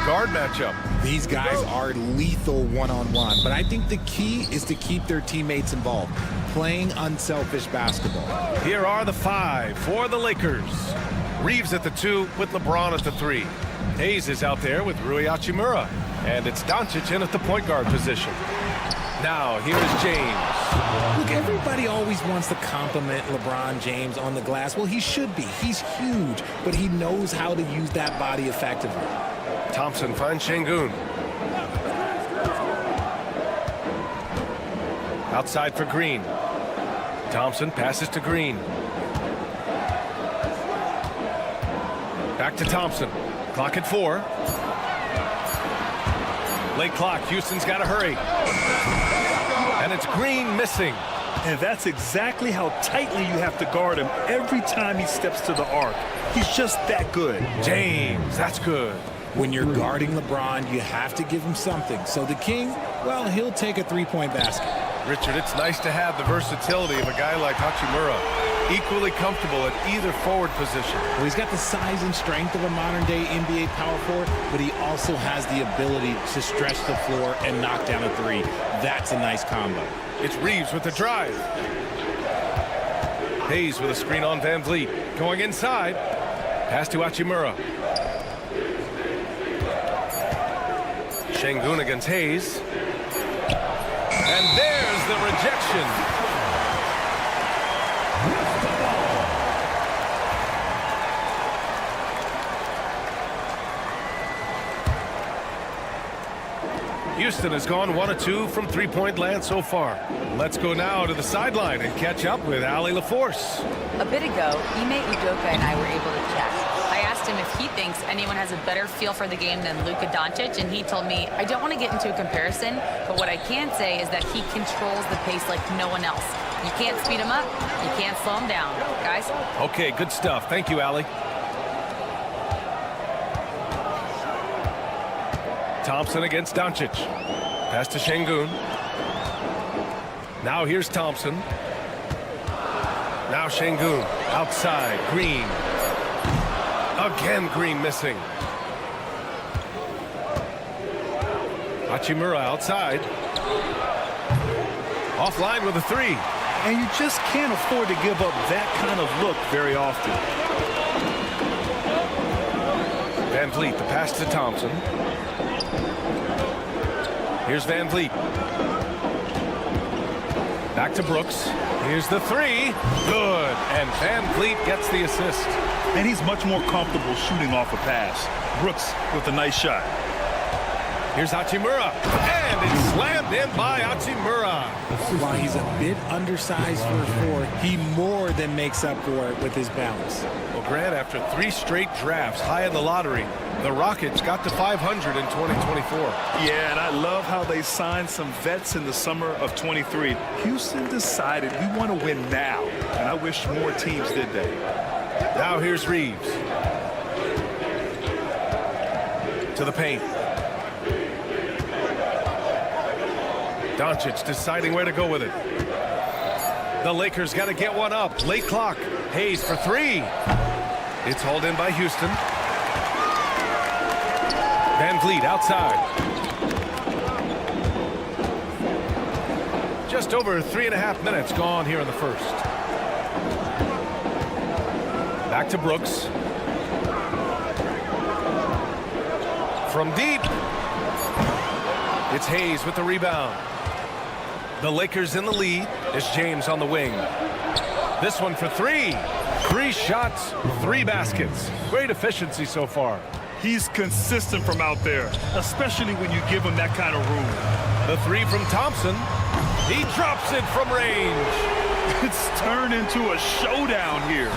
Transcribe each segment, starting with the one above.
guard matchup. These guys are lethal one-on-one, but I think the key is to keep their teammates involved, playing unselfish basketball. Here are the 5 for the Lakers. Reeves at the 2 with LeBron at the 3. Hayes is out there with Rui Hachimura, and it's Doncic in at the point guard position. Now, here is James. Look, everybody always wants to compliment LeBron James on the glass. Well, he should be. He's huge, but he knows how to use that body effectively. Thompson finds Şengün. Outside for Green. Thompson passes to Green. Back to Thompson. Clock at 4. Late clock. Houston's got to hurry. And it's Green missing. And that's exactly how tightly you have to guard him every time he steps to the arc. He's just that good. James, that's good. When you're guarding LeBron, you have to give him something. So the King, well, he'll take a three-point basket. Richard, it's nice to have the versatility of a guy like Hachimura. Equally comfortable at either forward position. Well, he's got the size and strength of a modern-day NBA power forward, but he also has the ability to stretch the floor and knock down a three. That's a nice combo. It's Reeves with the drive. Hayes with a screen on Van Vliet. Going inside. Pass to Hachimura. Şengün against Hayes. And there's the rejection. Houston has gone 1 of 2 from three-point land so far. Let's go now to the sideline and catch up with Allie LaForce. A bit ago, Ime Udoka and I were able to chat. I asked him if he thinks anyone has a better feel for the game than Luka Doncic, and he told me, I don't want to get into a comparison, but what I can say is that he controls the pace like no one else. You can't speed him up, you can't slow him down. Guys? Okay, good stuff. Thank you, Allie. Thompson against Doncic. Pass to Şengün. Now here's Thompson. Now Şengün. Outside. Green. Again, Green missing. Hachimura outside. Offline with a 3. And you just can't afford to give up that kind of look very often. Van Vliet, the pass to Thompson. Here's Van Vliet. Back to Brooks. Here's the 3. Good. And Van Vliet gets the assist. And he's much more comfortable shooting off a pass. Brooks with a nice shot. Here's Hachimura. And it's slammed in by Hachimura. While he's a bit undersized for a 4, he more than makes up for it with his balance. Well, Grant, after 3 straight drafts high in the lottery, the Rockets got to 500 in 2024. Yeah, and I love how they signed some vets in the summer of 23. Houston decided we want to win now, and I wish more teams did that. Now here's Reeves. To the paint. Doncic deciding where to go with it. The Lakers got to get one up. Late clock. Hayes for 3. It's hauled in by Houston. Van Vliet outside. Just over 3.5 minutes gone here in the first. Back to Brooks. From deep. It's Hayes with the rebound. The Lakers in the lead. It's James on the wing. This one for 3. 3 shots, 3 baskets. Great efficiency so far. He's consistent from out there, especially when you give him that kind of room. The 3 from Thompson. He drops it from range. It's turned into a showdown here.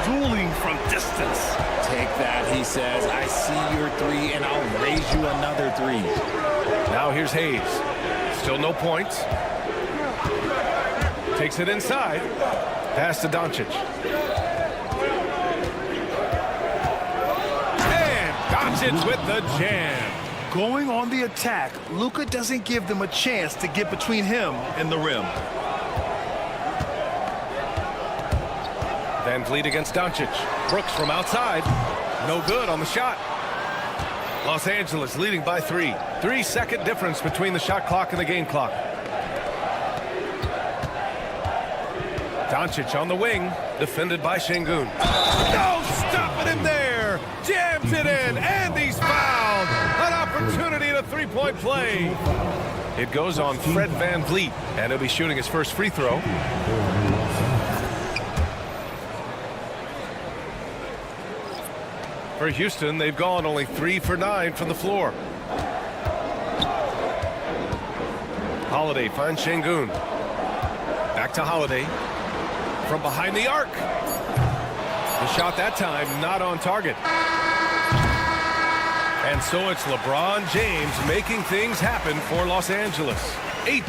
Dueling from distance. Take that, he says. I see your 3, and I'll raise you another 3. Now here's Hayes. Still no points. Takes it inside. Pass to Doncic. And Doncic with the jam. Going on the attack, Luka doesn't give them a chance to get between him and the rim. Van Vliet against Doncic. Brooks from outside. No good on the shot. Los Angeles leading by 3. 3-second difference between the shot clock and the game clock. Doncic on the wing, defended by Şengün. No stopping him there. Jams it in, and he's fouled. An opportunity at a three-point play. It goes on Fred VanVleet, and he'll be shooting his first free throw. For Houston, they've gone only 3 for 9 from the floor. Holiday finds Şengün. Back to Holiday. From behind the arc. The shot that time not on target. And so it's LeBron James making things happen for Los Angeles. 8.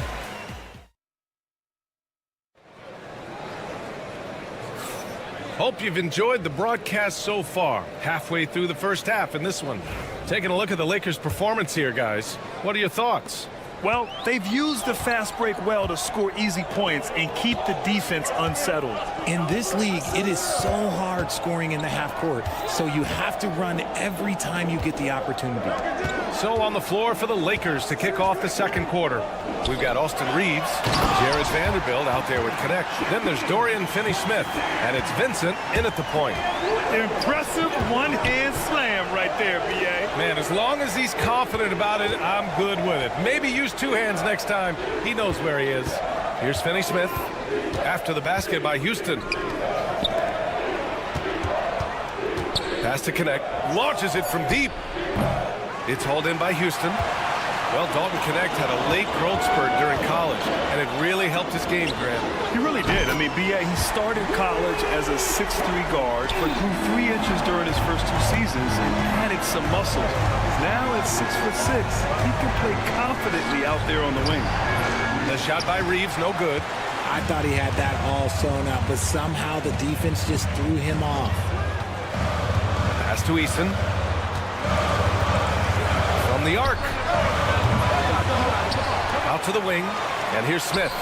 Hope you've enjoyed the broadcast so far. Halfway through the first half in this one. Taking a look at the Lakers' performance here, guys. What are your thoughts? Well, they've used the fast break well to score easy points and keep the defense unsettled. In this league, it is so hard scoring in the half court, so you have to run every time you get the opportunity. So on the floor for the Lakers to kick off the second quarter. We've got Austin Reeves, Jarvis Vanderbilt out there with Connect. Then there's Dorian Finney-Smith, and it's Vincent in at the point. Impressive one-hand slam right there, B.A. Man, as long as he's confident about it, I'm good with it. Maybe use 2 hands next time. He knows where he is. Here's Finney-Smith after the basket by Houston. Pass to Connect. Launches it from deep. It's hauled in by Houston. Well, Dalton Connect had a late growth spurt during college, and it really helped his game, Grant. He really did. I mean, B.A., he started college as a 6'3" guard, but grew 3 inches during his first 2 seasons and added some muscle. Now at 6'6", he can play confidently out there on the wing. The shot by Reeves, no good. I thought he had that all sewn up, but somehow the defense just threw him off. Pass to Eason. From the arc. Out to the wing, and here's Smith.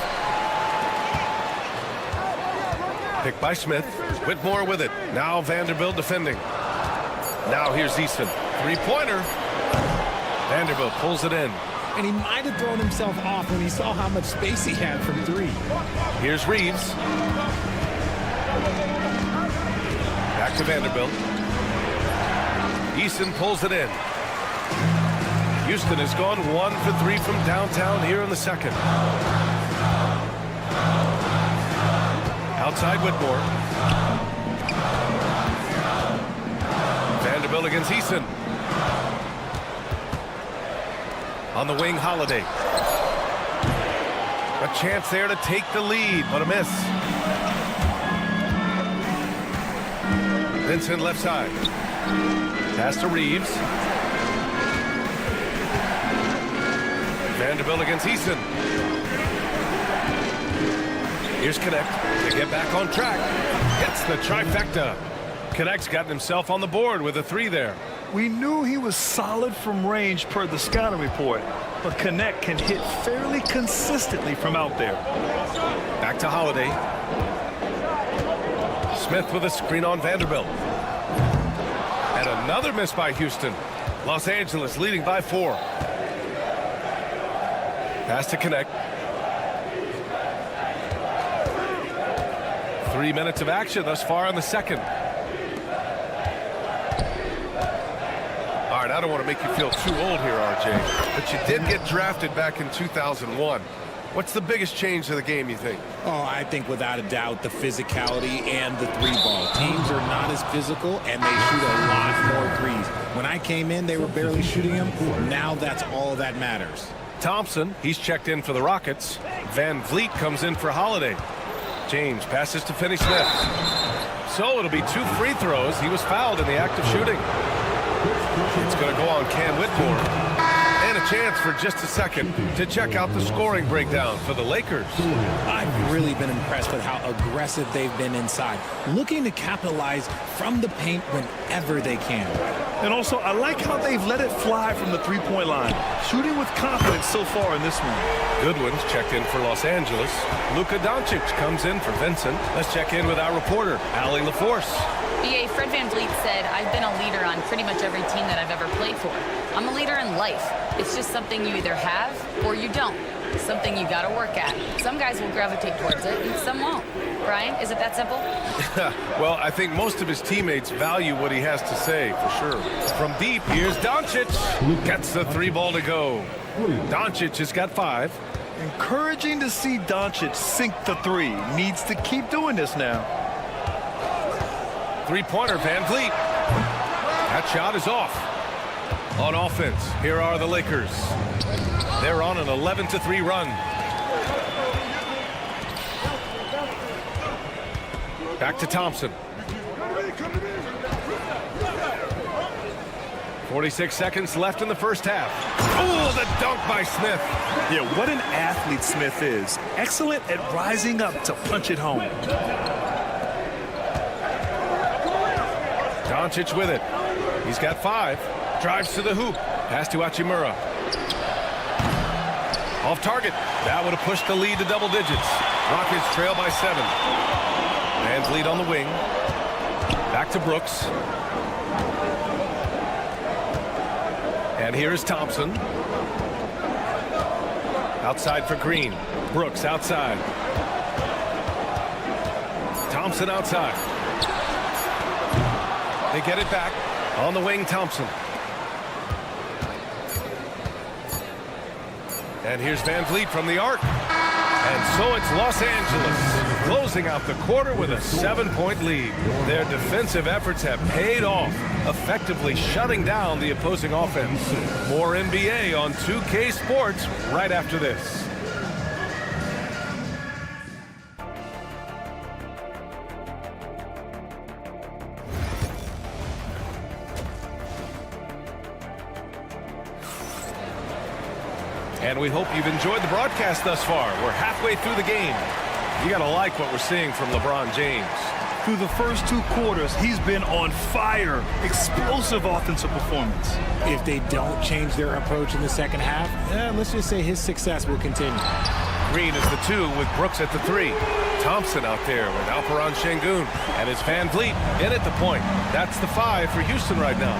Picked by Smith. Whitmore with it. Now Vanderbilt defending. Now here's Eason. Three-pointer. Vanderbilt pulls it in. And he might have thrown himself off when he saw how much space he had from 3. Here's Reeves. Back to Vanderbilt. Eason pulls it in. Houston has gone 1 for 3 from downtown here in the second. Outside Whitmore. Vanderbilt against Eason. On the wing, Holiday. A chance there to take the lead, but a miss. Vincent left side. Pass to Reeves. Vanderbilt against Eason. Here's Connect to get back on track. Hits the trifecta. Connect's gotten himself on the board with a 3 there. We knew he was solid from range per the scouting report, but Connect can hit fairly consistently from out there. Back to Holiday. Smith with a screen on Vanderbilt. And another miss by Houston. Los Angeles leading by 4. Pass to Connect. 3 minutes of action thus far in the second. All right, I don't want to make you feel too old here, RJ, but you did get drafted back in 2001. What's the biggest change to the game, you think? Oh, I think without a doubt the physicality and the 3-ball. Teams are not as physical, and they shoot a lot more threes. When I came in, they were barely shooting them. Now that's all that matters. Thompson, he's checked in for the Rockets. Van Vliet comes in for Holiday. James passes to Finney-Smith. So it'll be 2 free throws. He was fouled in the act of shooting. It's going to go on Cam Whitmore. And a chance for just a second to check out the scoring breakdown for the Lakers. I've really been impressed with how aggressive they've been inside, looking to capitalize from the paint whenever they can. And also, I like how they've let it fly from the 3-point line, shooting with confidence so far in this one. Goodwin's checked in for Los Angeles. Luka Doncic comes in for Vincent. Let's check in with our reporter, Allie LaForce. BA, Fred VanVleet said, I've been a leader on pretty much every team that I've ever played for. I'm a leader in life. It's just something you either have or you don't. Something you got to work at. Some guys will gravitate towards it and some won't. Brian, is it that simple? Well, I think most of his teammates value what he has to say, for sure. From deep, here's Doncic. Gets the 3 ball to go. Doncic has got 5. Encouraging to see Doncic sink the 3. Needs to keep doing this now. 3-pointer, VanVleet. That shot is off. On offense, here are the Lakers. They're on an 11-3 run. Back to Thompson. 46 seconds left in the first half. Oh, the dunk by Smith. Yeah, what an athlete Smith is. Excellent at rising up to punch it home. Doncic with it. He's got 5. Drives to the hoop. Pass to Hachimura. Off target. That would have pushed the lead to double digits. Rockets trail by 7. VanVleet on the wing. Back to Brooks. And here's Thompson. Outside for Green. Brooks outside. Thompson outside. They get it back. On the wing, Thompson. And here's VanVleet from the arc. And so it's Los Angeles closing out the quarter with a 7-point lead. Their defensive efforts have paid off, effectively shutting down the opposing offense. More NBA on 2K Sports right after this. And we hope you've enjoyed the broadcast thus far. We're halfway through the game. You got to like what we're seeing from LeBron James. Through the first 2 quarters, he's been on fire. Explosive offensive performance. If they don't change their approach in the second half, let's just say his success will continue. Green is the 2 with Brooks at the 3. Thompson out there with Alperon Şengün. And it's VanVleet in at the point. That's the 5 for Houston right now.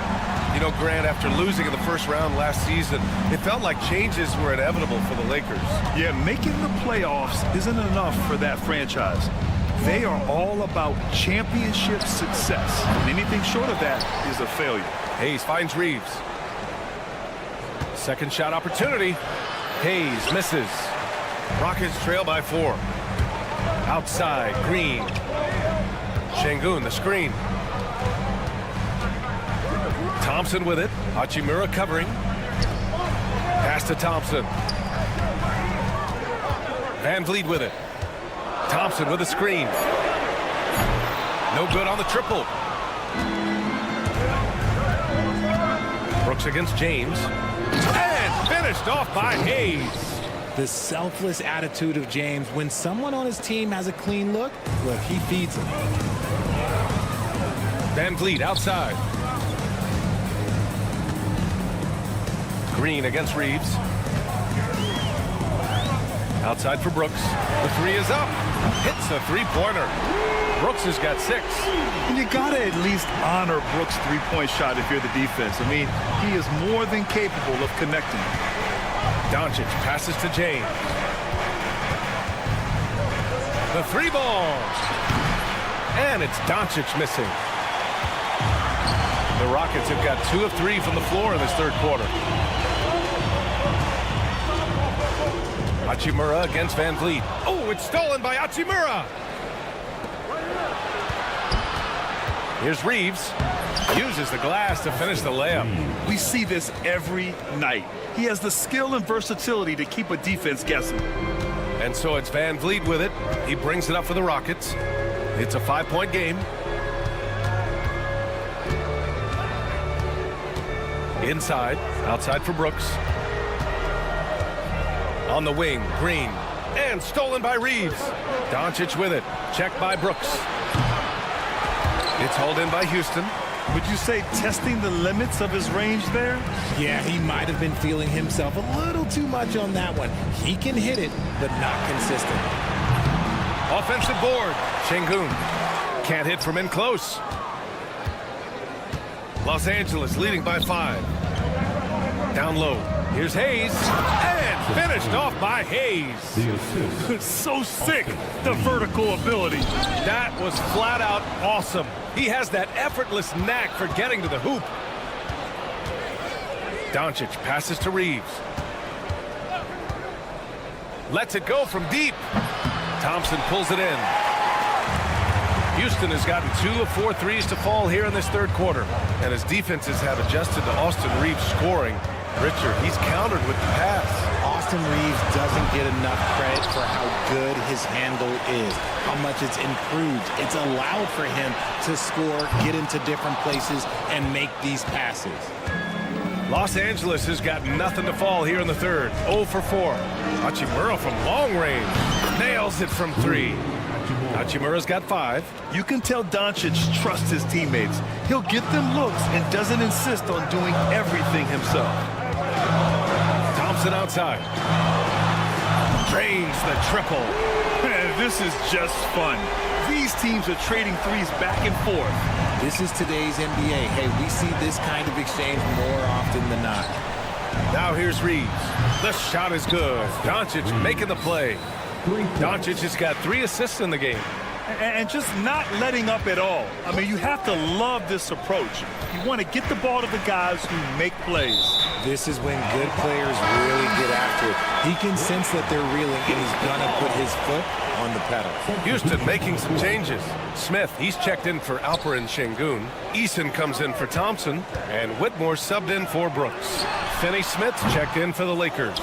You know, Grant, after losing in the first round last season, it felt like changes were inevitable for the Lakers. Yeah, making the playoffs isn't enough for that franchise. They are all about championship success. And anything short of that is a failure. Hayes finds Reeves. Second shot opportunity. Hayes misses. Rockets trail by 4. Outside, Green. Şengün, the screen. Thompson with it. Hachimura covering. Pass to Thompson. VanVleet with it. Thompson with a screen. No good on the triple. Brooks against James. And finished off by Hayes. The selfless attitude of James. When someone on his team has a clean look, he feeds them. VanVleet outside. Green against Reeves. Outside for Brooks. The 3 is up. Hits a 3-pointer. Brooks has got 6. And you got to at least honor Brooks' 3-point shot if you're the defense. I mean, he is more than capable of connecting. Doncic passes to James. The 3 ball. And it's Doncic missing. The Rockets have got 2 of 3 from the floor in this third quarter. Hachimura against VanVleet. Oh, it's stolen by Hachimura. Here's Reeves. Uses the glass to finish the layup. We see this every night. He has the skill and versatility to keep a defense guessing. And so it's VanVleet with it. He brings it up for the Rockets. It's a 5-point game. Inside, outside for Brooks. On the wing, Green. And stolen by Reeves. Doncic with it. Checked by Brooks. It's hauled in by Houston. Would you say testing the limits of his range there? Yeah, he might have been feeling himself a little too much on that one. He can hit it, but not consistent. Offensive board. Şengün. Can't hit from in close. Los Angeles leading by 5. Down low. Here's Hayes. And finished off by Hayes. So sick, the vertical ability. That was flat out awesome. He has that effortless knack for getting to the hoop. Doncic passes to Reeves. Lets it go from deep. Thompson pulls it in. Houston has gotten 2 of 4 threes to fall here in this third quarter. And his defenses have adjusted to Austin Reeves scoring. Richard, he's countered with the pass. Austin Reeves doesn't get enough credit for how good his handle is, how much it's improved. It's allowed for him to score, get into different places, and make these passes. Los Angeles has got nothing to fall here in the third. 0 for 4. Hachimura from long range. Nails it from 3. Hachimura's got 5. You can tell Doncic trusts his teammates. He'll get them looks and doesn't insist on doing everything himself. Thompson outside. Drains the triple. Man, this is just fun. These teams are trading threes back and forth. This is today's NBA. Hey, we see this kind of exchange more often than not. Now here's Reeves. The shot is good. Doncic making the play. Doncic has got 3 assists in the game. And just not letting up at all. I mean, you have to love this approach. You want to get the ball to the guys who make plays. This is when good players really get after it. He can sense that they're reeling, and he's going to put his foot on the pedal. Houston making some changes. Smith, he's checked in for Alperen Şengün. Eason comes in for Thompson. And Whitmore subbed in for Brooks. Finney Smith's checked in for the Lakers.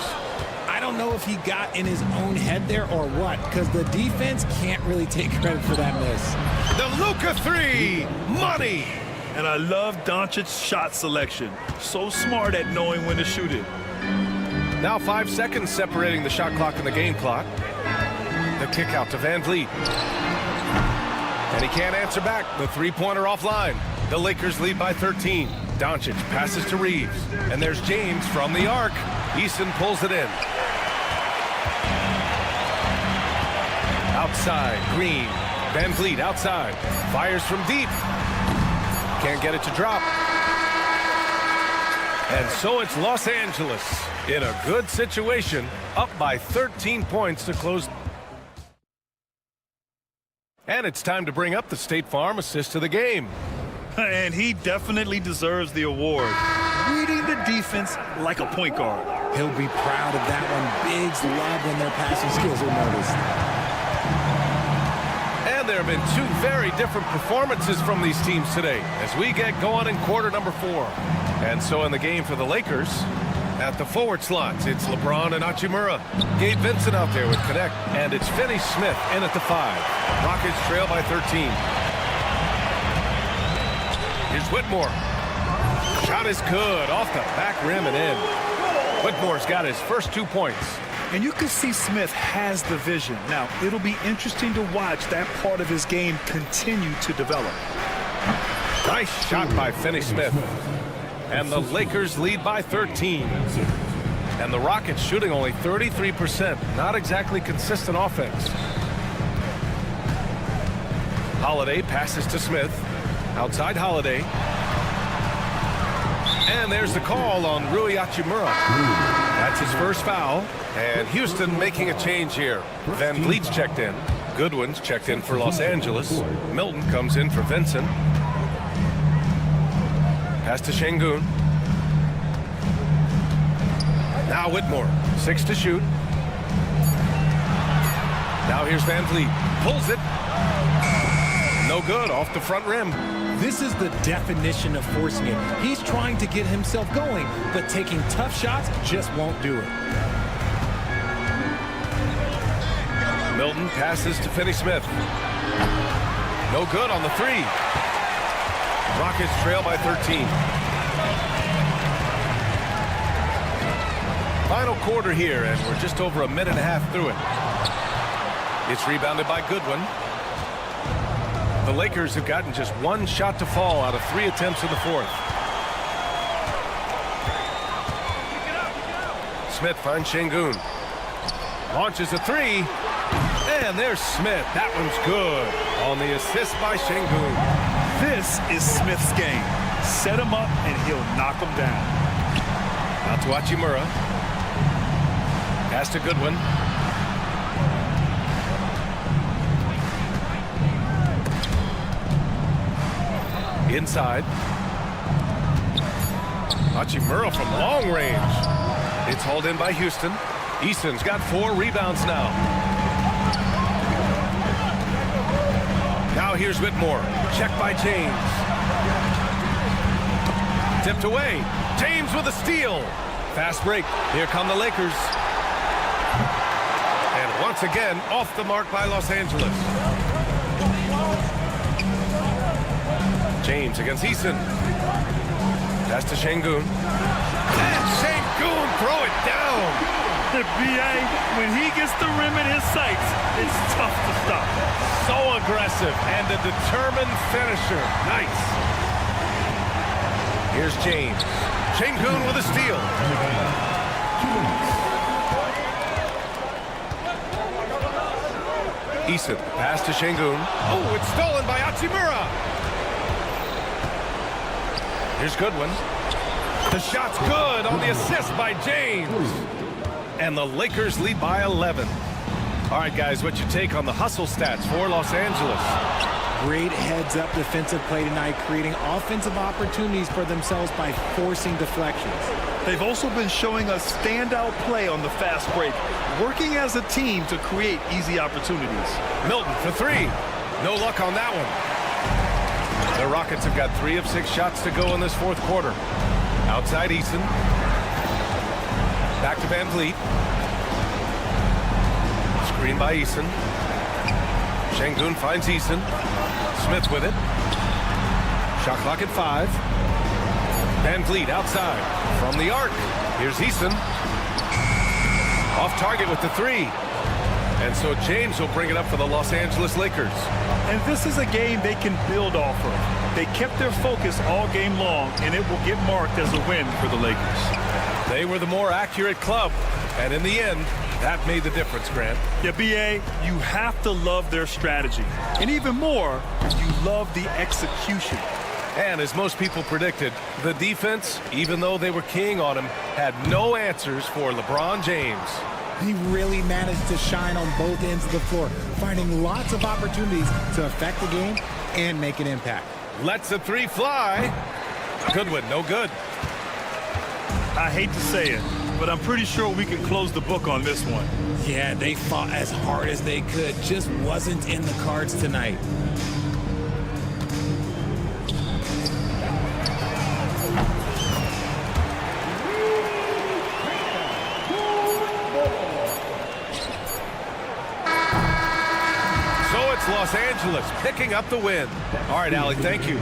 I don't know if he got in his own head there or what, because the defense can't really take credit for that miss. The Luka 3. Money. And I love Doncic's shot selection. So smart at knowing when to shoot it. Now 5 seconds separating the shot clock and the game clock. The kick out to Van Vliet. And he can't answer back. The three-pointer offline. The Lakers lead by 13. Doncic passes to Reeves. And there's James from the arc. Eason pulls it in. Outside, Green. Van Vliet outside. Fires from deep. Can't get it to drop. And so it's Los Angeles in a good situation, up by 13 points to close. And it's time to bring up the State Farm assist of the game. And he definitely deserves the award. Reading the defense like a point guard. He'll be proud of that one. Bigs love when their passing skills are noticed. And there have been 2 very different performances from these teams today as we get going in quarter number 4. And so in the game for the Lakers, at the forward slots, it's LeBron and Hachimura. Gabe Vincent out there with connect. And it's Finney Smith in at the 5. Rockets trail by 13. Here's Whitmore. Shot is good off the back rim and in. Whitmore's got his first 2 points. And you can see Smith has the vision. Now, it'll be interesting to watch that part of his game continue to develop. Nice shot by Finney Smith. And the Lakers lead by 13. And the Rockets shooting only 33%. Not exactly consistent offense. Holiday passes to Smith. Outside Holiday. And there's the call on Rui Hachimura. That's his first foul. And Houston making a change here. Van Vliet's checked in. Goodwin's checked in for Los Angeles. Milton comes in for Vincent. Pass to Şengün. Now Whitmore. 6 to shoot. Now here's Van Vliet. Pulls it. No good. Off the front rim. This is the definition of forcing it. He's trying to get himself going, but taking tough shots just won't do it. Milton passes to Finney Smith. No good on the 3. Rockets trail by 13. Final quarter here, and we're just over a minute and a half through it. It's rebounded by Goodwin. The Lakers have gotten just 1 shot to fall out of 3 attempts in the 4th. Smith finds Şengün. Launches a 3. And there's Smith. That one's good. On the assist by Şengün. This is Smith's game. Set him up, and he'll knock him down. Out to Hachimura. Pass to Goodwin. Inside. Hachimura from long range. It's hauled in by Houston. Easton's got 4 rebounds now. Now here's Whitmore. Check by James. Tipped away. James with a steal. Fast break. Here come the Lakers. And once again, off the mark by Los Angeles. James against Easton. Pass to Şengün. And Şengün throw it down. The BA, when he gets the rim in his sights, it's tough to stop. So aggressive and a determined finisher. Nice. Here's James. Şengün with a steal. Easton, pass to Şengün. Oh, it's stolen by Hachimura. Here's Goodwin. The shot's good on the assist by James. And the Lakers lead by 11. All right, guys, what's your take on the hustle stats for Los Angeles? Great heads-up defensive play tonight, creating offensive opportunities for themselves by forcing deflections. They've also been showing us standout play on the fast break, working as a team to create easy opportunities. Milton for 3. No luck on that one. The Rockets have got 3 of 6 shots to go in this fourth quarter. Outside Easton. Back to Van Vliet. Screen by Easton. Şengün finds Easton. Smith with it. Shot clock at 5. Van Vliet outside. From the arc. Here's Easton. Off target with the 3. And so James will bring it up for the Los Angeles Lakers. And this is a game they can build off of. They kept their focus all game long, and it will get marked as a win for the Lakers. They were the more accurate club, and in the end, that made the difference, Grant. Yeah, BA, you have to love their strategy. And even more, you love the execution. And as most people predicted, the defense, even though they were keying on him, had no answers for LeBron James. He really managed to shine on both ends of the floor, finding lots of opportunities to affect the game and make an impact. Lets a 3 fly. Goodwin, no good. I hate to say it, but I'm pretty sure we can close the book on this one. Yeah, they fought as hard as they could. Just wasn't in the cards tonight. So it's Los Angeles picking up the win. All right, Allie, thank you.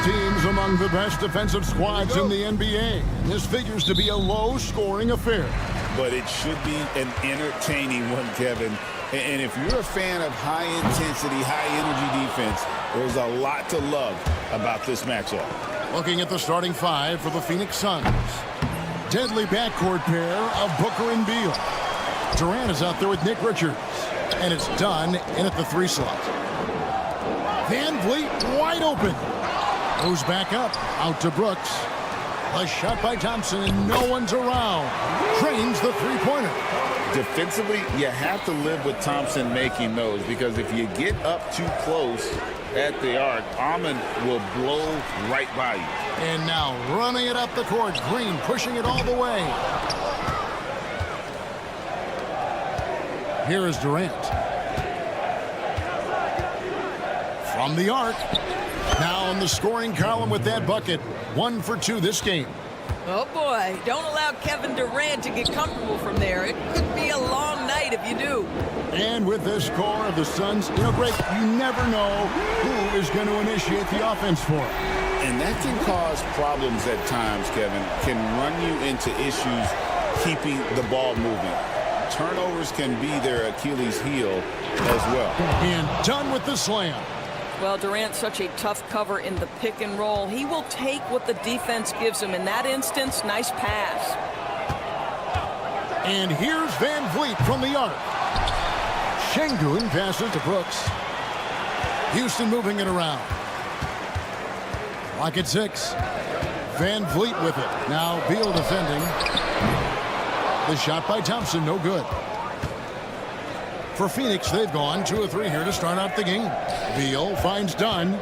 Teams among the best defensive squads in the NBA. This figures to be a low-scoring affair. But it should be an entertaining one, Kevin. And if you're a fan of high-intensity, high-energy defense, there's a lot to love about this matchup. Looking at the starting five for the Phoenix Suns. Deadly backcourt pair of Booker and Beal. Durant is out there with Nick Richards. And it's done in at the 3 slot. Van Vliet wide open. Goes back up, out to Brooks. A shot by Thompson, and no one's around. Drains the three-pointer. Defensively, you have to live with Thompson making those, because if you get up too close at the arc, Ahmed will blow right by you. And now running it up the court. Green pushing it all the way. Here is Durant. From the arc. Now in the scoring column with that bucket. 1 for 2 this game. Oh, boy. Don't allow Kevin Durant to get comfortable from there. It could be a long night if you do. And with this score of the Suns, Greg, you never know who is going to initiate the offense for it. And that can cause problems at times, Kevin. Can run you into issues keeping the ball moving. Turnovers can be their Achilles heel as well. And done with the slam. Well, Durant's such a tough cover in the pick and roll. He will take what the defense gives him. In that instance, nice pass. And here's Van Vliet from the arc. Şengün passes to Brooks. Houston moving it around. Lock at 6. Van Vliet with it. Now Beal defending. The shot by Thompson, no good. For Phoenix, they've gone 2 of 3 here to start out the game. Beal finds Dunn.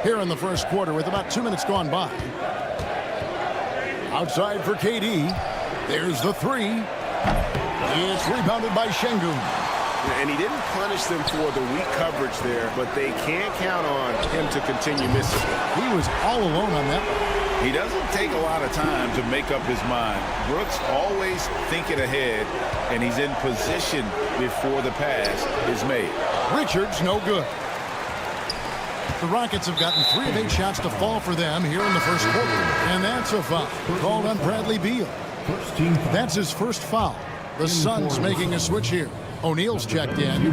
Here in the first quarter with about 2 minutes gone by. Outside for KD. There's the 3. It's rebounded by Şengün. And he didn't punish them for the weak coverage there, but they can't count on him to continue missing. He was all alone on that one. He doesn't take a lot of time to make up his mind. Brooks always thinking ahead, and he's in position before the pass is made. Richards, no good. The Rockets have gotten 3 of 8 shots to fall for them here in the first quarter. And that's a foul called on Bradley Beal. That's his first foul. The Suns making a switch here. O'Neal's checked in.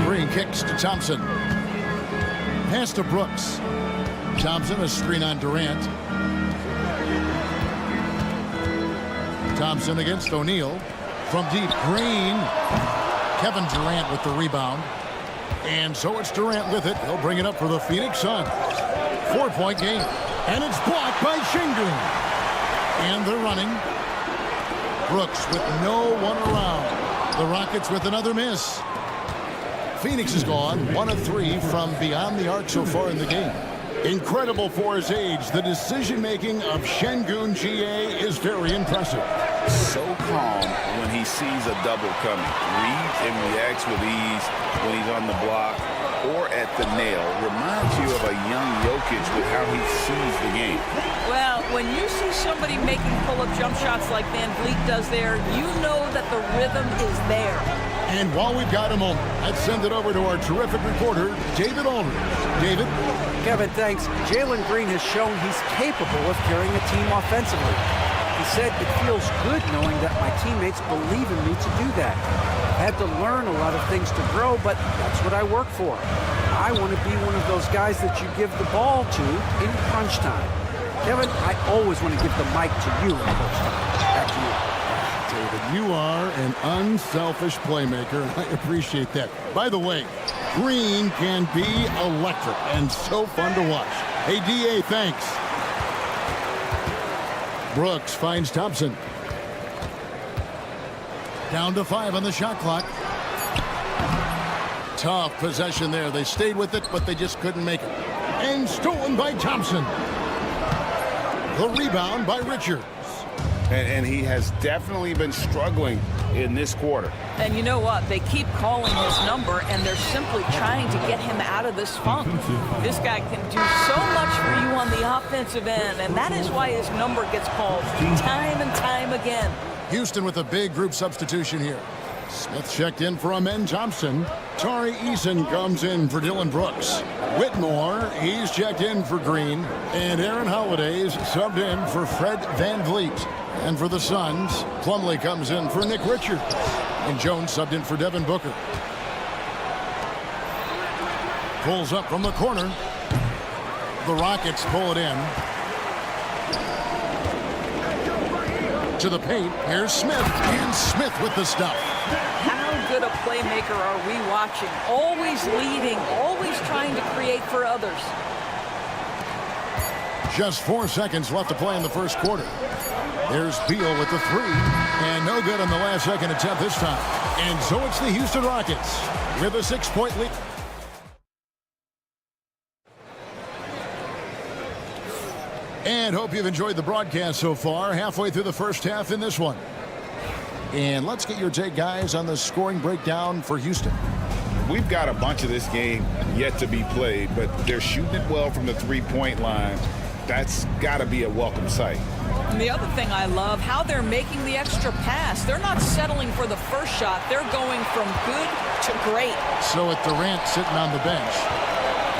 Green kicks to Thompson. Pass to Brooks. Thompson, a screen on Durant. Thompson against O'Neal. From deep, Green. Kevin Durant with the rebound. And so it's Durant with it. He'll bring it up for the Phoenix Suns. 4-point game. And it's blocked by Şengün. And they're running. Brooks with no one around. The Rockets with another miss. Phoenix is gone 1 of 3 from beyond the arc so far in the game. Incredible for his age. The decision-making of Şengün GA is very impressive. So calm when he sees a double coming. Reads and reacts with ease when he's on the block or at the nail. Reminds you of a young Jokic with how he sees the game. Well, when you see somebody making pull-up jump shots like Van Vliet does there, you know that the rhythm is there. And while we've got a moment, let's send it over to our terrific reporter, David Aldridge. David? Kevin, thanks. Jalen Green has shown he's capable of carrying a team offensively. He said, "It feels good knowing that my teammates believe in me to do that. I had to learn a lot of things to grow, but that's what I work for. I want to be one of those guys that you give the ball to in crunch time." Kevin, I always want to give the mic to you in crunch time. Back to you. David, you are an unselfish playmaker, and I appreciate that. By the way, Green can be electric and so fun to watch. Hey, DA, thanks. Brooks finds Thompson. Down to 5 on the shot clock. Tough possession there. They stayed with it, but they just couldn't make it. And stolen by Thompson. The rebound by Richards. And he has definitely been struggling in this quarter. And you know what? They keep calling his number, and they're simply trying to get him out of this funk. This guy can do so much for you on the offensive end, and that is why his number gets called time and time again. Houston with a big group substitution here. Smith checked in for Amen Thompson. Tari Eason comes in for Dylan Brooks. Whitmore, he's checked in for Green. And Aaron Holiday's subbed in for Fred VanVleet. And for the Suns, Plumlee comes in for Nick Richards. And Jones subbed in for Devin Booker. Pulls up from the corner. The Rockets pull it in. To the paint, here's Smith. And Smith with the stuff. How good a playmaker are we watching? Always leading, always trying to create for others. Just 4 seconds left to play in the first quarter. There's Beal with the 3. And no good on the last second attempt this time. And so it's the Houston Rockets with a 6-point lead. And hope you've enjoyed the broadcast so far. Halfway through the first half in this one. And let's get your take, guys, on the scoring breakdown for Houston. We've got a bunch of this game yet to be played, but they're shooting it well from the three-point line. That's got to be a welcome sight. And the other thing I love, how they're making the extra pass. They're not settling for the first shot. They're going from good to great. So with Durant sitting on the bench,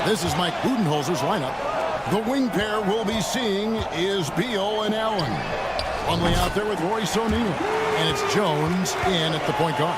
this is Mike Budenholzer's lineup. The wing pair we'll be seeing is Beal and Allen. Plumlee out there with Royce O'Neal. And it's Jones in at the point guard.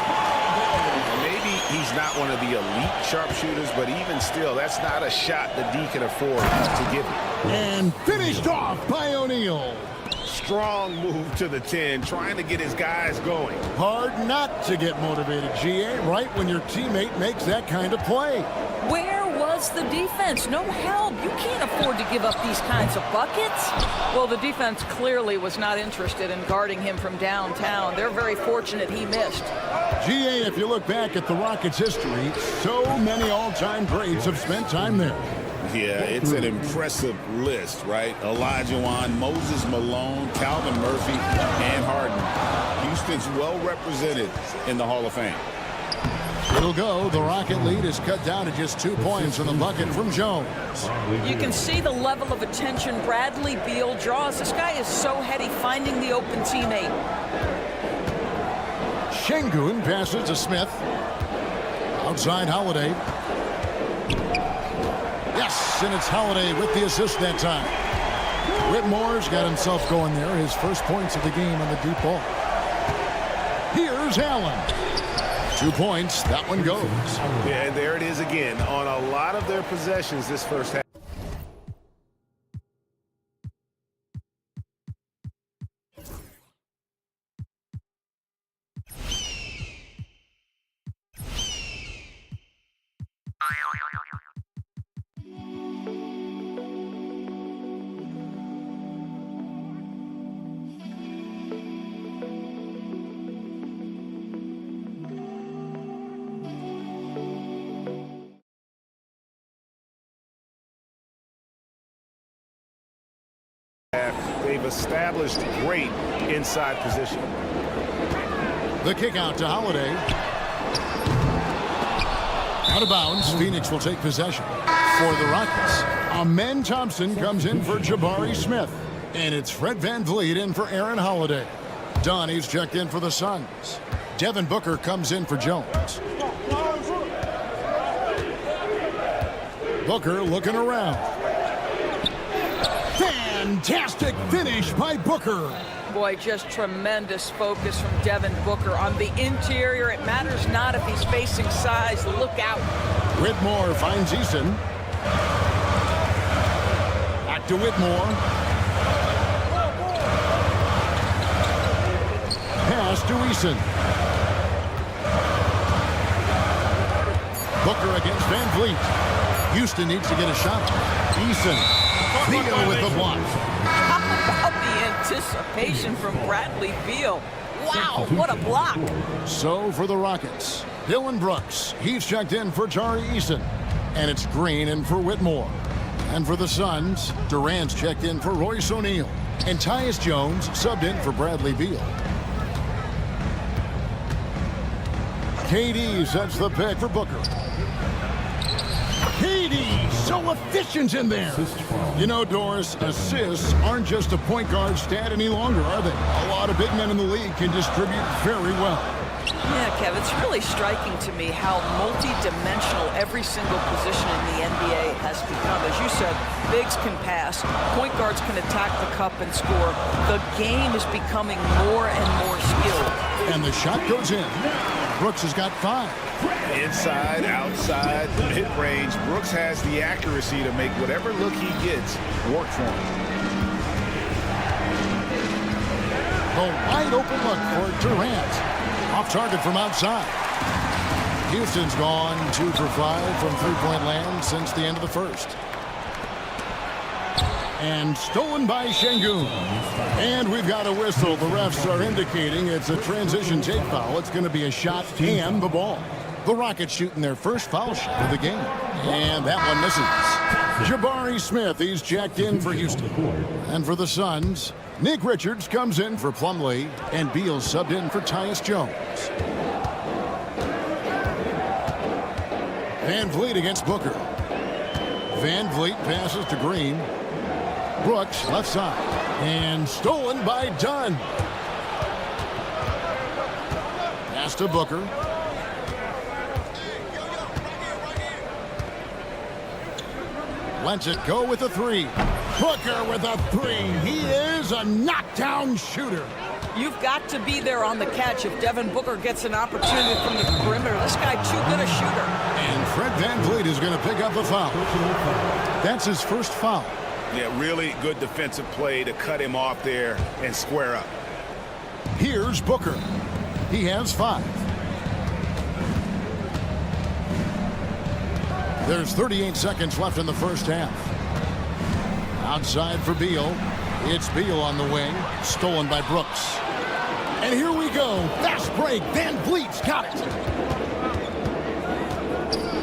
Maybe he's not one of the elite sharpshooters, but even still, that's not a shot that D can afford to give him. And finished off by O'Neal. Strong move to the 10, trying to get his guys going. Hard not to get motivated, GA, right when your teammate makes that kind of play. Where was the defense? No help. You can't afford to give up these kinds of buckets. Well, the defense clearly was not interested in guarding him from downtown. They're very fortunate he missed. GA, if you look back at the Rockets' history, so many all-time greats have spent time there. Yeah, it's an impressive list, right? Olajuwon, Moses Malone, Calvin Murphy, and Harden. Houston's well represented in the Hall of Fame. It'll go. The Rocket lead is cut down to just 2 points in the bucket from Jones. You can see the level of attention Bradley Beal draws. This guy is so heady finding the open teammate. Şengün passes to Smith. Outside Holiday. Yes, and it's Holiday with the assist that time. Whitmore's got himself going there. His first points of the game on the deep ball. Here's Allen. 2 points. That one goes. Yeah, and there it is again. On a lot of their possessions this first half. They've established great inside position. The kick out to Holiday. Out of bounds. Phoenix will take possession for the Rockets. Amen Thompson comes in for Jabari Smith. And it's Fred VanVleet in for Aaron Holiday. Donnie's checked in for the Suns. Devin Booker comes in for Jones. Booker looking around. Fantastic finish by Booker. Boy, just tremendous focus from Devin Booker. On the interior, it matters not if he's facing size. Look out. Whitmore finds Eason. Back to Whitmore. Pass to Eason. Booker against VanVleet. Houston needs to get a shot. Eason. Beal with the block. How about the anticipation from Bradley Beal? Wow, what a block. So for the Rockets, Dylan Brooks. He's checked in for Tari Eason. And it's Green in for Whitmore. And for the Suns, Durant's checked in for Royce O'Neal. And Tyus Jones subbed in for Bradley Beal. KD sets the pick for Booker. KD, so efficient in there. You know, Doris, assists aren't just a point guard stat any longer, are they? A lot of big men in the league can distribute very well. Yeah, Kev, it's really striking to me how multi-dimensional every single position in the NBA has become. As you said, bigs can pass, point guards can attack the cup and score. The game is becoming more and more skilled. And the shot goes in. Brooks has got 5. Inside, outside, mid-range. Brooks has the accuracy to make whatever look he gets work for him. The wide open look for Durant. Off target from outside. Houston's gone 2 for 5 from three-point land since the end of the first. And stolen by Şengün. And we've got a whistle. The refs are indicating it's a transition take foul. It's going to be a shot and the ball. The Rockets shooting their first foul shot of the game. And that one misses. Jabari Smith, he's checked in for Houston. And for the Suns, Nick Richards comes in for Plumlee. And Beal subbed in for Tyus Jones. VanVleet against Booker. VanVleet passes to Green. Brooks left side. And stolen by Dunn. Pass to Booker. Lets it go with a 3. Booker with a 3. He is a knockdown shooter. You've got to be there on the catch if Devin Booker gets an opportunity from the perimeter. This guy too good a shooter. And Fred VanVleet is going to pick up the foul. That's his first foul. Yeah, really good defensive play to cut him off there and square up. Here's Booker. He has 5. There's 38 seconds left in the first half. Outside for Beal. It's Beal on the wing. Stolen by Brooks. And here we go. Fast break. VanVleet's got it.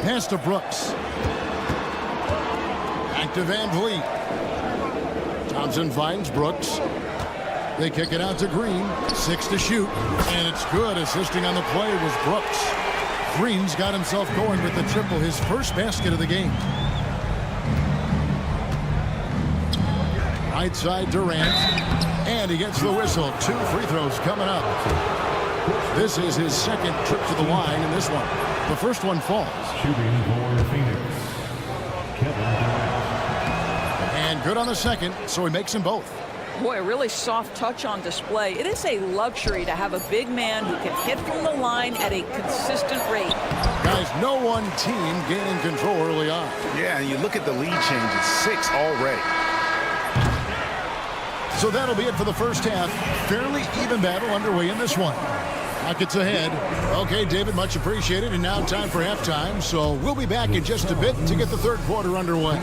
Pass to Brooks. Back to VanVleet. Thompson finds Brooks. They kick it out to Green. 6 to shoot. And it's good. Assisting on the play was Brooks. Green's got himself going with the triple, his first basket of the game. Right side Durant, and he gets the whistle. 2 free throws coming up. This is his second trip to the line in this one. The first one falls. Shooting for Phoenix, Kevin Durant. And good on the second, so he makes them both. Boy, a really soft touch on display. It is a luxury to have a big man who can hit from the line at a consistent rate. Guys, no one team gaining control early on. Yeah, and you look at the lead changes, 6 already. So that'll be it for the first half. Fairly even battle underway in this one. Buckets ahead. Okay, David, much appreciated. And now time for halftime. So we'll be back in just a bit to get the third quarter underway.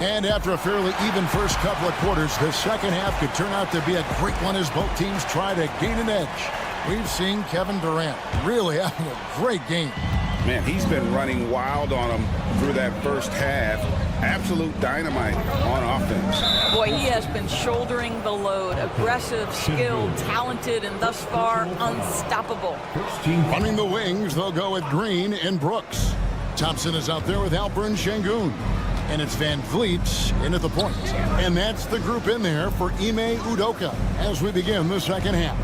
And after a fairly even first couple of quarters, the second half could turn out to be a great one as both teams try to gain an edge. We've seen Kevin Durant really having a great game. Man, he's been running wild on him through that first half. Absolute dynamite on offense. Boy, he has been shouldering the load. Aggressive, skilled, talented, and thus far unstoppable. Running the wings, they'll go with Green and Brooks. Thompson is out there with Alpern Şengün. And it's Van Vliet in at the point. And that's the group in there for Ime Udoka as we begin the second half.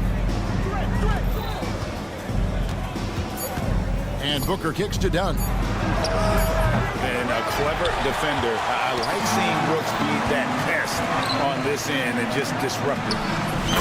And Booker kicks to Dunn. And a clever defender. I like seeing Brooks be that pest on this end and just disrupt it.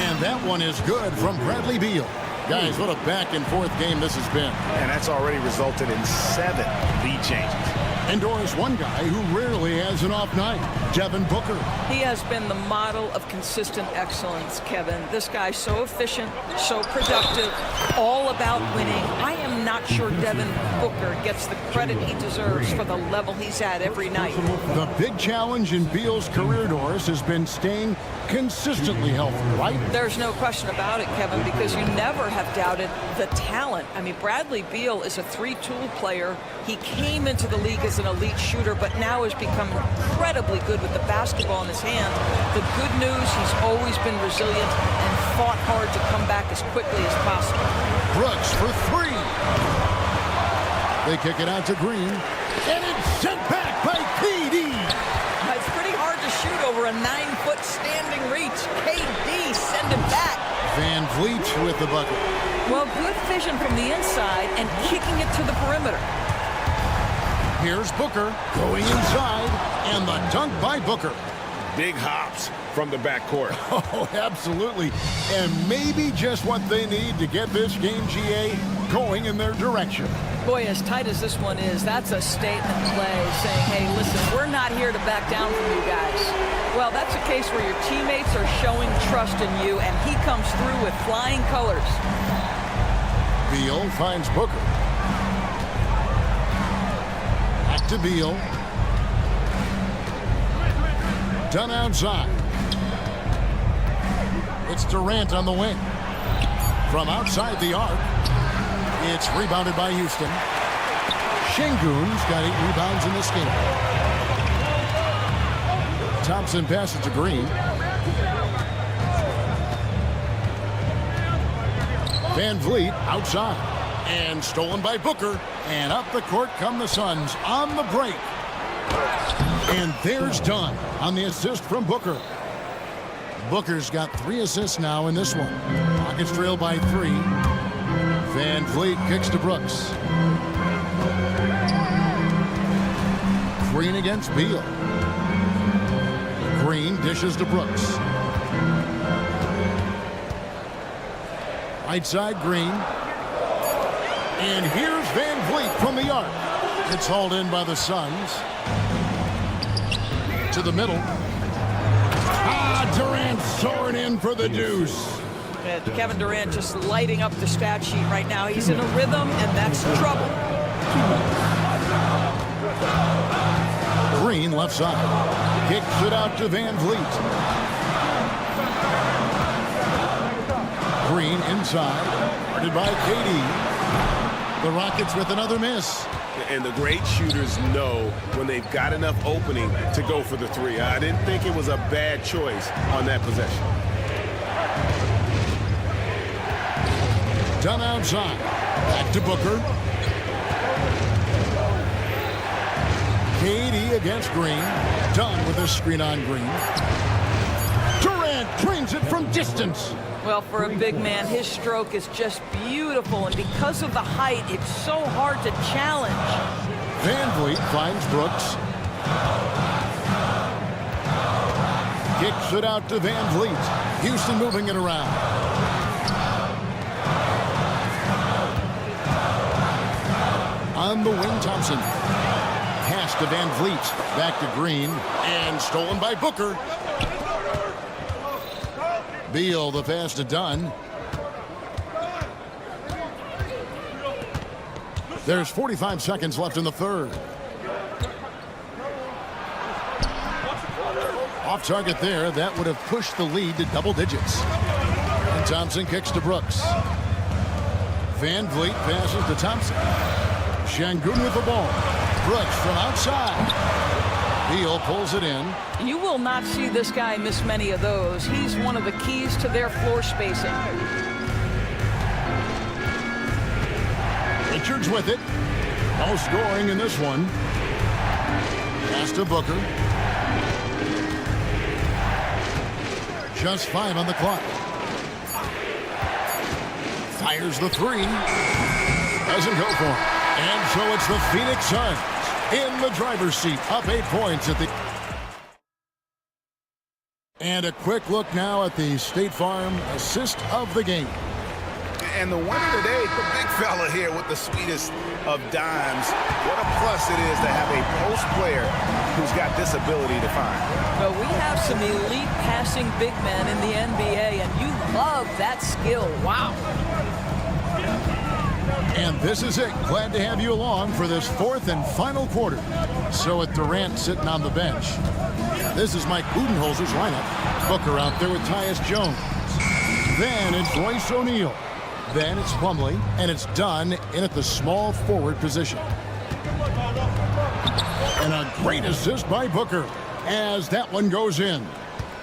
And that one is good from Bradley Beal. Guys, what a back-and-forth game this has been. And that's already resulted in 7 lead changes. And Doris, one guy who rarely has an off night, Devin Booker. He has been the model of consistent excellence, Kevin. This guy's so efficient, so productive, all about winning. I am not sure Devin Booker gets the credit he deserves for the level he's at every night. The big challenge in Beal's career, Doris, has been staying consistently healthy, right? There's no question about it, Kevin, because you never have doubted the talent. I mean, Bradley Beal is a 3-tool player. He came into the league as an elite shooter, but now has become incredibly good with the basketball in his hand. The good news, he's always been resilient and fought hard to come back as quickly as possible. Brooks for 3. They kick it out to Green, and it's sent back by KD. It's pretty hard to shoot over a 9-foot standing reach. KD, send it back. Van Vliet with the bucket. Well, good vision from the inside and kicking it to the perimeter. Here's Booker going inside, and the dunk by Booker. Big hops from the backcourt. Oh, absolutely. And maybe just what they need to get this game, GA, going in their direction. Boy, as tight as this one is, that's a statement play saying, hey, listen, we're not here to back down from you guys. Well, that's a case where your teammates are showing trust in you, and he comes through with flying colors. Beal finds Booker. Back to Beal. Done outside. It's Durant on the wing. From outside the arc. It's rebounded by Houston. Şengün's got 8 rebounds in this game. Thompson passes to Green. Van Vliet outside. And stolen by Booker. And up the court come the Suns on the break. And there's Dunn on the assist from Booker. Booker's got 3 assists now in this one. Rockets trail by 3. Van Vliet kicks to Brooks. Green against Beal. Green dishes to Brooks. Right side Green. And here's Van Vliet from the arc. It's hauled in by the Suns. To the middle. Durant soaring in for the deuce. Kevin Durant just lighting up the stat sheet right now. He's in a rhythm, and that's trouble. Green left side. Kicks it out to Van Vliet. Green inside. Guarded by KD. The Rockets with another miss. And the great shooters know when they've got enough opening to go for the three. I didn't think it was a bad choice on that possession. Done outside. Back to Booker. KD against Green. Done with a screen on Green. Durant drains it from distance. Well, for a big man, his stroke is just beautiful, and because of the height, it's so hard to challenge. Van Vliet finds Brooks. Kicks it out to Van Vliet. Houston moving it around. On the wing, Thompson. Pass to Van Vliet. Back to Green. And stolen by Booker. Beal, the pass to Dunn. There's 45 seconds left in the third. Off target there. That would have pushed the lead to double digits. And Thompson kicks to Brooks. Van Vliet passes to Thompson. Şengün with the ball. Brooks from outside. Beal pulls it in. You will not see this guy miss many of those. He's one of the keys to their floor spacing. Richards with it. No scoring in this one. Pass to Booker. Just 5 on the clock. Fires the three. Doesn't go for it. And so it's the Phoenix Suns in the driver's seat, up 8 points at the... And a quick look now at the State Farm assist of the game. And the winner today, the big fella here with the sweetest of dimes. What a plus it is to have a post player who's got this ability to find. Well, we have some elite passing big men in the NBA, and you love that skill. Wow. And this is it. Glad to have you along for this fourth and final quarter. So with Durant sitting on the bench, this is Mike Budenholzer's lineup. Booker out there with Tyus Jones. Then it's Royce O'Neal. Then it's Plumlee, and it's Dunn in at the small forward position. And a great assist by Booker as that one goes in.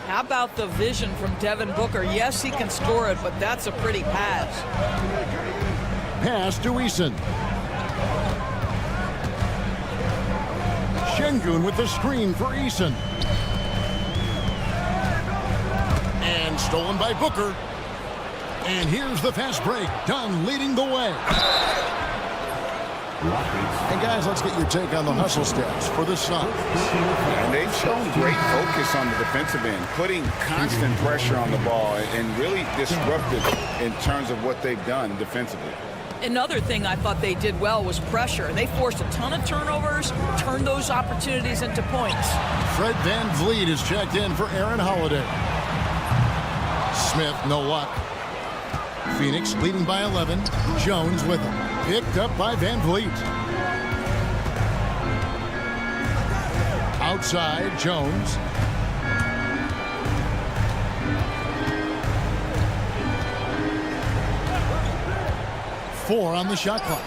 How about the vision from Devin Booker? Yes, he can score it, but that's a pretty pass. Pass to Eason. Şengün with the screen for Eason. And stolen by Booker. And here's the fast break. Dunn leading the way. And guys, let's get your take on the hustle steps for the Suns. And they've shown great focus on the defensive end, putting constant pressure on the ball and really disruptive in terms of what they've done defensively. Another thing I thought they did well was pressure. They forced a ton of turnovers, turned those opportunities into points. Fred Van Vliet is checked in for Aaron Holiday. Smith, no luck. Phoenix leading by 11. Jones with him. Picked up by Van Vliet. Outside, Jones. Four on the shot clock.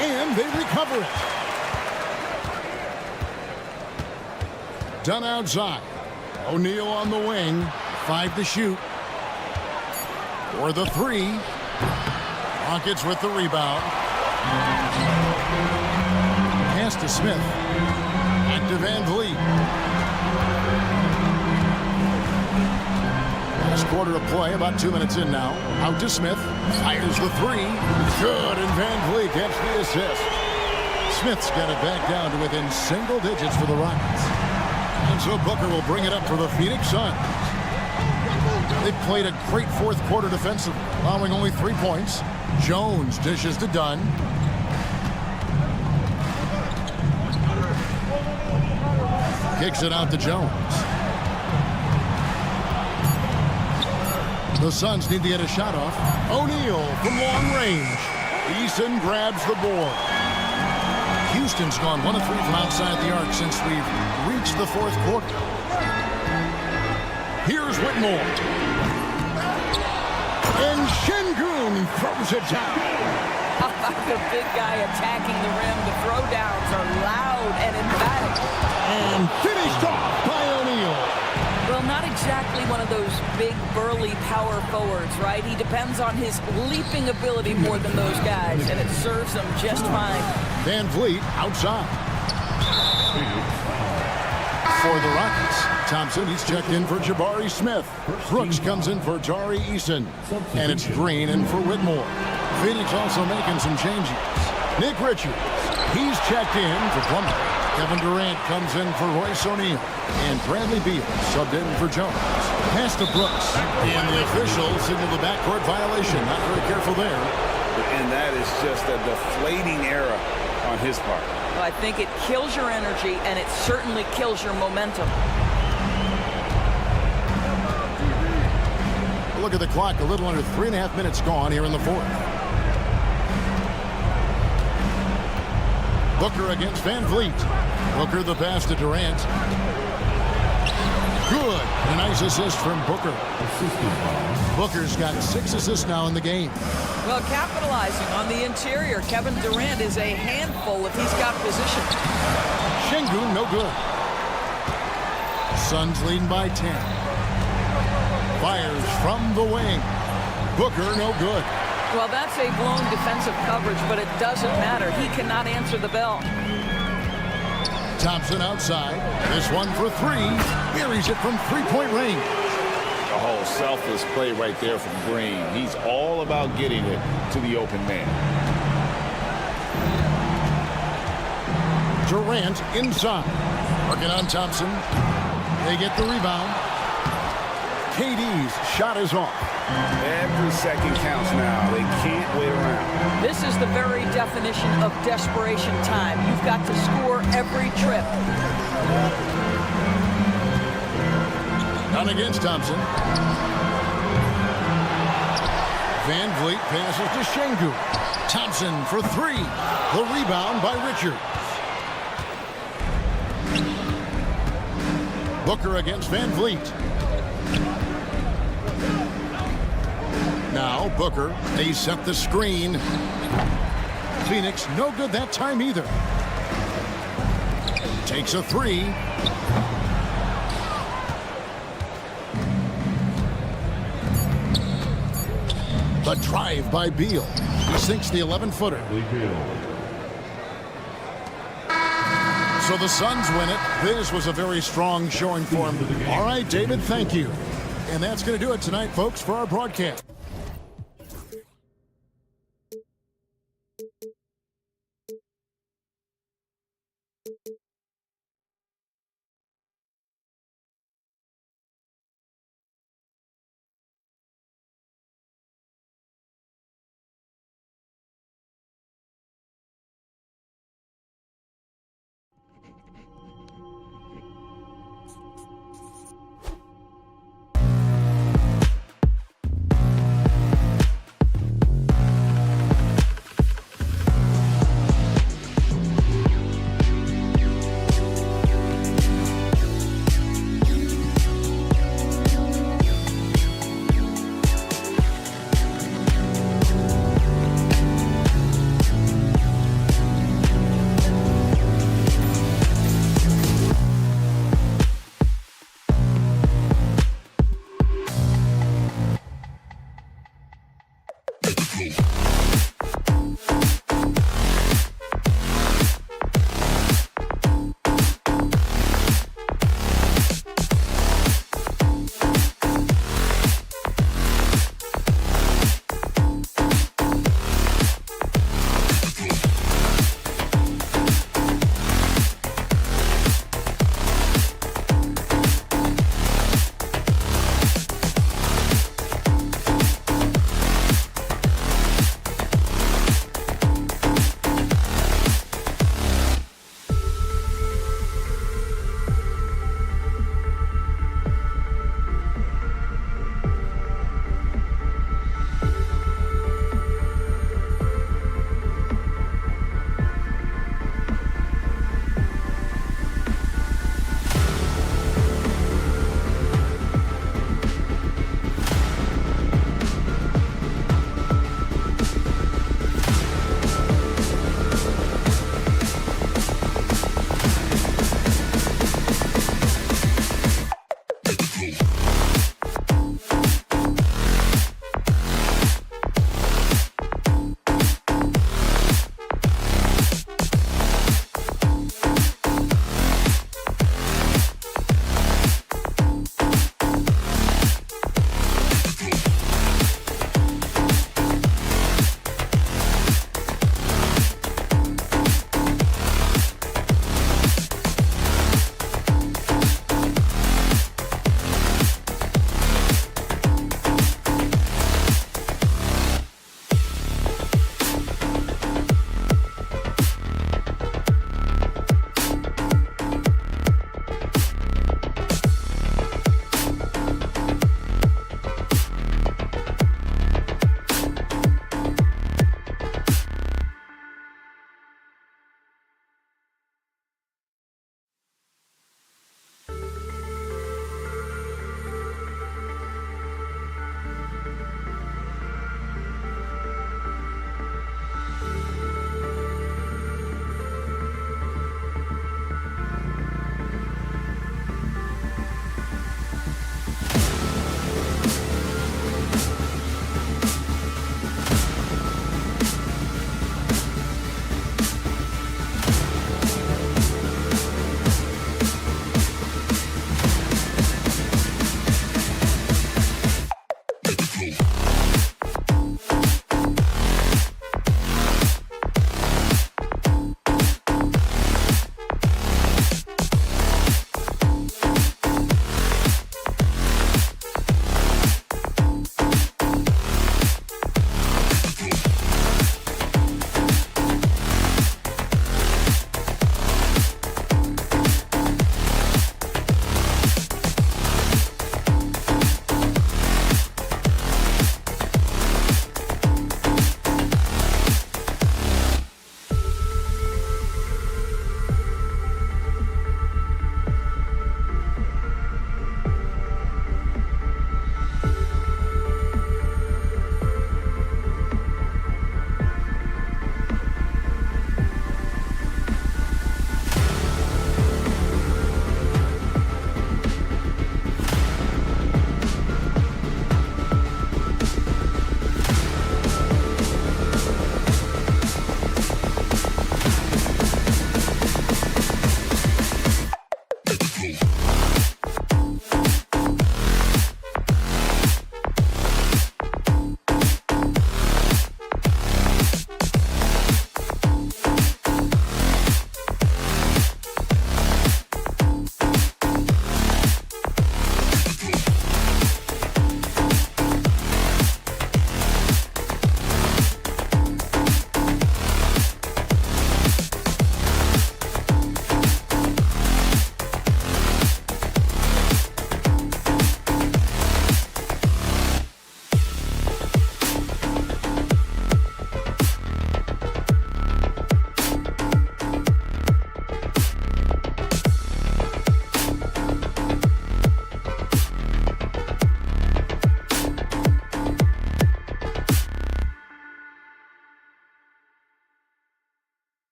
And they recover it. Dunn outside. O'Neal on the wing. 5 to shoot. For the three. Rockets with the rebound. Pass to Smith. And to Van Vliet. Last quarter of play, about 2 minutes in now. Out to Smith. Fires the three. Good, and Van Vliet gets the assist. Smith's got it back down to within single digits for the Rockets. And so Booker will bring it up for the Phoenix Suns. They played a great fourth quarter defensively, allowing only 3 points. Jones dishes to Dunn. Kicks it out to Jones. The Suns need to get a shot off. O'Neal from long range. Eason grabs the board. Houston's gone 1 of 3 from outside the arc since we've reached the fourth quarter. Here's Whitmore. And Şengün throws it down. The big guy attacking the rim. The throwdowns are loud and emphatic. And finished off by O'Neal. Well, not exactly one of those big, burly power forwards, right? He depends on his leaping ability more than those guys, and it serves him just fine. Van Vliet outside. For the Rockets, Thompson, he's checked in for Jabari Smith. Brooks comes in for Tari Eason. And it's Green in for Whitmore. Phoenix also making some changes. Nick Richards, he's checked in for Plummer. Kevin Durant comes in for Royce O'Neal. And Bradley Beal subbed in for Jones. Pass to Brooks. And the officials signal the backcourt violation. Not very careful there. And that is just a deflating error on his part. Well, I think it kills your energy, and it certainly kills your momentum. Look at the clock. A little under 3.5 minutes gone here in the fourth. Booker against Van Vliet. Booker the pass to Durant. Good. A nice assist from Booker. Booker's got 6 assists now in the game. Well, capitalizing on the interior, Kevin Durant is a handful if he's got position. Şengün, no good. Suns leading by 10. Fires from the wing. Booker, no good. Well, that's a blown defensive coverage, but it doesn't matter. He cannot answer the bell. Thompson outside. This one for 3. Buries it from three-point range. A whole selfless play right there from Green. He's all about getting it to the open man. Durant inside. Working on Thompson. They get the rebound. KD's shot is off. Every second counts now. They can't wait around. This is the very definition of desperation time. You've got to score every trip. None against Thompson. Van Vliet passes to Şengün. Thompson for 3. The rebound by Richards. Booker against Van Vliet. Now Booker, they set the screen. Phoenix, no good that time either. Takes a 3. The drive by Beal. He sinks the 11-footer. So the Suns win it. This was a very strong showing for him. All right, David, thank you. And that's going to do it tonight, folks, for our broadcast.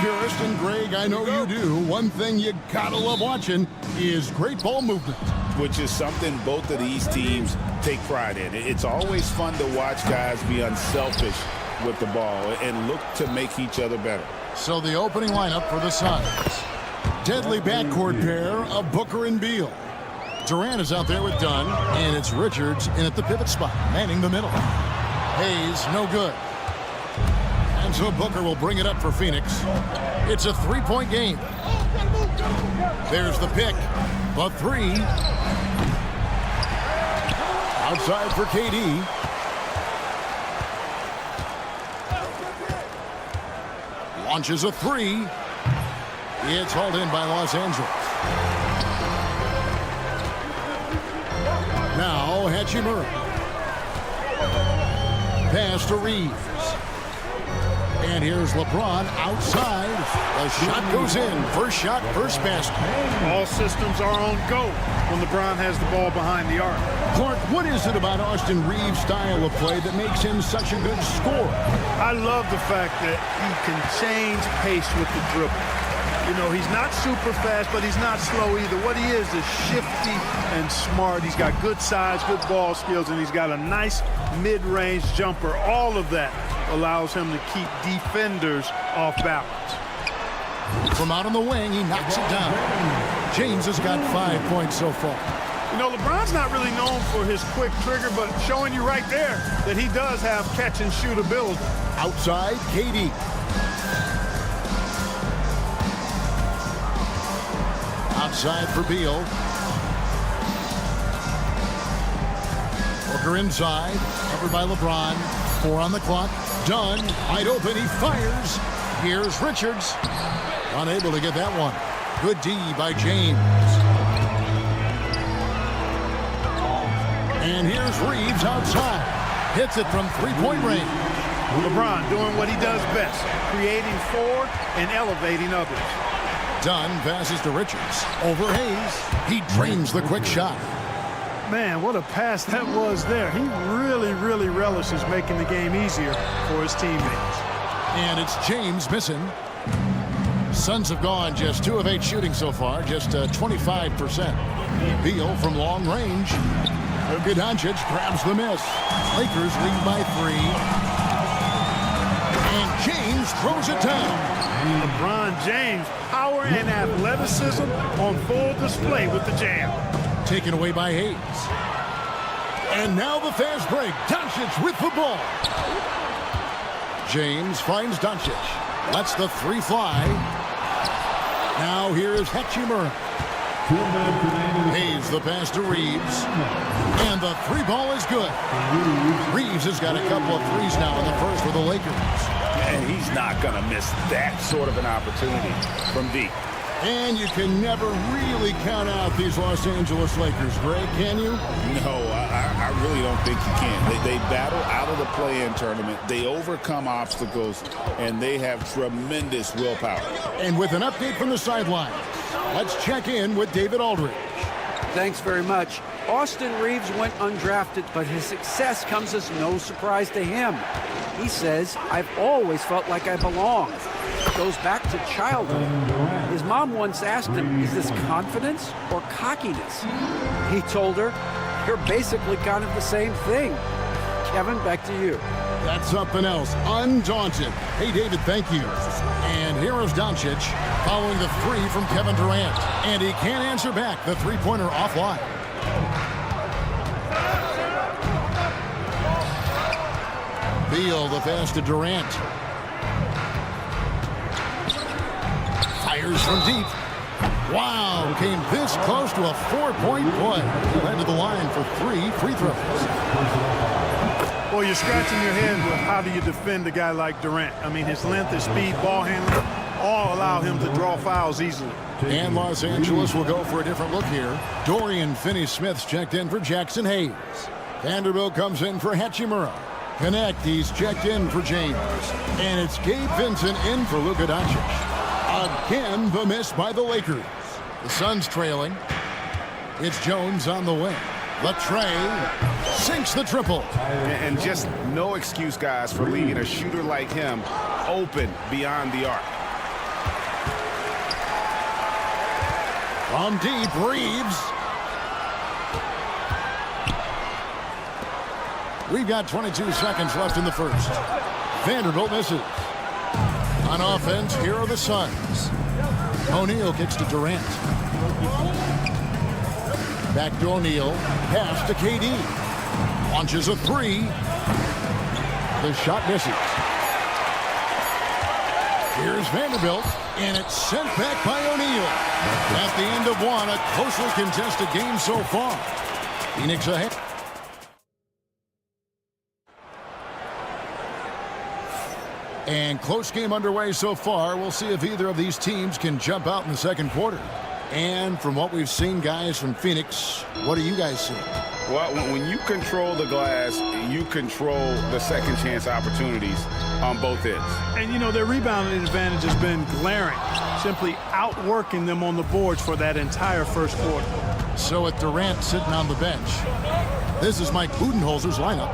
purist, and Greg, I know you do. One thing you gotta love watching is great ball movement. Which is something both of these teams take pride in. It's always fun to watch guys be unselfish with the ball and look to make each other better. So the opening lineup for the Suns. Deadly backcourt pair of Booker and Beal. Durant is out there with Dunn, and it's Richards in at the pivot spot, manning the middle. Hayes, no good. And so Booker will bring it up for Phoenix. It's a three-point game. There's the pick. The three. Outside for KD. Launches a three. It's hauled in by Los Angeles. Now Hachimura. Pass to Reeves. And here's LeBron outside. The shot goes in. First shot, first basket. All systems are on go when LeBron has the ball behind the arc. Clark, what is it about Austin Reeves' style of play that makes him such a good scorer? I love the fact that he can change pace with the dribble. You know, he's not super fast, but he's not slow either. What he is shifty and smart. He's got good size, good ball skills, and he's got a nice mid-range jumper. All of that allows him to keep defenders off balance. From out on the wing, he knocks it down. James has got 5 points so far. You know, LeBron's not really known for his quick trigger, but showing you right there that he does have catch-and-shoot ability. Outside, KD. Outside for Beal. Booker inside, covered by LeBron. 4 on the clock. Dunn, wide open, he fires. Here's Richards. Unable to get that one. Good D by James. And here's Reeves outside. Hits it from three-point range. LeBron doing what he does best, creating for and elevating others. Dunn passes to Richards. Over Hayes. He drains the quick shot. Man, what a pass that was there. He really relishes making the game easier for his teammates. And it's James missing. Suns have gone just 2 of 8 shooting so far, just 25%. Beal from long range. Luka Doncic grabs the miss. Lakers lead by 3. And James throws it down. LeBron James, power and athleticism on full display with the jam. Taken away by Hayes. And now the fast break. Doncic with the ball. James finds Doncic. Lets the 3 fly. Now here's Hachimura. Hayes the pass to Reeves. And the 3 ball is good. Reeves has got a couple of threes now in the first for the Lakers. And he's not going to miss that sort of an opportunity from deep. And you can never really count out these Los Angeles Lakers, Greg, can you? No, I really don't think you can. They battle out of the play-in tournament. They overcome obstacles, and they have tremendous willpower. And with an update from the sidelines, let's check in with David Aldridge. Thanks very much. Austin Reeves went undrafted, but his success comes as no surprise to him. He says, I've always felt like I belong. Goes back to childhood. His mom once asked him, is this confidence or cockiness? He told her, you're basically kind of the same thing. Kevin, back to you. That's something else. Undaunted. Hey, David, thank you. And here is Doncic following the 3 from Kevin Durant. And he can't answer back. The three-pointer offline. Beal the pass to Durant. Fires from deep. Wow, came this close to a 4-point play. He'll head to the line for 3 free throws. Well, you're scratching your head with how do you defend a guy like Durant? I mean, his length, his speed, ball handling, all allow him to draw fouls easily. And Los Angeles will go for a different look here. Dorian Finney-Smith's checked in for Jackson Hayes. Vanderbilt comes in for Hachimura. Connect, he's checked in for James. And it's Gabe Vincent in for Luka Doncic. Again, the miss by the Lakers. The Suns trailing. It's Jones on the wing. Latrey sinks the triple. And just no excuse, guys, for leaving a shooter like him open beyond the arc. From deep, Reeves. We've got 22 seconds left in the first. Vanderbilt misses. On offense, here are the Suns. O'Neal kicks to Durant. Back to O'Neal. Pass to KD. Launches a three. The shot misses. Here's Vanderbilt, and it's sent back by O'Neal. At the end of one, a closely contested game so far. Phoenix ahead. And close game underway so far. We'll see if either of these teams can jump out in the second quarter. And from what we've seen, guys, from Phoenix, what do you guys see? Well, when you control the glass, you control the second chance opportunities on both ends. And, you know, their rebounding advantage has been glaring, simply outworking them on the boards for that entire first quarter. So with Durant sitting on the bench, this is Mike Budenholzer's lineup.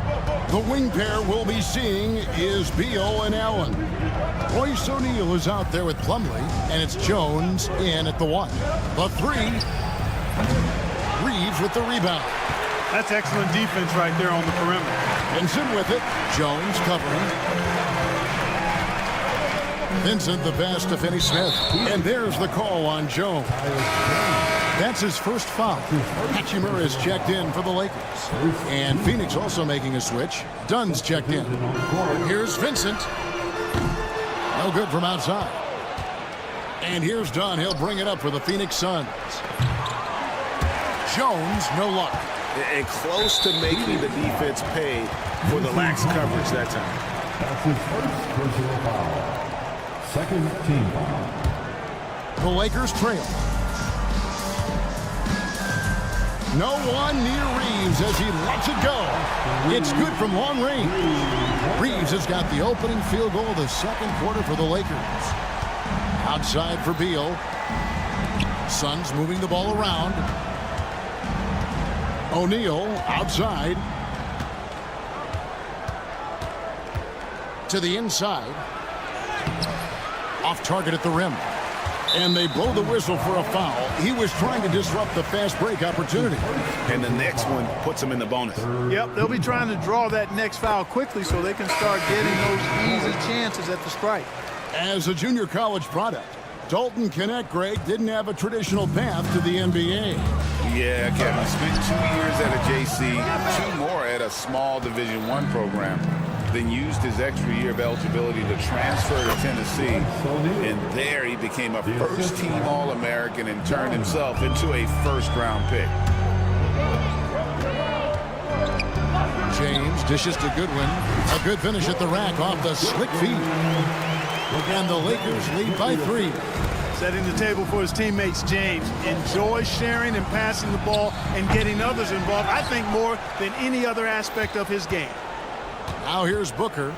The wing pair we'll be seeing is Beal and Allen. Royce O'Neal is out there with Plumlee, and it's Jones in at the one. The three. Reeves with the rebound. That's excellent defense right there on the perimeter. Vincent with it. Jones covering. Vincent the pass to Finney-Smith. And there's the call on Jones. That's his first foul. Hachimura is checked in for the Lakers. And Phoenix also making a switch. Dunn's checked in. Here's Vincent. No good from outside. And here's Dunn. He'll bring it up for the Phoenix Suns. Jones, no luck. And close to making the defense pay for the lax coverage that time. That's his first personal foul. Second team foul. The Lakers trail. No one near Reeves as he lets it go. It's good from long range. Reeves has got the opening field goal of the second quarter for the Lakers. Outside for Beal. Suns moving the ball around. O'Neal outside. To the inside. Off target at the rim. And they blow the whistle for a foul. He was trying to disrupt the fast break opportunity. And the next one puts him in the bonus. Yep, they'll be trying to draw that next foul quickly so they can start getting those easy chances at the strike. As a junior college product, Dalton Connect, Greg, didn't have a traditional path to the NBA. Yeah, Kevin. Spent 2 years at a JC, 2 more at a small Division I program. Then used his extra year of eligibility to transfer to Tennessee. And there he became a first-team All-American and turned himself into a first-round pick. James dishes to Goodwin. A good finish at the rack off the slick feed. And the Lakers lead by 3. Setting the table for his teammates, James enjoys sharing and passing the ball and getting others involved, I think, more than any other aspect of his game. Now here's Booker.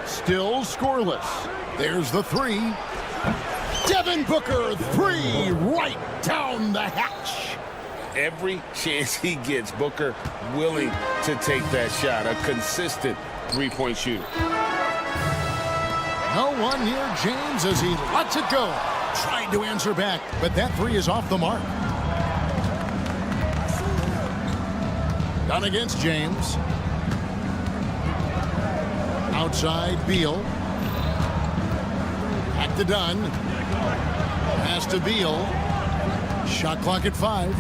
Still scoreless. There's the 3. Devin Booker, 3 right down the hatch. Every chance he gets, Booker willing to take that shot. A consistent three-point shooter. No one near James as he lets it go. Trying to answer back, but that 3 is off the mark. Done against James. Outside, Beal. Back to Dunn. Pass to Beal. Shot clock at 5.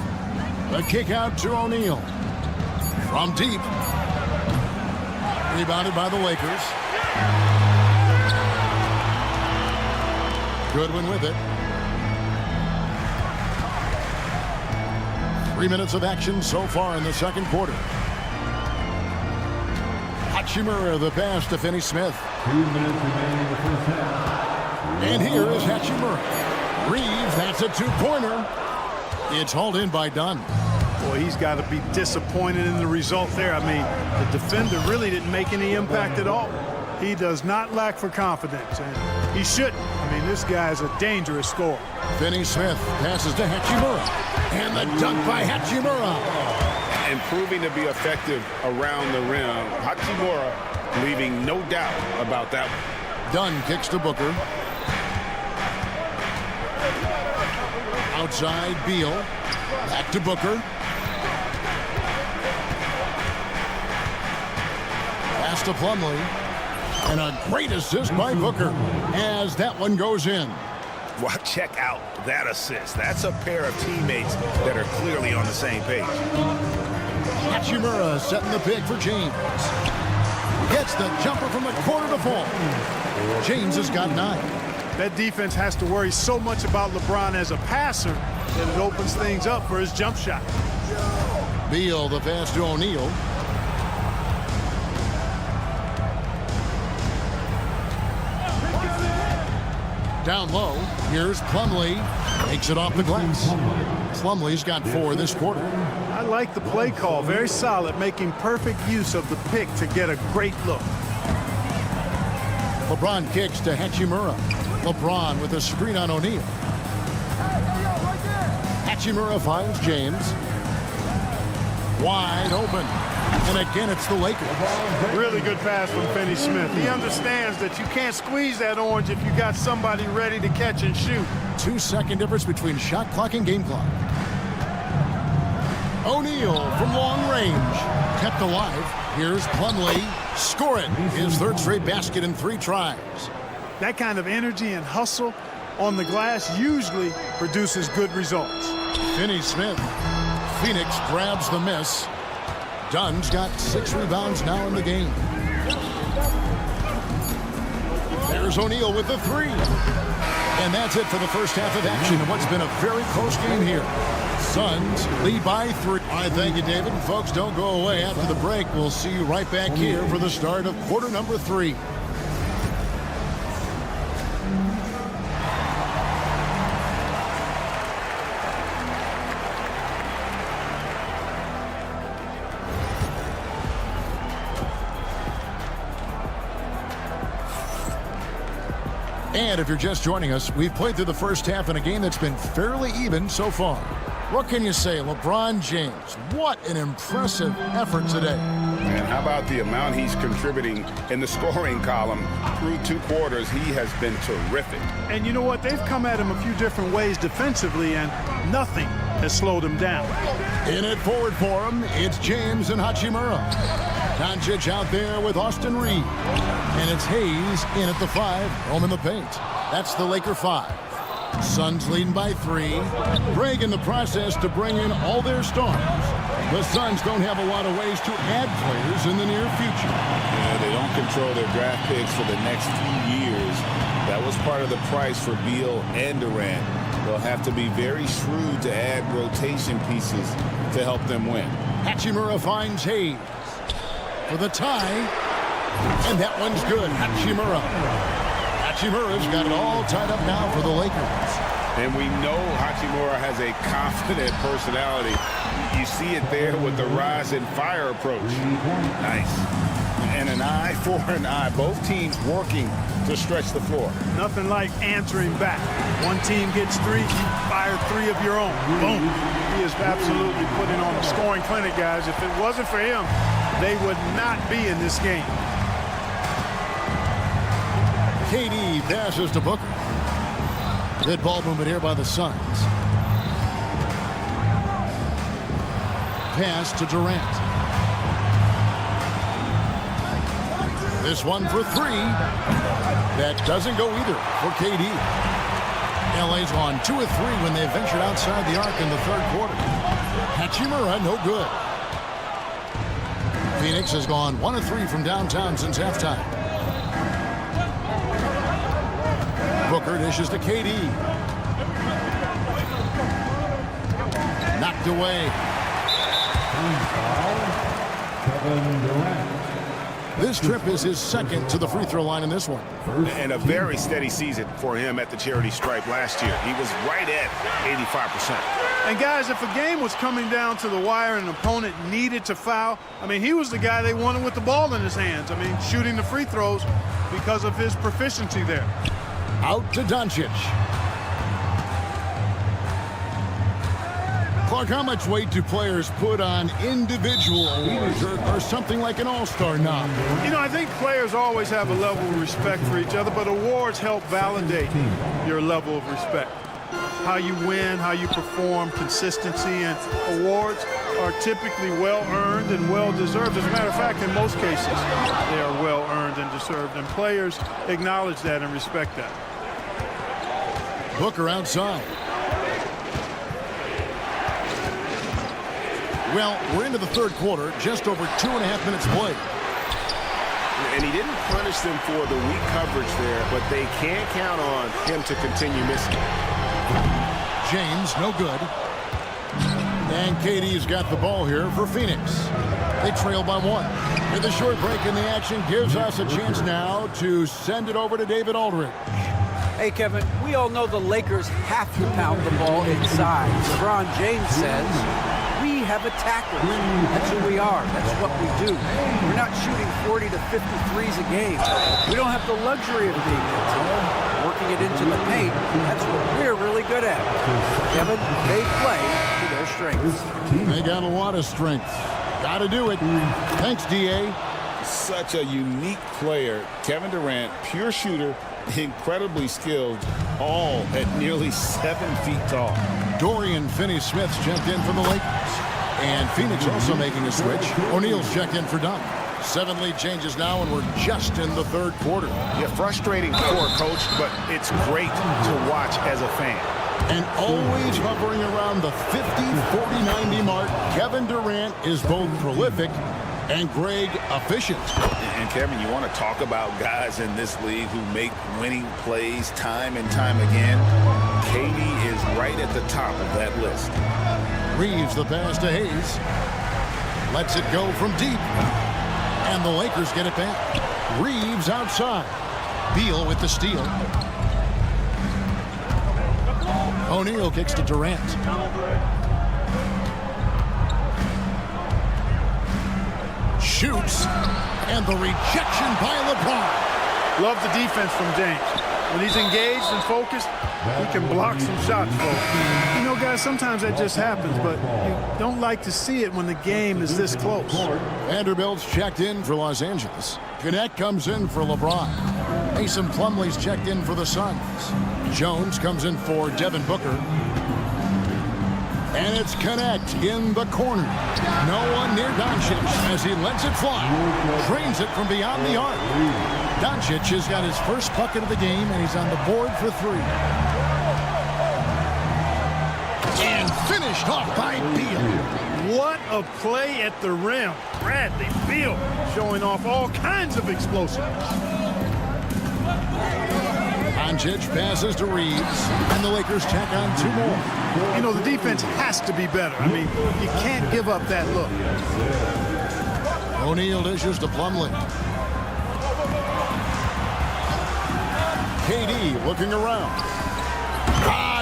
The kick out to O'Neal. From deep. Rebounded by the Lakers. Goodwin with it. 3 minutes of action so far in the second quarter. Hachimura the pass to Finney-Smith. 2 minutes remaining in the first half. And here is Hachimura. Reeves, that's a 2-pointer. It's hauled in by Dunn. Boy, he's got to be disappointed in the result there. I mean, the defender really didn't make any impact at all. He does not lack for confidence, and he shouldn't. I mean, this guy's a dangerous scorer. Finney-Smith passes to Hachimura. And the dunk by Hachimura. And proving to be effective around the rim. Hachimura leaving no doubt about that one. Dunn kicks to Booker. Outside Beal. Back to Booker. Pass to Plumlee. And a great assist by Booker as that one goes in. Well, check out that assist. That's a pair of teammates that are clearly on the same page. Hachimura setting the pick for James. Gets the jumper from the corner to fall. James has got 9. That defense has to worry so much about LeBron as a passer that it opens things up for his jump shot. Beal, the pass to O'Neal. Down low, here's Plumlee. Takes it off the glass. Plumlee's got 4 this quarter. I like the play call. Very solid, making perfect use of the pick to get a great look. LeBron kicks to Hachimura. LeBron with a screen on O'Neal. Hachimura finds James. Wide open. And again, it's the Lakers. Really good pass from Finney-Smith. He understands that you can't squeeze that orange if you got somebody ready to catch and shoot. 2-second difference between shot clock and game clock. O'Neal from long range. Kept alive. Here's Plumlee. Score it. His 3rd straight basket in 3 tries. That kind of energy and hustle on the glass usually produces good results. Finney-Smith. Phoenix grabs the miss. Dunn's got 6 rebounds now in the game. There's O'Neal with the 3. And that's it for the first half of action in what's been a very close game here. Suns lead by 3. All right, thank you, David. And folks, don't go away. After the break, we'll see you right back here for the start of quarter number 3. And if you're just joining us, we've played through the first half in a game that's been fairly even so far. What can you say? LeBron James, what an impressive effort today. And how about the amount he's contributing in the scoring column through 2 quarters? He has been terrific. And you know what? They've come at him a few different ways defensively, and nothing has slowed him down. In it forward for him, it's James and Hachimura. Doncic out there with Austin Reed. And it's Hayes in at the 5, home in the paint. That's the Laker 5. Suns leading by 3. Greg in the process to bring in all their stars. The Suns don't have a lot of ways to add players in the near future. Yeah, they don't control their draft picks for the next few years. That was part of the price for Beal and Durant. They'll have to be very shrewd to add rotation pieces to help them win. Hachimura finds Hayes for the tie. And that one's good. Hachimura. Hachimura's got it all tied up now for the Lakers. And we know Hachimura has a confident personality. You see it there with the rise and fire approach. Nice. And an eye for an eye. Both teams working to stretch the floor. Nothing like answering back. One team gets 3, you fire 3 of your own. Boom. He is absolutely putting on a scoring clinic, guys. If it wasn't for him, they would not be in this game. KD passes to Booker. Good ball movement here by the Suns. Pass to Durant. This one for 3. That doesn't go either for KD. LA's on 2 of 3 when they ventured outside the arc in the 3rd quarter. Hachimura, no good. Phoenix has gone 1 of 3 from downtown since halftime. Booker dishes to KD. Knocked away. Kevin Durant. This trip is his 2nd to the free throw line in this one. And a very steady season for him at the charity stripe last year. He was right at 85%. And guys, if a game was coming down to the wire and an opponent needed to foul, I mean, he was the guy they wanted with the ball in his hands. I mean, shooting the free throws because of his proficiency there. Out to Doncic. Clark, how much weight do players put on individual awards or something like an all-star nod? You know, I think players always have a level of respect for each other, but awards help validate your level of respect. how you win, how you perform, consistency, and awards are typically well-earned and well-deserved. As a matter of fact, in most cases, they are well-earned and deserved, and players acknowledge that and respect that. Booker outside. Well, we're into the third quarter, just over 2.5 minutes played. And he didn't punish them for the weak coverage there, but they can't count on him to continue missing. James, no good. And KD's got the ball here for Phoenix. They trail by 1. And the short break in the action gives us a chance now to send it over to David Aldridge. Hey, Kevin, we all know the Lakers have to pound the ball inside. LeBron James says, we have attackers. That's who we are. That's what we do. We're not shooting 40 to 50 a game. We don't have the luxury of being that team. Working it into the paint, that's what we're really good at. Kevin, they play to their strengths. They got a lot of strength. Got to do it. Thanks, D.A. Such a unique player. Kevin Durant, pure shooter, incredibly skilled, all at nearly 7 feet tall. Dorian Finney-Smith's checked in from the Lakers. And Phoenix also making a switch. O'Neal's checked in for Dunn. 7-lead changes now, and we're just in the third quarter. Yeah, frustrating for a coach, but it's great to watch as a fan. And always hovering around the 50, 40, 90 mark, Kevin Durant is both prolific and Greg efficient. And Kevin, you want to talk about guys in this league who make winning plays time and time again. KD is right at the top of that list. Reeves the pass to Hayes. Lets it go from deep. And the Lakers get it back. Reeves outside. Beal with the steal. O'Neal kicks to Durant. Shoots. And the rejection by LeBron. Love the defense from James. When he's engaged and focused, he can block some shots, folks. You know, guys, sometimes that just happens, but you don't like to see it when the game is this close. Vanderbilt's checked in for Los Angeles. Connect comes in for LeBron. Mason Plumlee's checked in for the Suns. Jones comes in for Devin Booker. And it's Connect in the corner. No one near Doncic as he lets it fly. Drains it from beyond the arc. Doncic has got his first bucket of the game, and he's on the board for 3. And finished off by Beal. What a play at the rim. Bradley Beal showing off all kinds of explosiveness. Doncic passes to Reeves, and the Lakers tack on 2 more. You know, the defense has to be better. I mean, you can't give up that look. O'Neal dishes to Plumlee. KD looking around.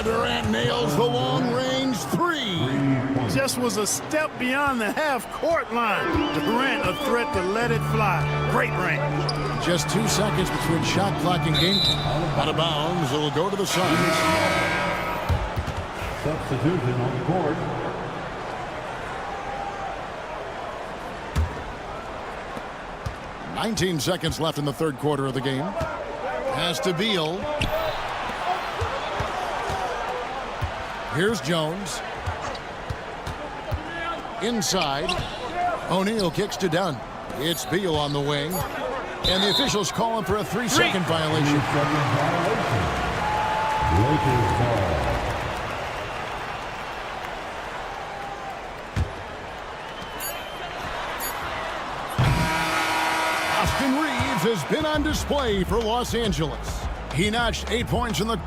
Durant nails the long-range 3. Just was a step beyond the half-court line. Durant a threat to let it fly. Great range. Just 2 seconds between shot clock and game clock. Out of bounds, it'll go to the Suns. Substitution on the court. "19 seconds left in the third quarter of the game. Pass to Beal. Here's Jones. Inside. O'Neal kicks to Dunn. It's Beal on the wing. And the officials call him for a 3-second violation. Lakers ball. Austin Reeves has been on display for Los Angeles. He notched 8 points in the...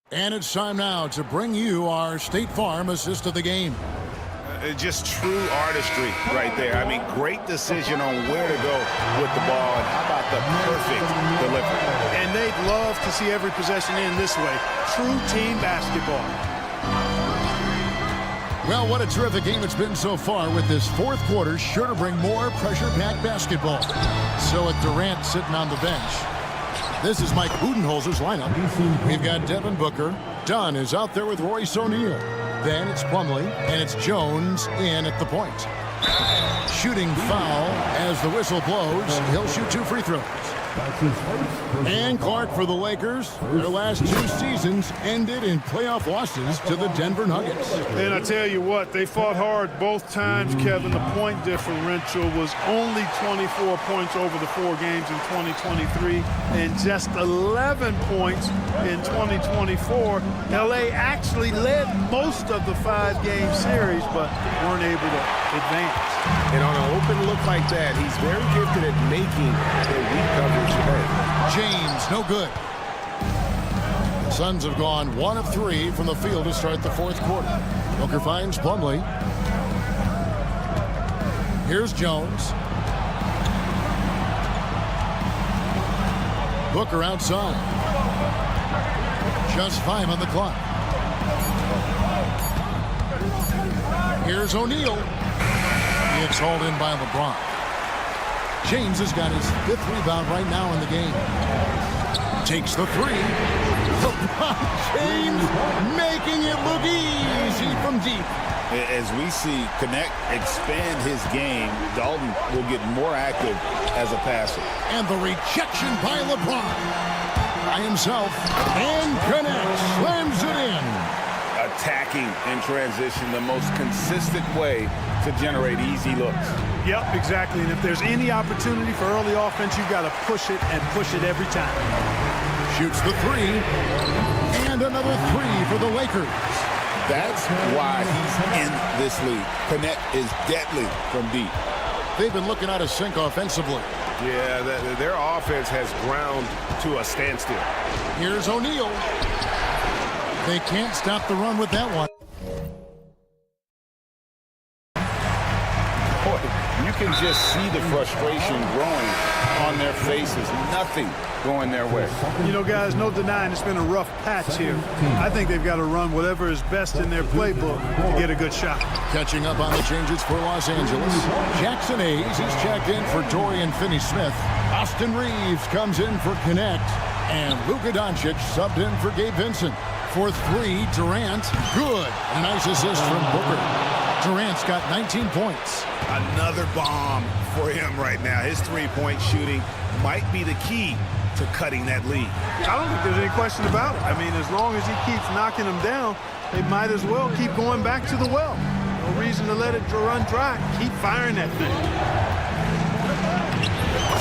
And it's time now to bring you our State Farm assist of the game. Just true artistry right there. I mean, great decision on where to go with the ball, and how about the perfect delivery. And they'd love to see every possession end this way. True team basketball. Well, what a terrific game it's been so far, with this fourth quarter sure to bring more pressure-packed basketball. So with Durant sitting on the bench, this is Mike Budenholzer's lineup. We've got Devin Booker. Dunn is out there with Royce O'Neal. Then it's Plumlee, and it's Jones in at the point. Shooting foul as the whistle blows. He'll shoot 2 free throws. That's his first personal And Clark for the Lakers. Their last 2 seasons ended in playoff losses to the Denver Nuggets. And I tell you what, they fought hard both times, Kevin. The point differential was only 24 points over the 4 games in 2023 and just 11 points in 2024. LA actually led most of the 5-game series, but weren't able to advance. And on an open look like that, he's very gifted at making the weak coverage work. James, no good. The Suns have gone 1 of 3 from the field to start the 4th quarter. Booker finds Plumlee. Here's Jones. Booker outside. Just 5 on the clock. Here's O'Neal. It's hauled in by LeBron. James has got his 5th rebound right now in the game. Takes the 3. LeBron James making it look easy from deep. As we see Connect expand his game, Dalton will get more active as a passer. And the rejection by LeBron. By himself. And Connect slams it in. Attacking in transition, the most consistent way to generate easy looks. Yep, exactly. And if there's any opportunity for early offense, you've got to push it and push it every time. Shoots the 3. And another 3 for the Lakers. That's why he's in this league. Connect is deadly from deep. They've been looking out of sync offensively. Yeah, their offense has ground to a standstill. Here's O'Neal. They can't stop the run with that one. Boy, you can just see the frustration growing on their faces. Nothing going their way. You know, guys, no denying it's been a rough patch here. I think they've got to run whatever is best in their playbook to get a good shot. Catching up on the changes for Los Angeles. Jackson Hayes is checked in for Dorian Finney-Smith. Austin Reeves comes in for Connect. And Luka Doncic subbed in for Gabe Vincent. For 3, Durant, good. A nice assist from Booker. Durant's got 19 points. Another bomb for him right now. His 3-point shooting might be the key to cutting that lead. I don't think there's any question about it. I mean, as long as he keeps knocking them down, they might as well keep going back to the well. No reason to let it run dry. Keep firing that thing.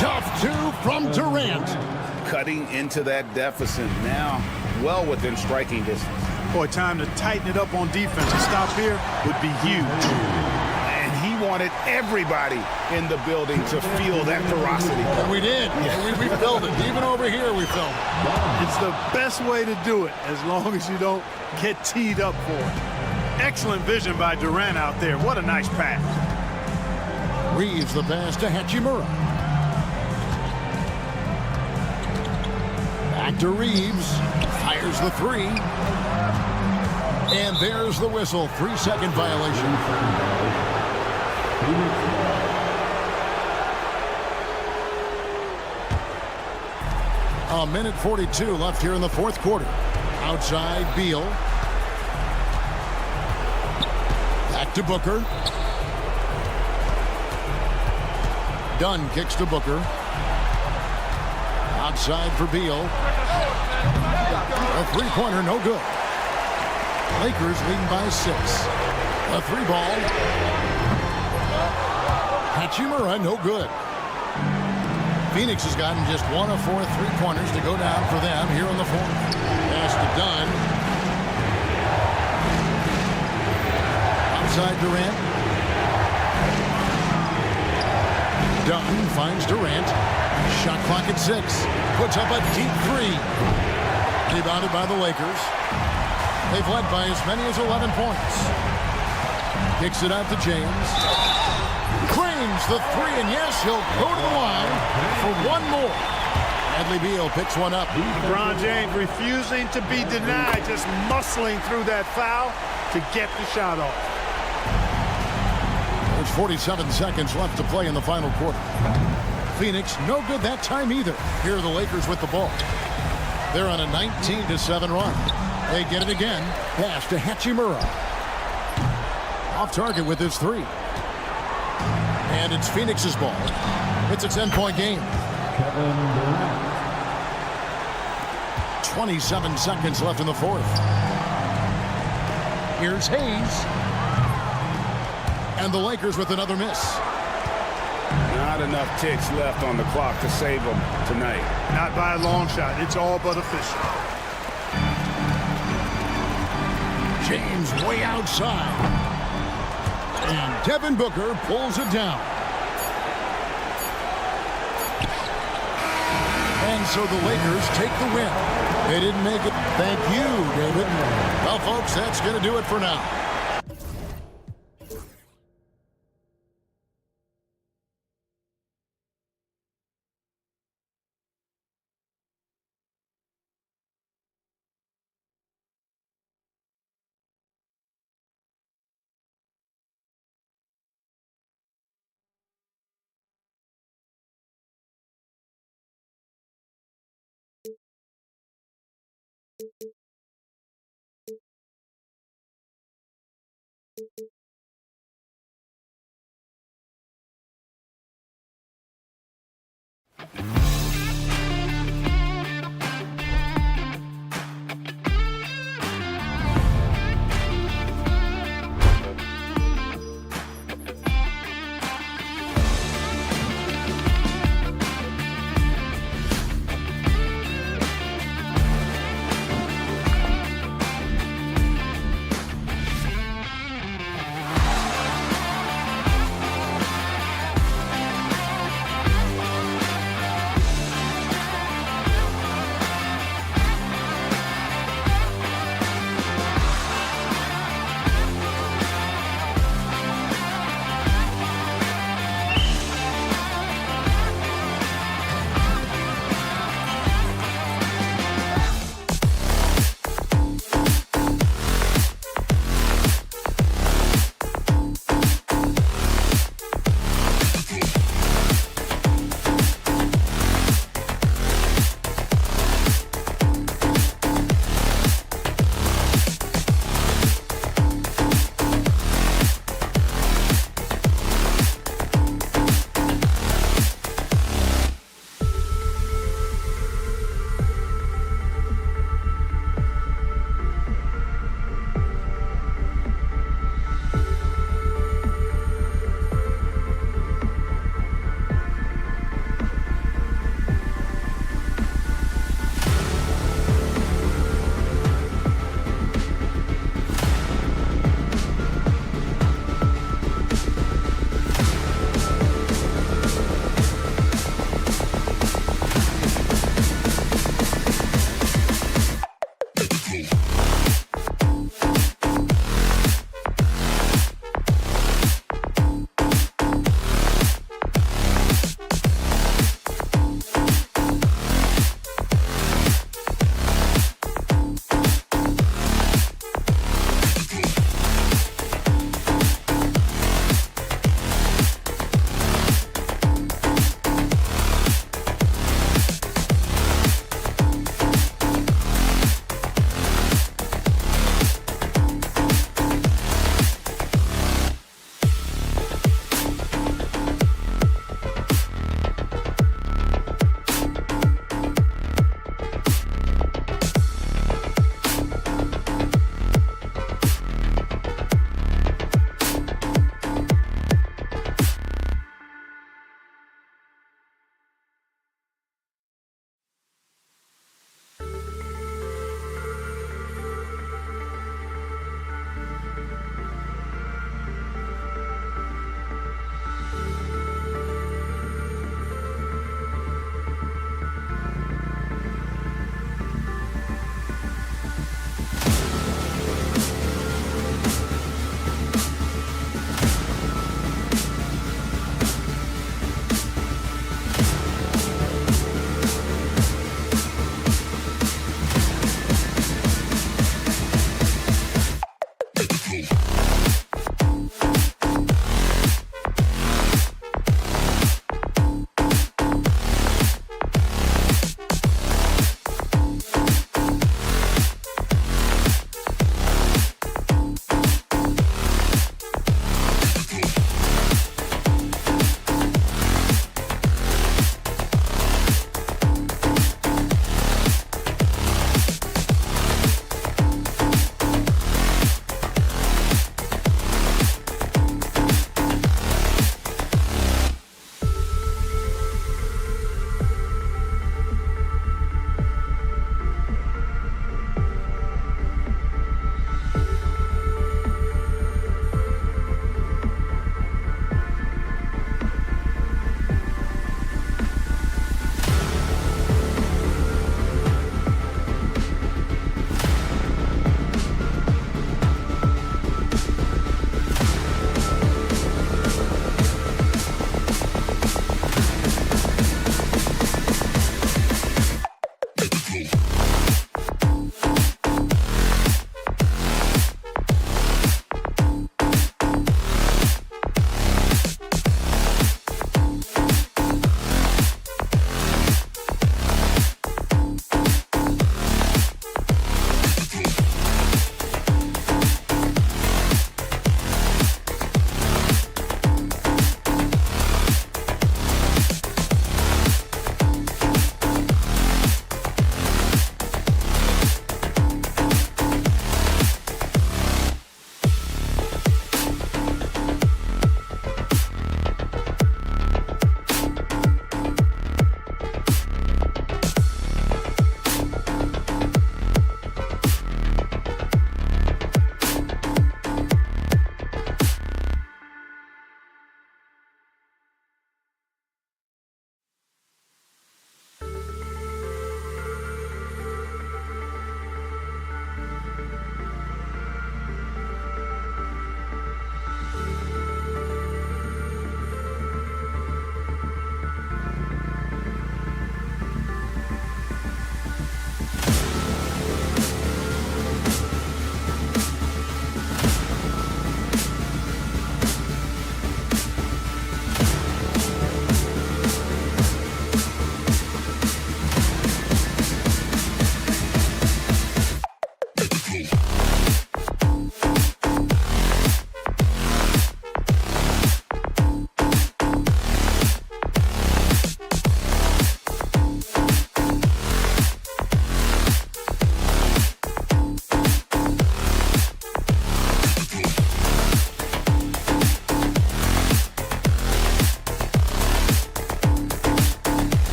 Tough 2 from Durant. Cutting into that deficit now, well within striking distance. Boy, time to tighten it up on defense. A stop here would be huge. And he wanted everybody in the building to feel that ferocity. And we did. Yeah. We felt it. Even over here, we felt it. It's the best way to do it, as long as you don't get teed up for it. Excellent vision by Durant out there. What a nice pass. Reeves the pass to Hachimura. Back to Reeves. Fires the 3. And there's the whistle. 3-second violation. A minute 42 left here in the 4th quarter. Outside, Beal. Back to Booker. Dunn kicks to Booker. Outside for Beal. A 3-pointer, no good. Lakers leading by 6. A 3-ball. Hachimura, no good. Phoenix has gotten just 1 of 4 3-pointers to go down for them here in the 4th. Pass to Dunn. Outside Durant. Dunn finds Durant. Shot clock at 6. Puts up a deep 3. Rebounded by the Lakers. They've led by as many as 11 points. Kicks it out to James. Cranes the 3, and yes, he'll go to the line for 1 more. Bradley Beal picks one up. LeBron James refusing to be denied, just muscling through that foul to get the shot off. There's 47 seconds left to play in the final quarter. Phoenix, no good that time either. Here are the Lakers with the ball. They're on a 19-7 run. They get it again. Pass to Hachimura. Off target with his 3. And it's Phoenix's ball. It's a 10-point game. Kevin Durant. 27 seconds left in the fourth. Here's Hayes. And the Lakers with another miss. Not enough ticks left on the clock to save them tonight. Not by a long shot. It's all but official. James way outside. And Devin Booker pulls it down. And so the Lakers take the win. They didn't make it. Thank you, David. Well, folks, that's going to do it for now.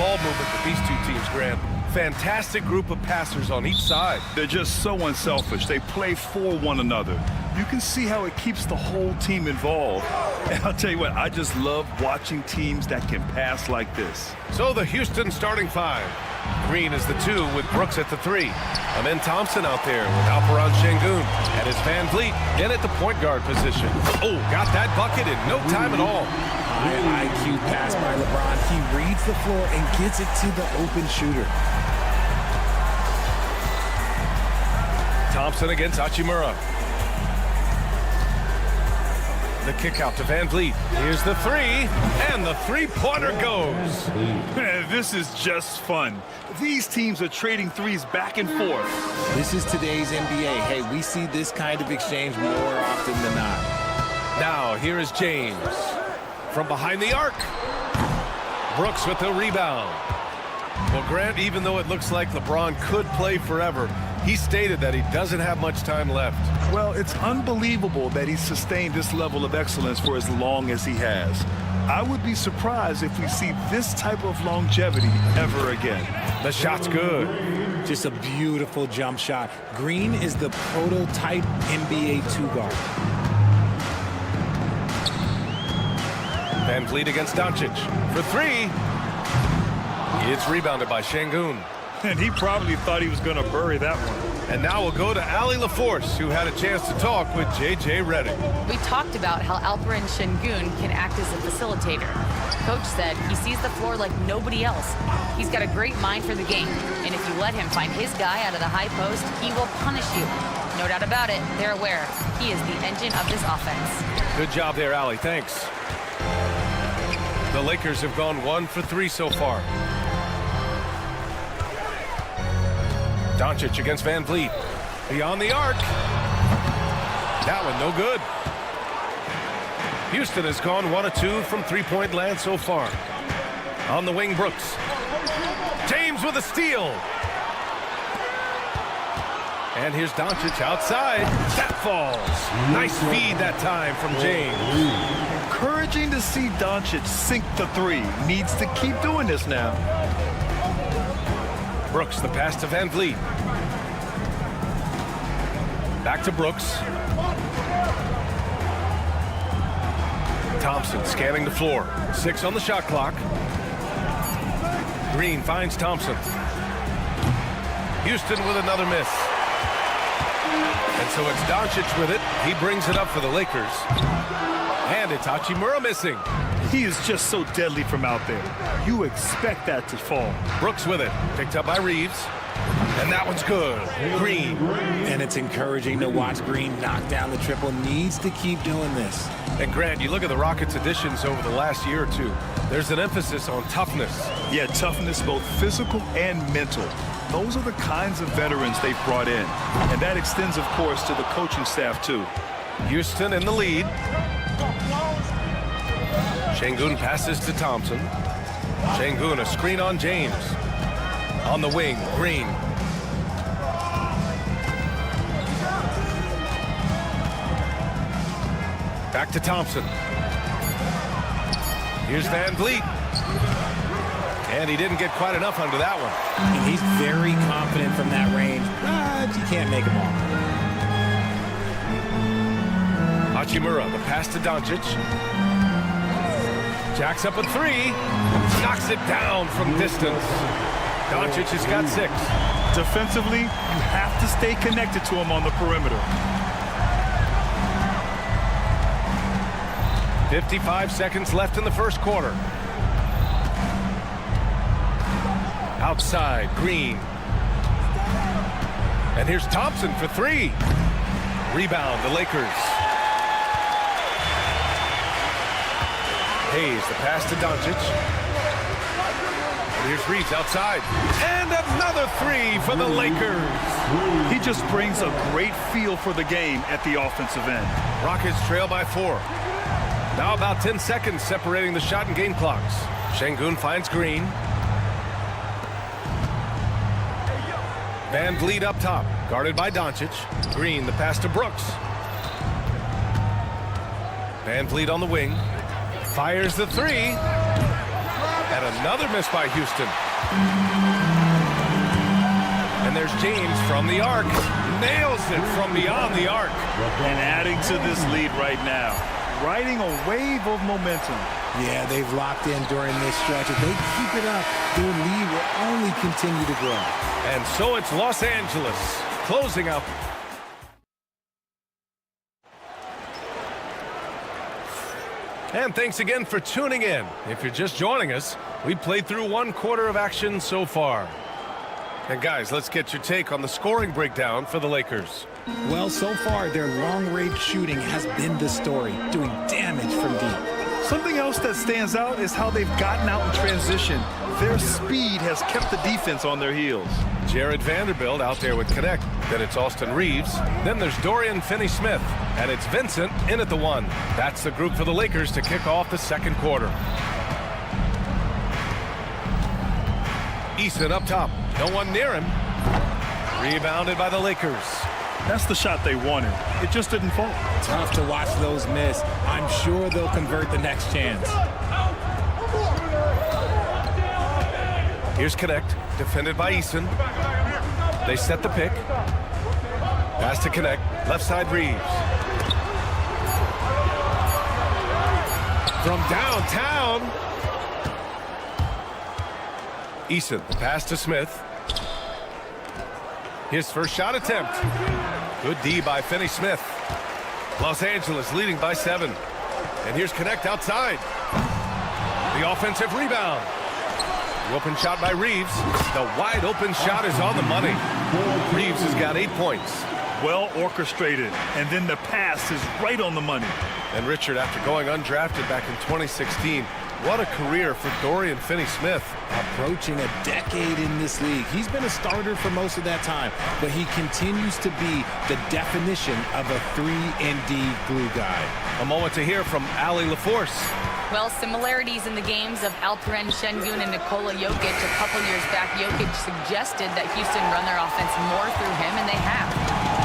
ball movement with these two teams, Grant. Fantastic group of passers on each side. They're just so unselfish. They play for one another. You can see how it keeps the whole team involved. And I'll tell you what, I just love watching teams that can pass like this. So the Houston starting five. Green is the 2 with Brooks at the 3. And then Thompson out there with Alperon Şengün. And it's Van Vliet in at the point guard position. Oh, got that bucket in no time at all. High IQ pass by LeBron. He reads the floor and gets it to the open shooter. Thompson against Hachimura. The kick out to Van Vliet. Here's the 3, and the three-pointer goes. This is just fun. These teams are trading threes back and forth. This is today's NBA. Hey, we see this kind of exchange more often than not. Now, here is James. From behind the arc. Brooks with the rebound. Well, Grant, even though it looks like LeBron could play forever, he stated that he doesn't have much time left. Well, it's unbelievable that he's sustained this level of excellence for as long as he has. I would be surprised if we see this type of longevity ever again. The shot's good. Just a beautiful jump shot. Green is the prototype NBA 2-guard. Van Vliet against Doncic for 3. It's rebounded by Şengün. And he probably thought he was going to bury that one. And now we'll go to Allie LaForce, who had a chance to talk with J.J. Redick. We talked about how Alperon Şengün can act as a facilitator. Coach said he sees the floor like nobody else. He's got a great mind for the game, and if you let him find his guy out of the high post, he will punish you. No doubt about it, they're aware. He is the engine of this offense. Good job there, Allie. Thanks. The Lakers have gone 1 for 3 so far. Doncic against Van Vliet. Beyond the arc. That one no good. Houston has gone 1 of 2 from three-point land so far. On the wing, Brooks. James with a steal. And here's Doncic outside. That falls. Nice feed that time from James. Encouraging to see Doncic sink the 3. Needs to keep doing this now. Brooks, the pass to Van Vliet. Back to Brooks. Thompson scanning the floor. 6 on the shot clock. Green finds Thompson. Houston with another miss. And so it's Doncic with it. He brings it up for the Lakers. And it's Hachimura missing. He is just so deadly from out there. You expect that to fall. Brooks with it. Picked up by Reeves. And that one's good. Green. And it's encouraging to watch Green knock down the triple. Needs to keep doing this. And Grant, you look at the Rockets' additions over the last year or two. There's an emphasis on toughness. Yeah, toughness, both physical and mental. Those are the kinds of veterans they've brought in. And that extends, of course, to the coaching staff, too. Houston in the lead. Şengün passes to Thompson. Şengün, a screen on James. On the wing, Green. Back to Thompson. Here's Van Vliet. And he didn't get quite enough under that one. And he's very confident from that range, but you can't make him all. Hachimura, the pass to Doncic. Jacks up a 3. Knocks it down from distance. Doncic has got 6. Defensively, you have to stay connected to him on the perimeter. 55 seconds left in the first quarter. Outside, Green. And here's Thompson for 3. Rebound, the Lakers. Hayes, the pass to Doncic. And here's Reeves outside. And another 3 for the Lakers. He just brings a great feel for the game at the offensive end. Rockets trail by 4. Now about 10 seconds separating the shot and game clocks. Şengün finds Green. Van Vliet up top, guarded by Doncic. Green, the pass to Brooks. Van Vliet on the wing. Fires the 3. And another miss by Houston. And there's James from the arc. Nails it from beyond the arc. And adding to this lead right now. Riding a wave of momentum. Yeah, they've locked in during this stretch. If they keep it up, their lead will only continue to grow. And so it's Los Angeles closing up. And thanks again for tuning in. If you're just joining us, we played through 1 quarter of action so far. And guys, let's get your take on the scoring breakdown for the Lakers. Well, so far, their long-range shooting has been the story, doing damage from deep. Something else that stands out is how they've gotten out in transition. Their speed has kept the defense on their heels. Jared Vanderbilt out there with Connect. Then it's Austin Reeves. Then there's Dorian Finney-Smith. And it's Vincent in at the 1. That's the group for the Lakers to kick off the 2nd quarter. Eason up top. No one near him. Rebounded by the Lakers. That's the shot they wanted. It just didn't fall. Tough to watch those miss. I'm sure they'll convert the next chance. Here's Connect, defended by Eason. They set the pick. Pass to Connect, left side Reeves. From downtown. Eason, the pass to Smith. His first shot attempt. Good D by Finney-Smith. Los Angeles leading by 7. And here's Connect outside. The offensive rebound. The open shot by Reeves. The wide open shot is on the money. Reeves has got 8 points. Well orchestrated. And then the pass is right on the money. And Richard, after going undrafted back in 2016, what a career for Dorian Finney-Smith. Approaching a decade in this league. He's been a starter for most of that time, but he continues to be the definition of a 3-and-D glue guy. A moment to hear from Ali LaForce. Well, similarities in the games of Alperen Şengün and Nikola Jokic. A couple years back, Jokic suggested that Houston run their offense more through him, and they have.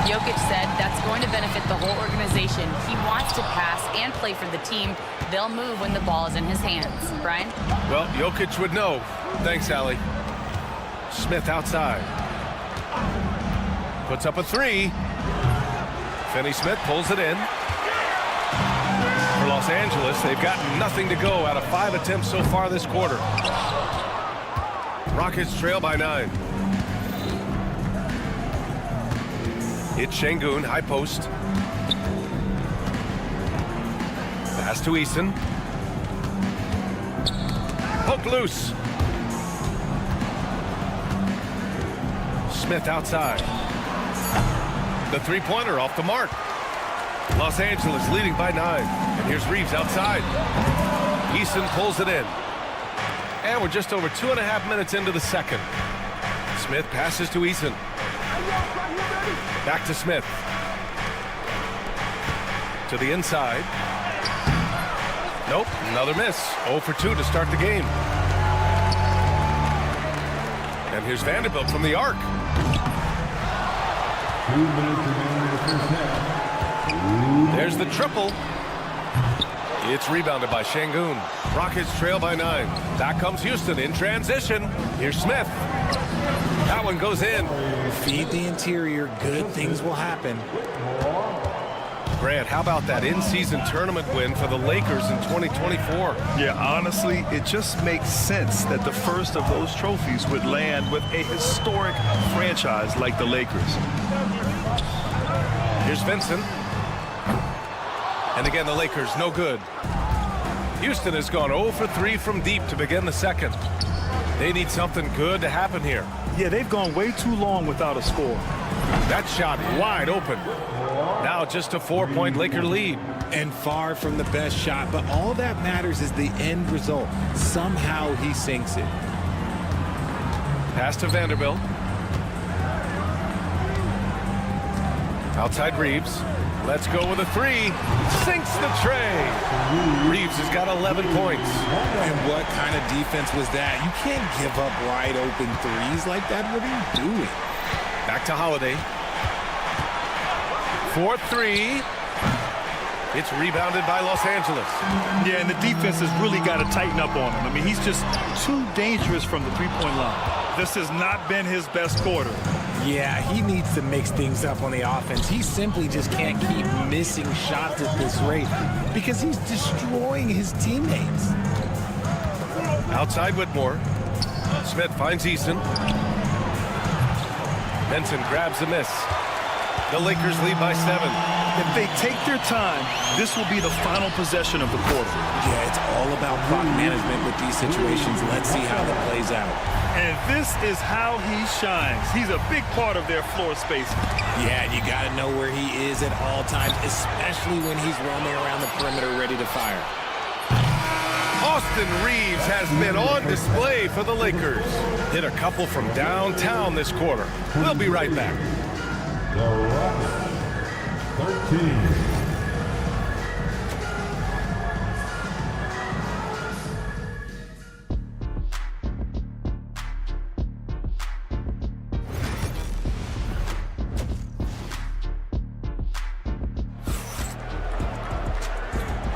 Jokic said that's going to benefit the whole organization. He wants to pass and play for the team. They'll move when the ball is in his hands. Brian? Well, Jokic would know. Thanks, Ali. Smith outside. Puts up a 3. Finney-Smith pulls it in. For Los Angeles, they've got nothing to go out of 5 attempts so far this quarter. Rockets trail by 9. It's Şengün, high post. Pass to Eason. Poke loose. Smith outside. The 3-pointer off the mark. Los Angeles leading by 9. And here's Reeves outside. Eason pulls it in. And we're just over 2.5 minutes into the 2nd. Smith passes to Eason. Back to Smith. To the inside. Nope, another miss. 0 for 2 to start the game. And here's Vanderbilt from the arc. 2 minutes remaining in the first half. There's the triple. It's rebounded by Şengün. Rockets trail by 9. Back comes Houston in transition. Here's Smith. That one goes in. Feed the interior. Good things will happen. Grant, how about that in-season tournament win for the Lakers in 2024? Yeah, honestly, it just makes sense that the first of those trophies would land with a historic franchise like the Lakers. Here's Vincent. And again, the Lakers, no good. Houston has gone 0 for 3 from deep to begin the 2nd. They need something good to happen here. Yeah, they've gone way too long without a score. That shot wide open. Now just a 4-point Laker lead. And far from the best shot, but all that matters is the end result. Somehow he sinks it. Pass to Vanderbilt. Outside Reeves. Let's go with a 3. Sinks the tray. Reeves has got 11 points. And what kind of defense was that? You can't give up wide open threes like that. What are you doing? Back to Holiday. 4-3. It's rebounded by Los Angeles. Yeah, and the defense has really got to tighten up on him. I mean, he's just too dangerous from the three-point line. This has not been his best quarter. Yeah, he needs to mix things up on the offense. He simply just can't keep missing shots at this rate because he's destroying his teammates. Outside Whitmore. Smith finds Easton. Benson grabs the miss. The Lakers lead by 7. If they take their time, this will be the final possession of the quarter. Yeah, it's all about clock management with these situations. Let's see how that plays out. And this is how he shines. He's a big part of their floor space. Yeah, you got to know where he is at all times, especially when he's roaming around the perimeter ready to fire. Austin Reeves has been on display for the Lakers. Hit a couple from downtown this quarter. We'll be right back. The Rockets, 13.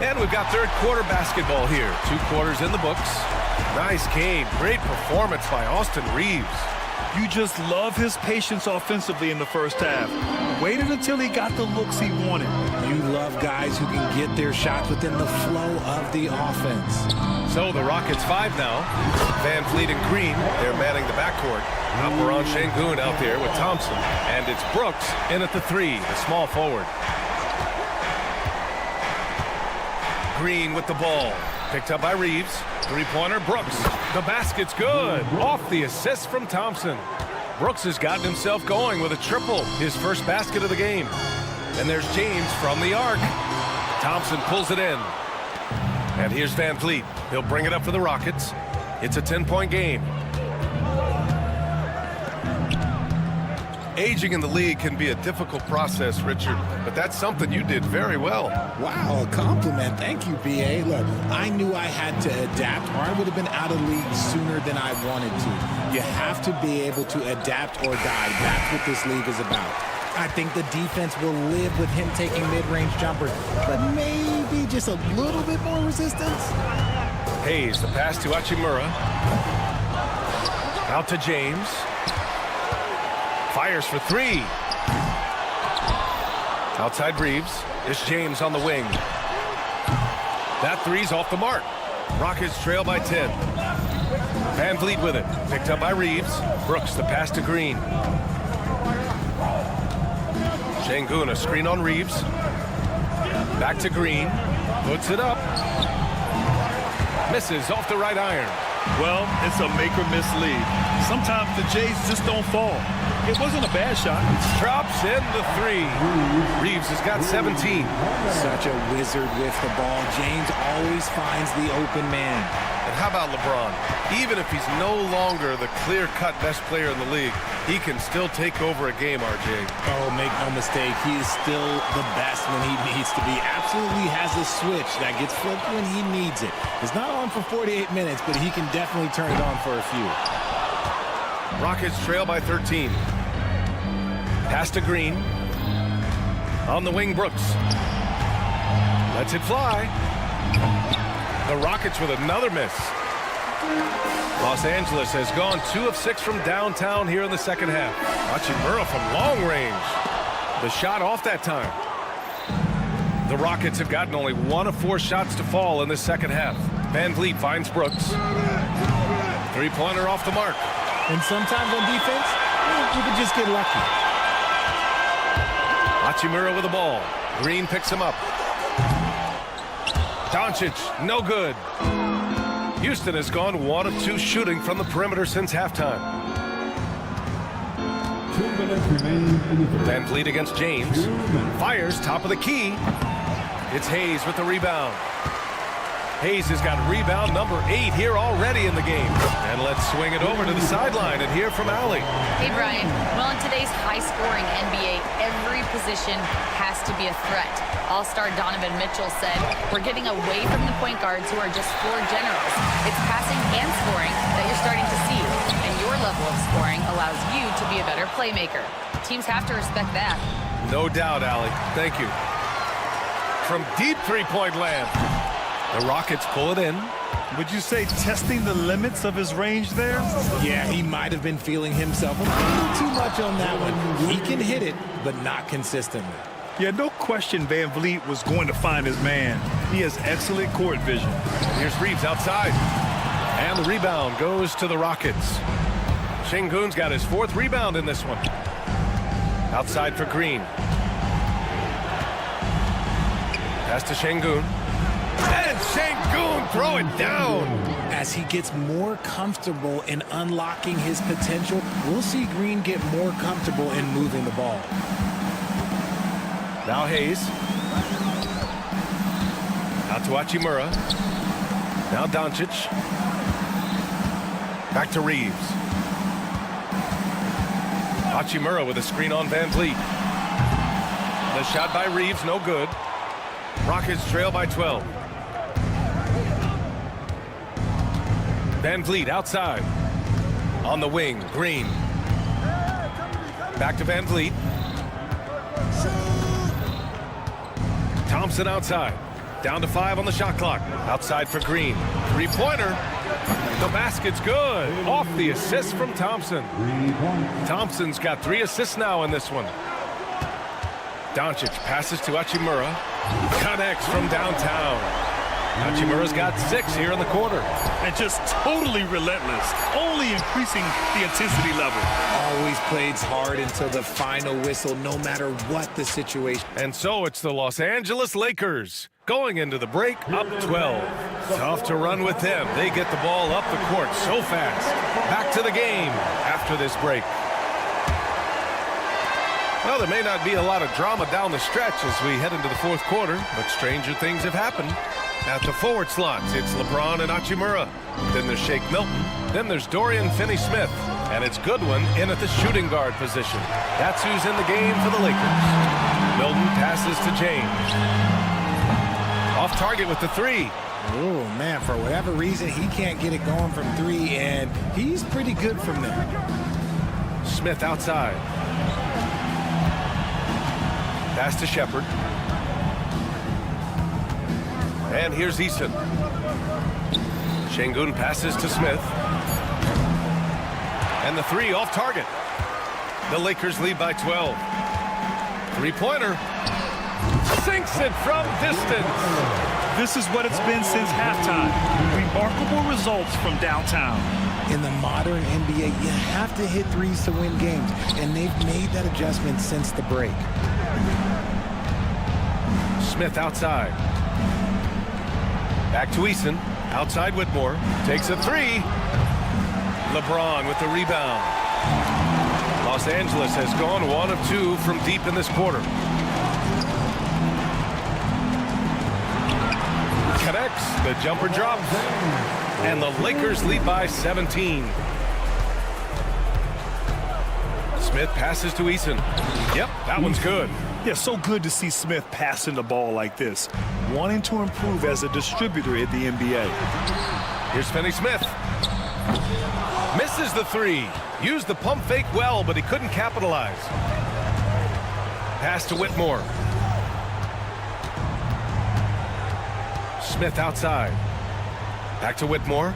And we've got third quarter basketball here. 2 quarters in the books. Nice game. Great performance by Austin Reeves. You just love his patience offensively in the first half. Waited until he got the looks he wanted. You love guys who can get their shots within the flow of the offense. So the Rockets 5 now. Van Fleet and Green, they're manning the backcourt. Alperon Şengün out there with Thompson. And it's Brooks in at the 3, the small forward. Green with the ball. Picked up by Reeves. Three-pointer, Brooks. The basket's good. Off the assist from Thompson. Brooks has gotten himself going with a triple. His first basket of the game. And there's James from the arc. Thompson pulls it in. And here's Van Fleet. He'll bring it up for the Rockets. It's a 10-point game. Aging in the league can be a difficult process, Richard, but that's something you did very well. Wow, a compliment. Thank you, B.A. Look, I knew I had to adapt, or I would have been out of league sooner than I wanted to. You have to be able to adapt or die. That's what this league is about. I think the defense will live with him taking mid-range jumpers, but maybe just a little bit more resistance. Hayes, the pass to Hachimura. Out to James. Fires for 3. Outside Reeves. It's James on the wing. That 3's off the mark. Rockets trail by 10. Van Vliet with it. Picked up by Reeves. Brooks, the pass to Green. Şengün, a screen on Reeves. Back to Green. Puts it up. Misses off the right iron. Well, it's a make-or-miss lead. Sometimes the Jays just don't fall. It wasn't a bad shot. Drops in the 3. Reeves has got 17. Such a wizard with the ball. James always finds the open man. And how about LeBron? Even if he's no longer the clear-cut best player in the league, he can still take over a game, RJ. Oh, make no mistake, he is still the best when he needs to be. Absolutely has a switch that gets flipped when he needs it. It's not on for 48 minutes, but he can definitely turn it on for a few. Rockets trail by 13. Pass to Green. On the wing, Brooks. Lets it fly. The Rockets with another miss. Los Angeles has gone 2 of 6 from downtown here in the second half. Hachimura from long range. The shot off that time. The Rockets have gotten only 1 of 4 shots to fall in the second half. Van Vliet finds Brooks. Three-pointer off the mark. And sometimes on defense, you can just get lucky. Hachimura with the ball. Green picks him up. Doncic, no good. Houston has gone 1 of 2 shooting from the perimeter since halftime. 2 minutes remaining in the third. Van Vliet against James. Fires top of the key. It's Hayes with the rebound. Hayes has got rebound number 8 here already in the game. And let's swing it over to the sideline and hear from Allie. Hey, Brian. Well, in today's high-scoring NBA, every position has to be a threat. All-star Donovan Mitchell said, we're getting away from the point guards who are just floor generals. It's passing and scoring that you're starting to see. And your level of scoring allows you to be a better playmaker. Teams have to respect that. No doubt, Allie. Thank you. from deep three-point land. The Rockets pull it in. Would you say testing the limits of his range there? Yeah, he might have been feeling himself a little too much on that one. He can hit it, but not consistently. Yeah, no question Van Vliet was going to find his man. He has excellent court vision. Here's Reeves outside. And the rebound goes to the Rockets. Şengün's got his 4th rebound in this one. Outside for Green. Pass to Şengün. And Şengün throw it down. As he gets more comfortable in unlocking his potential, we'll see Green get more comfortable in moving the ball. Now Hayes. Out to Hachimura. Now Doncic. Back to Reeves. Hachimura with a screen on Van Vliet. The shot by Reeves, no good. Rockets trail by 12. Van Vliet outside. On the wing, Green. Back to Van Vliet. Thompson outside. Down to 5 on the shot clock. Outside for Green. Three-pointer. The basket's good. Off the assist from Thompson. Thompson's got 3 assists now in this one. Doncic passes to Hachimura. Connects from downtown. Hachimura's got 6 here in the quarter. And just totally relentless, only increasing the intensity level. Always plays hard until the final whistle, no matter what the situation. And so it's the Los Angeles Lakers going into the break up 12. Tough to run with them. They get the ball up the court so fast. Back to the game after this break. Well, there may not be a lot of drama down the stretch as we head into the 4th quarter, but stranger things have happened. At the forward slots, it's LeBron and Hachimura. Then there's Shake Milton. Then there's Dorian Finney-Smith. And it's Goodwin in at the shooting guard position. That's who's in the game for the Lakers. Milton passes to James. Off target with the 3. Oh, man, for whatever reason, he can't get it going from 3, and he's pretty good from there. Smith outside. Pass to Shepard. And here's Eason. Şengün passes to Smith. And the 3 off target. The Lakers lead by 12. Three-pointer. Sinks it from distance. This is what it's been since halftime. Remarkable results from downtown. In the modern NBA, you have to hit 3s to win games, and they've made that adjustment since the break. Smith outside. Back to Eason. Outside Whitmore. Takes a 3. LeBron with the rebound. Los Angeles has gone 1 of 2 from deep in this quarter. Connects. The jumper drops. And the Lakers lead by 17. Smith passes to Eason. Yep, that one's good. Yeah, so good to see Smith passing the ball like this, wanting to improve as a distributor in the NBA. Here's Finney-Smith. Misses the 3. Used the pump fake well, but he couldn't capitalize. Pass to Whitmore. Smith outside. Back to Whitmore.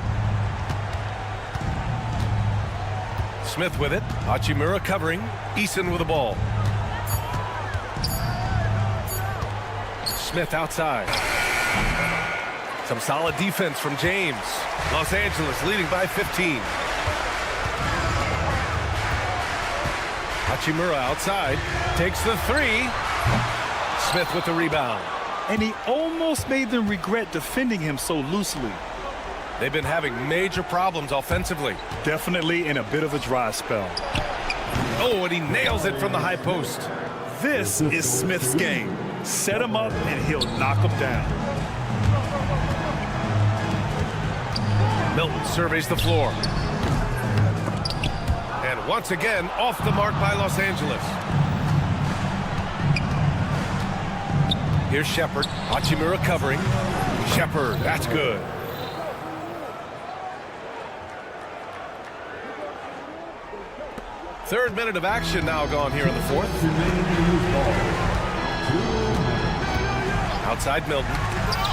Smith with it. Hachimura covering. Eason with the ball. Smith outside. Some solid defense from James. Los Angeles leading by 15. Hachimura outside. Takes the 3. Smith with the rebound. And he almost made them regret defending him so loosely. They've been having major problems offensively. Definitely in a bit of a dry spell. Oh, and he nails it from the high post. This is Smith's game. Set him up and he'll knock him down. Milton surveys the floor. And once again, off the mark by Los Angeles. Here's Shepard. Hachimura covering. Shepard, that's good. Third minute of action now gone here in the 4th. Outside Milton.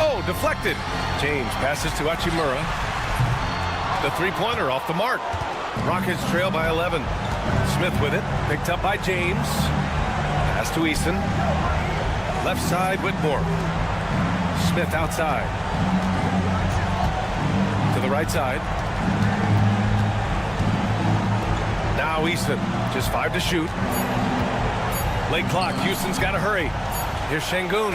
Oh, deflected. James passes to Hachimura. The three-pointer off the mark. Rockets trail by 11. Smith with it. Picked up by James. Pass to Easton. Left side, Whitmore. Smith outside. To the right side. Now Easton. Just 5 to shoot. Late clock. Houston's got to hurry. Here's Şengün.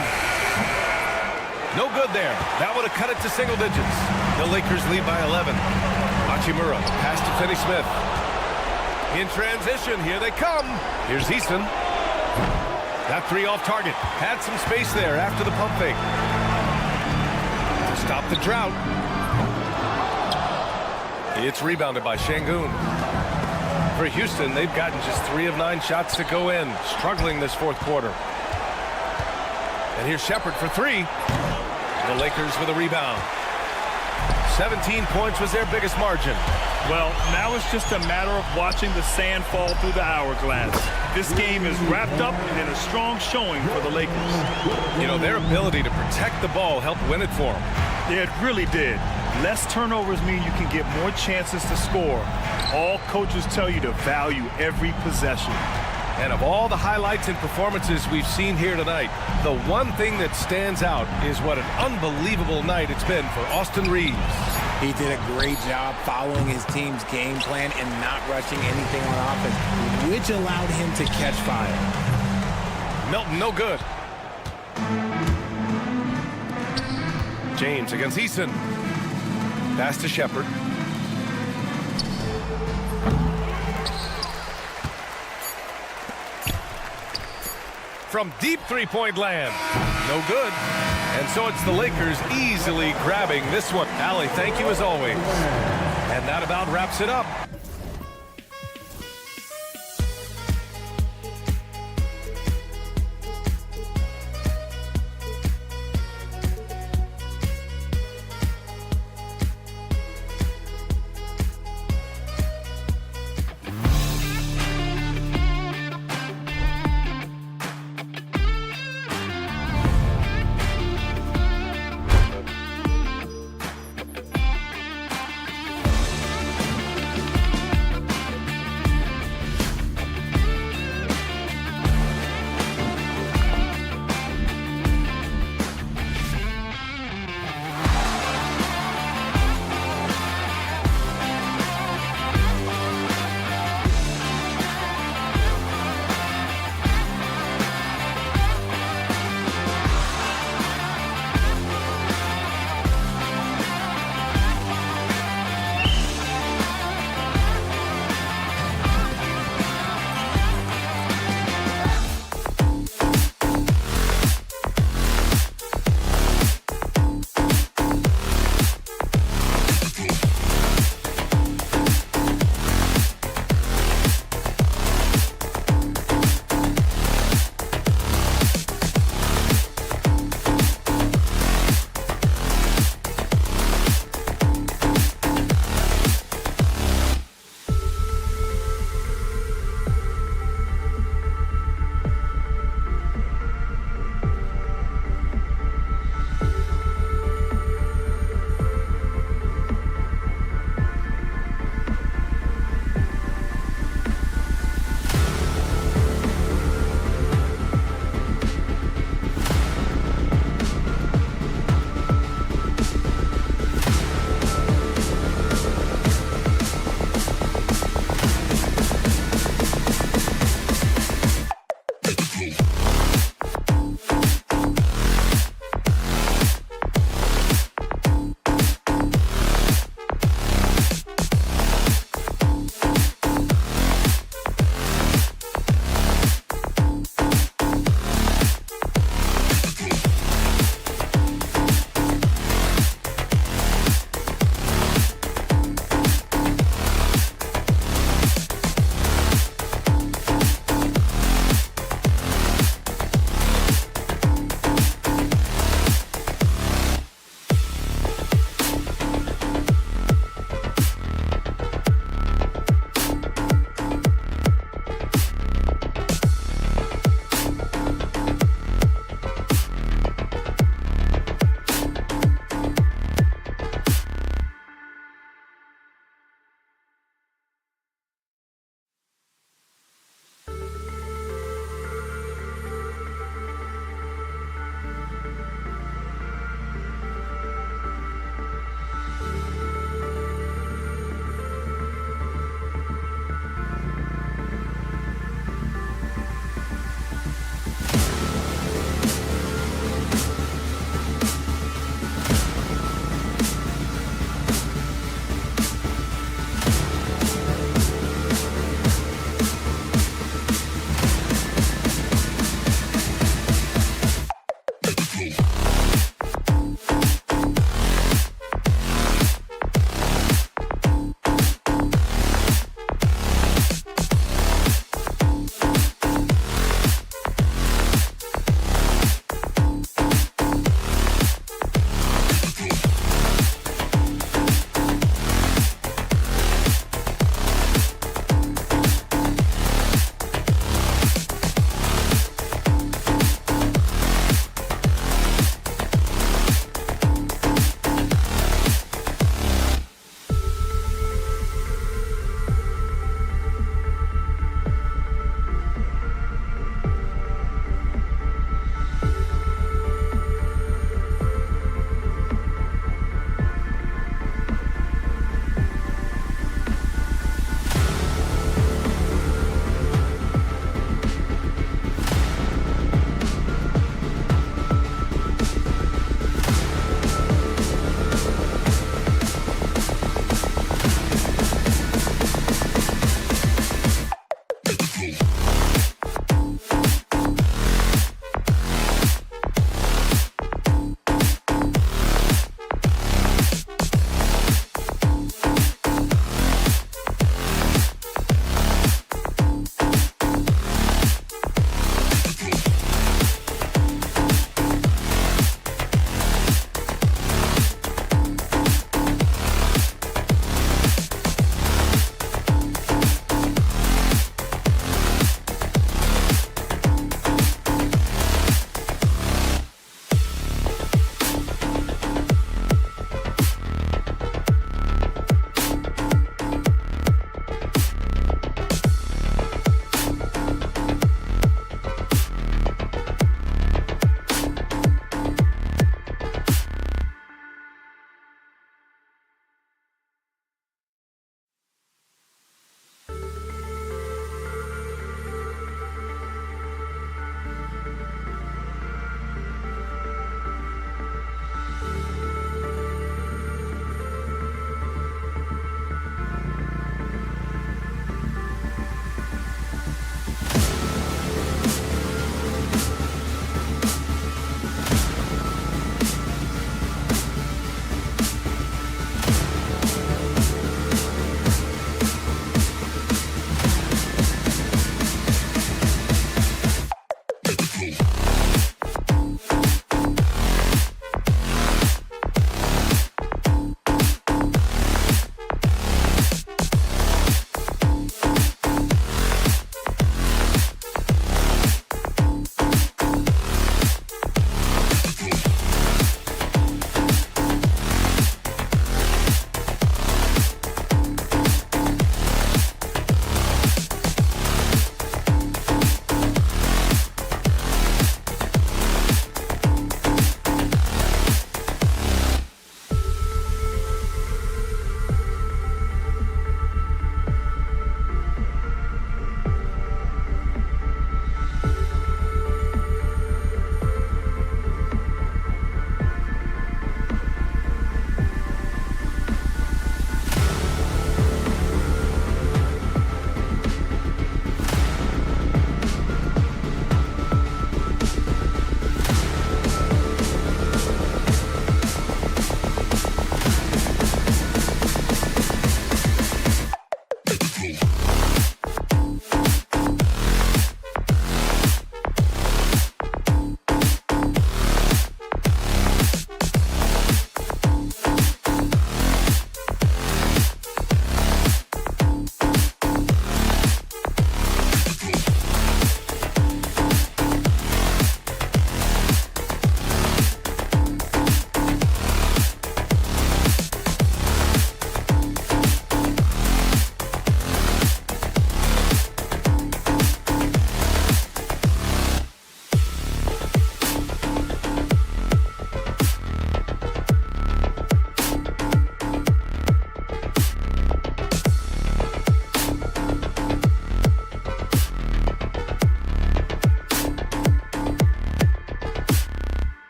No good there. That would have cut it to single digits. The Lakers lead by 11. Hachimura. Pass to Finney Smith. In transition. Here they come. Here's Easton. That three off target. Had some space there after the pump fake. To stop the drought. It's rebounded by Şengün. For Houston, they've gotten just 3 of 9 shots to go in. Struggling this fourth quarter. And here's Shepherd for 3. The Lakers with a rebound. 17 points was their biggest margin. Well, now it's just a matter of watching the sand fall through the hourglass. This game is wrapped up in a strong showing for the Lakers. You know, their ability to protect the ball helped win it for them. Yeah, it really did. Less turnovers mean you can get more chances to score. All coaches tell you to value every possession. And of all the highlights and performances we've seen here tonight, the one thing that stands out is what an unbelievable night it's been for Austin Reeves. He did a great job following his team's game plan and not rushing anything on offense, which allowed him to catch fire. Milton, no good. James against Easton. Pass to Shepherd. From deep three-point land. No good. And so it's the Lakers easily grabbing this one. Allie, thank you as always. And that about wraps it up.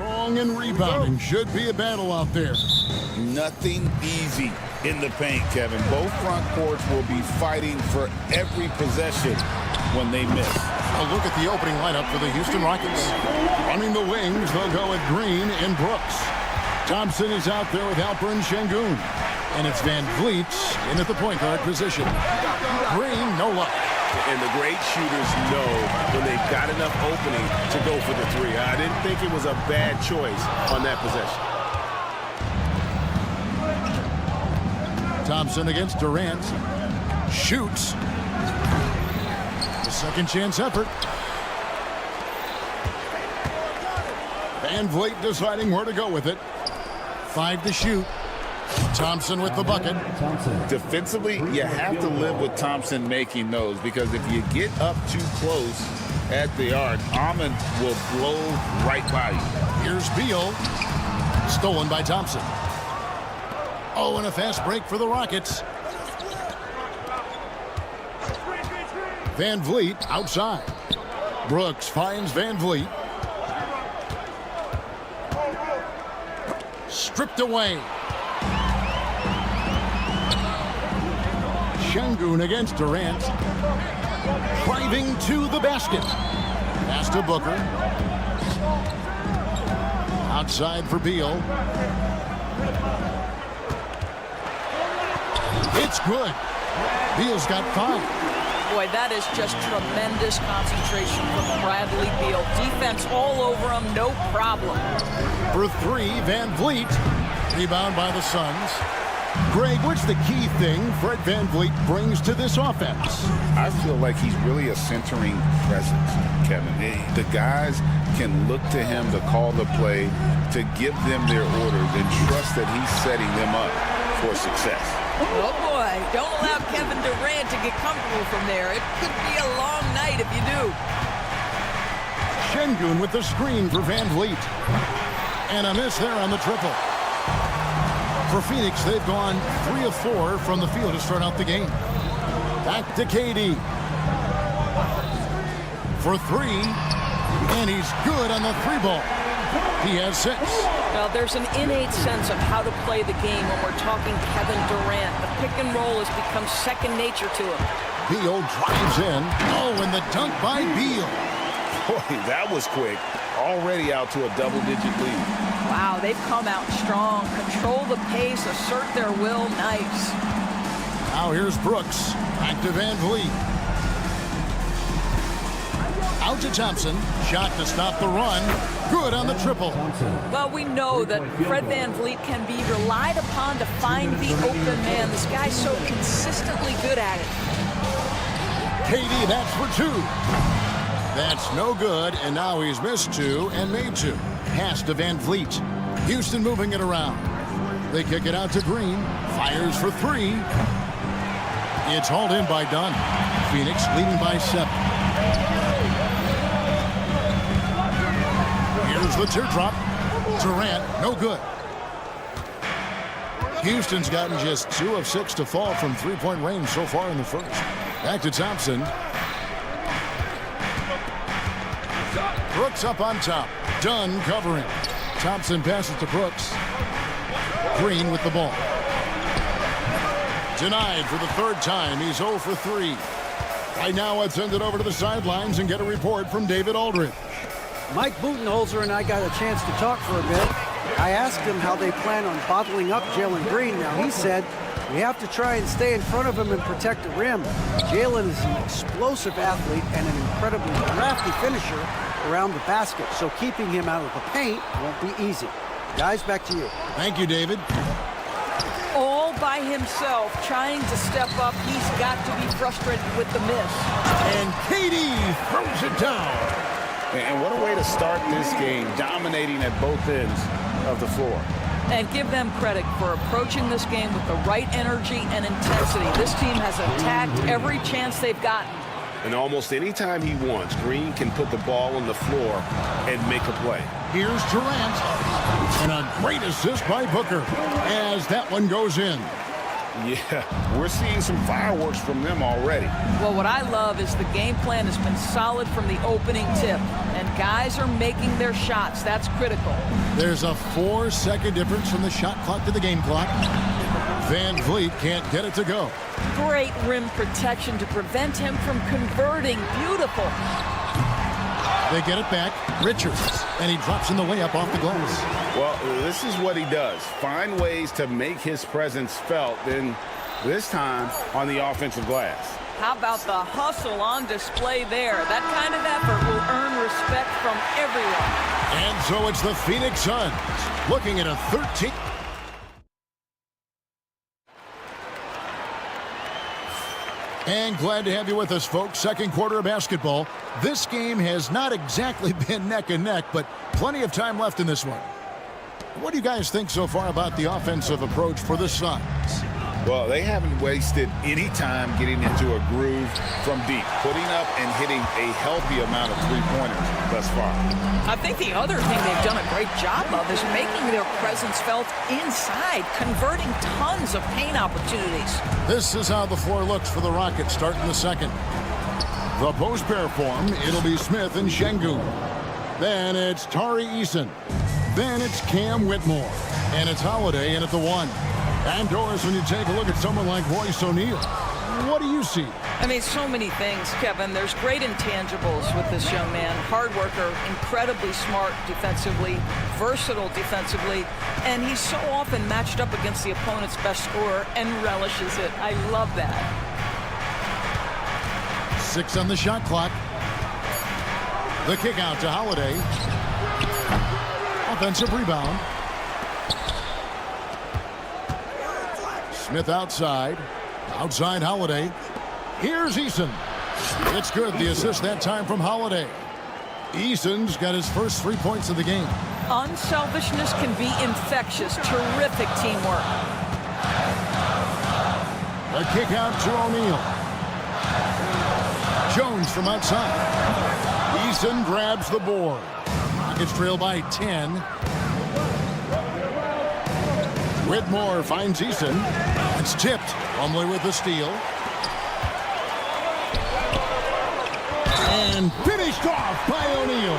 Long and rebounding. Should be a battle out there. Nothing easy in the paint, Kevin. Both front courts will be fighting for every possession when they miss. A look at the opening lineup for the Houston Rockets. Running the wings, they'll go with Green and Brooks. Thompson is out there with Alperen Şengün. And it's Van Vliet in at the point guard position. Green, no luck. And the great shooters know when they've got enough opening to go for the three. I didn't think it was a bad choice on that possession. Thompson against Durant. Shoots. The second chance effort. Van Vliet deciding where to go with it. 5 to shoot. Thompson with the bucket. Defensively, you have to live with Thompson making those, because if you get up too close at the arc, Ahmed will blow right by you. Here's Beal. Stolen by Thompson. Oh, and a fast break for the Rockets. Van Vliet outside. Brooks finds Van Vliet. Stripped away. Şengün against Durant. Driving to the basket. Pass to Booker. Outside for Beal. It's good. Beal's got 5. Boy, that is just tremendous concentration from Bradley Beal. Defense all over him, no problem. For 3, Van Vliet. Rebound by the Suns. Greg, what's the key thing Fred Van Vliet brings to this offense? I feel like he's really a centering presence, Kevin. The guys can look to him to call the play, to give them their orders, and trust that he's setting them up for success. Oh boy, don't allow Kevin Durant to get comfortable from there. It could be a long night if you do. Şengün with the screen for Van Vliet. And a miss there on the triple. For Phoenix, they've gone 3 of 4 from the field to start out the game. Back to KD. For 3. And he's good on the 3-ball. He has 6. Now, there's an innate sense of how to play the game when we're talking Kevin Durant. The pick and roll has become second nature to him. Beal drives in. Oh, and the dunk by Beal. Boy, that was quick. Already out to a double-digit lead. Wow, they've come out strong. Control the pace, assert their will. Nice. Now here's Brooks. Back to Van Vliet. Out to Thompson. Shot to stop the run. Good on the triple. Well, we know that Fred Van Vliet can be relied upon to find the open man. This guy's so consistently good at it. KD, that's for 2. That's no good, and now he's missed 2 and made 2. Pass to Van Vliet. Houston moving it around. They kick it out to Green. Fires for 3. It's hauled in by Dunn. Phoenix leading by 7. Here's the teardrop. Durant, no good. Houston's gotten just 2 of 6 to fall from 3-point range so far in the first. Back to Thompson. Brooks up on top. Dunn covering. Thompson passes to Brooks. Green with the ball. Denied for the 3rd time. He's 0 for 3. Right now, let's send it over to the sidelines and get a report from David Aldridge. Mike Budenholzer and I got a chance to talk for a bit. I asked him how they plan on bottling up Jalen Green. Now, he said, we have to try and stay in front of him and protect the rim. Jalen is an explosive athlete and an incredibly crafty finisher around the basket, so keeping him out of the paint won't be easy. Guys, back to you. Thank you, David. All by himself, trying to step up. He's got to be frustrated with the miss. And KD throws it down. And what a way to start this game, dominating at both ends of the floor. And give them credit for approaching this game with the right energy and intensity. This team has attacked every chance they've gotten. And almost any time he wants, Green can put the ball on the floor and make a play. Here's Durant. And a great assist by Booker as that one goes in. Yeah, we're seeing some fireworks from them already. Well, what I love is the game plan has been solid from the opening tip, and guys are making their shots. That's critical. There's a 4-second difference from the shot clock to the game clock. Van Vliet can't get it to go. Great rim protection to prevent him from converting. Beautiful. They get it back. Richards. And he drops in the layup off the glass. Well, this is what he does. Find ways to make his presence felt, then this time on the offensive glass. How about the hustle on display there? That kind of effort will earn respect from everyone. And so it's the Phoenix Suns looking at a 13. And glad to have you with us, folks. Second quarter of basketball. This game has not exactly been neck and neck, but plenty of time left in this one. What do you guys think so far about the offensive approach for the Suns? Well, they haven't wasted any time getting into a groove from deep, putting up and hitting a healthy amount of three-pointers thus far. I think the other thing they've done a great job of is making their presence felt inside, converting tons of paint opportunities. This is how the floor looks for the Rockets starting the second. The post pair form, it'll be Smith and Şengün. Then it's Tari Eason. Then it's Cam Whitmore. And it's Holiday in at the 1. And Doris, when you take a look at someone like Royce O'Neal, what do you see? I mean, so many things, Kevin. There's great intangibles with this young man. Hard worker, incredibly smart defensively, versatile defensively, and he's so often matched up against the opponent's best scorer and relishes it. I love that. 6 on the shot clock. The kick out to Holiday. Offensive rebound. Smith outside. Outside Holiday. Here's Eason. It's good. The assist that time from Holiday. Eason's got his first 3 points of the game. Unselfishness can be infectious. Terrific teamwork. A kick out to O'Neal. Jones from outside. Eason grabs the board. Rockets trail by 10. Whitmore finds Eason. It's tipped. Plumlee with the steal. And finished off by O'Neal.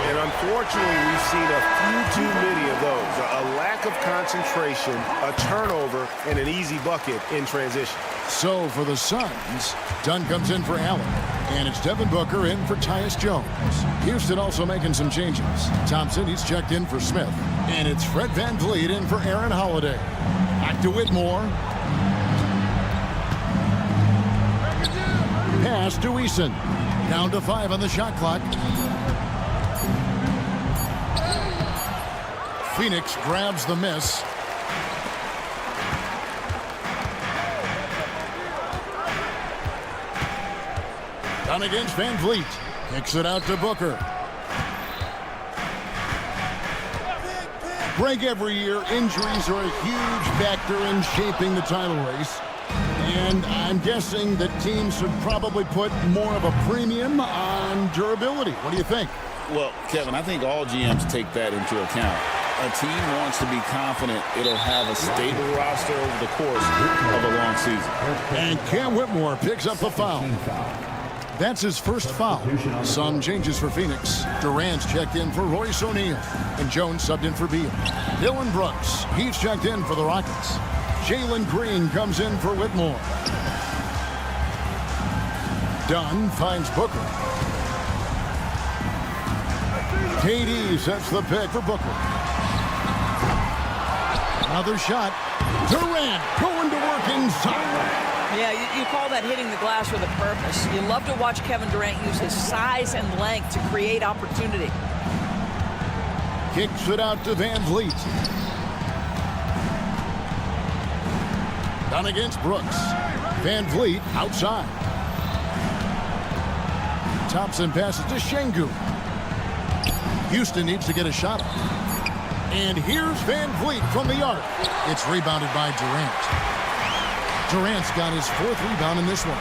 And unfortunately, we've seen a few too many of those. A lack of concentration, a turnover, and an easy bucket in transition. So for the Suns, Dunn comes in for Allen. And it's Devin Booker in for Tyus Jones. Houston also making some changes. Thompson, he's checked in for Smith. And it's Fred VanVleet in for Aaron Holiday. Back to Whitmore. Pass to Eason. Down to 5 on the shot clock. Phoenix grabs the miss. Down against VanVleet. Kicks it out to Booker. Break every year. Injuries are a huge factor in shaping the title race. And I'm guessing that teams should probably put more of a premium on durability. What do you think? Well, Kevin, I think all GMs take that into account. A team wants to be confident it'll have a stable roster over the course of a long season. And Cam Whitmore picks up the foul. That's his first foul. Some changes for Phoenix. Durant's checked in for Royce O'Neal. And Jones subbed in for Beal. Dylan Brooks, he's checked in for the Rockets. Jalen Green comes in for Whitmore. Dunn finds Booker. KD sets the pick for Booker. Another shot. Durant going to work inside. Yeah, you call that hitting the glass with a purpose. You love to watch Kevin Durant use his size and length to create opportunity. Kicks it out to VanVleet. Down against Brooks. VanVleet outside. Thompson passes to Şengün. Houston needs to get a shot up. And here's VanVleet from the arc. It's rebounded by Durant. Durant's got his 4th rebound in this one.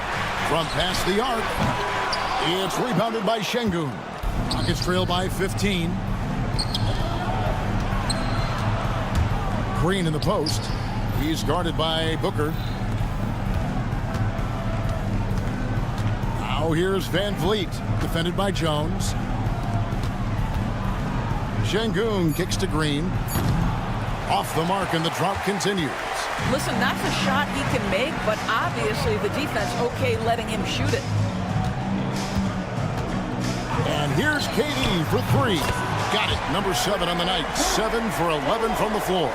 From past the arc. It's rebounded by Şengün. Rockets trail by 15. Green in the post. He's guarded by Booker. Now here's Van Vliet, defended by Jones. Şengün kicks to Green. Off the mark, and the drought continues. Listen, that's a shot he can make, but obviously the defense okay letting him shoot it. And here's KD for three. Got it. Number 7 on the night. 7 for 11 from the floor.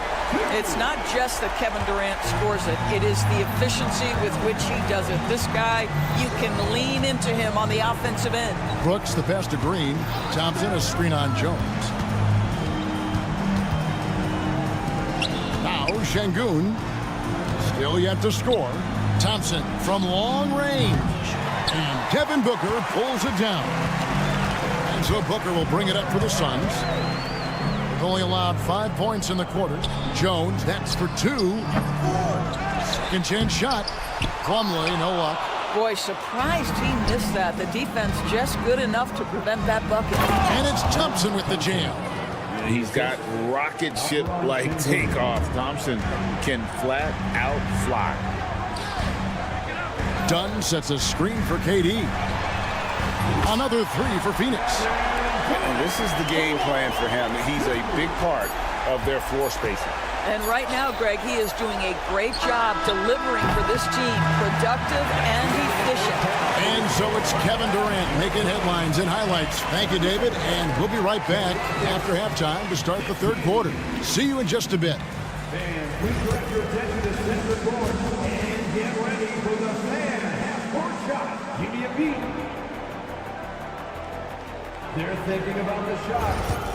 It's not just that Kevin Durant scores it. It is the efficiency with which he does it. This guy, you can lean into him on the offensive end. Brooks, the pass to Green. Thompson, a screen on Jones. Now Şengün, still yet to score. Thompson from long range. And Kevin Booker pulls it down. And so Booker will bring it up for the Suns. They've only allowed 5 points in the quarter. Jones, that's for 2. Second chance shot. Plumlee, no luck. Boy, surprised he missed that. The defense just good enough to prevent that bucket. And it's Thompson with the jam. He's got rocket ship-like takeoff. Thompson can flat out fly. Dunn sets a screen for KD. Another 3 for Phoenix. And this is the game plan for him. He's a big part of their floor spacing. And right now, Greg, he is doing a great job delivering for this team. Productive and efficient. And so it's Kevin Durant making headlines and highlights. Thank you, David. And we'll be right back after halftime to start the third quarter. See you in just a bit. And please direct your attention to center court and get ready for the fan half-court shot. Give me a beat. They're thinking about the shot.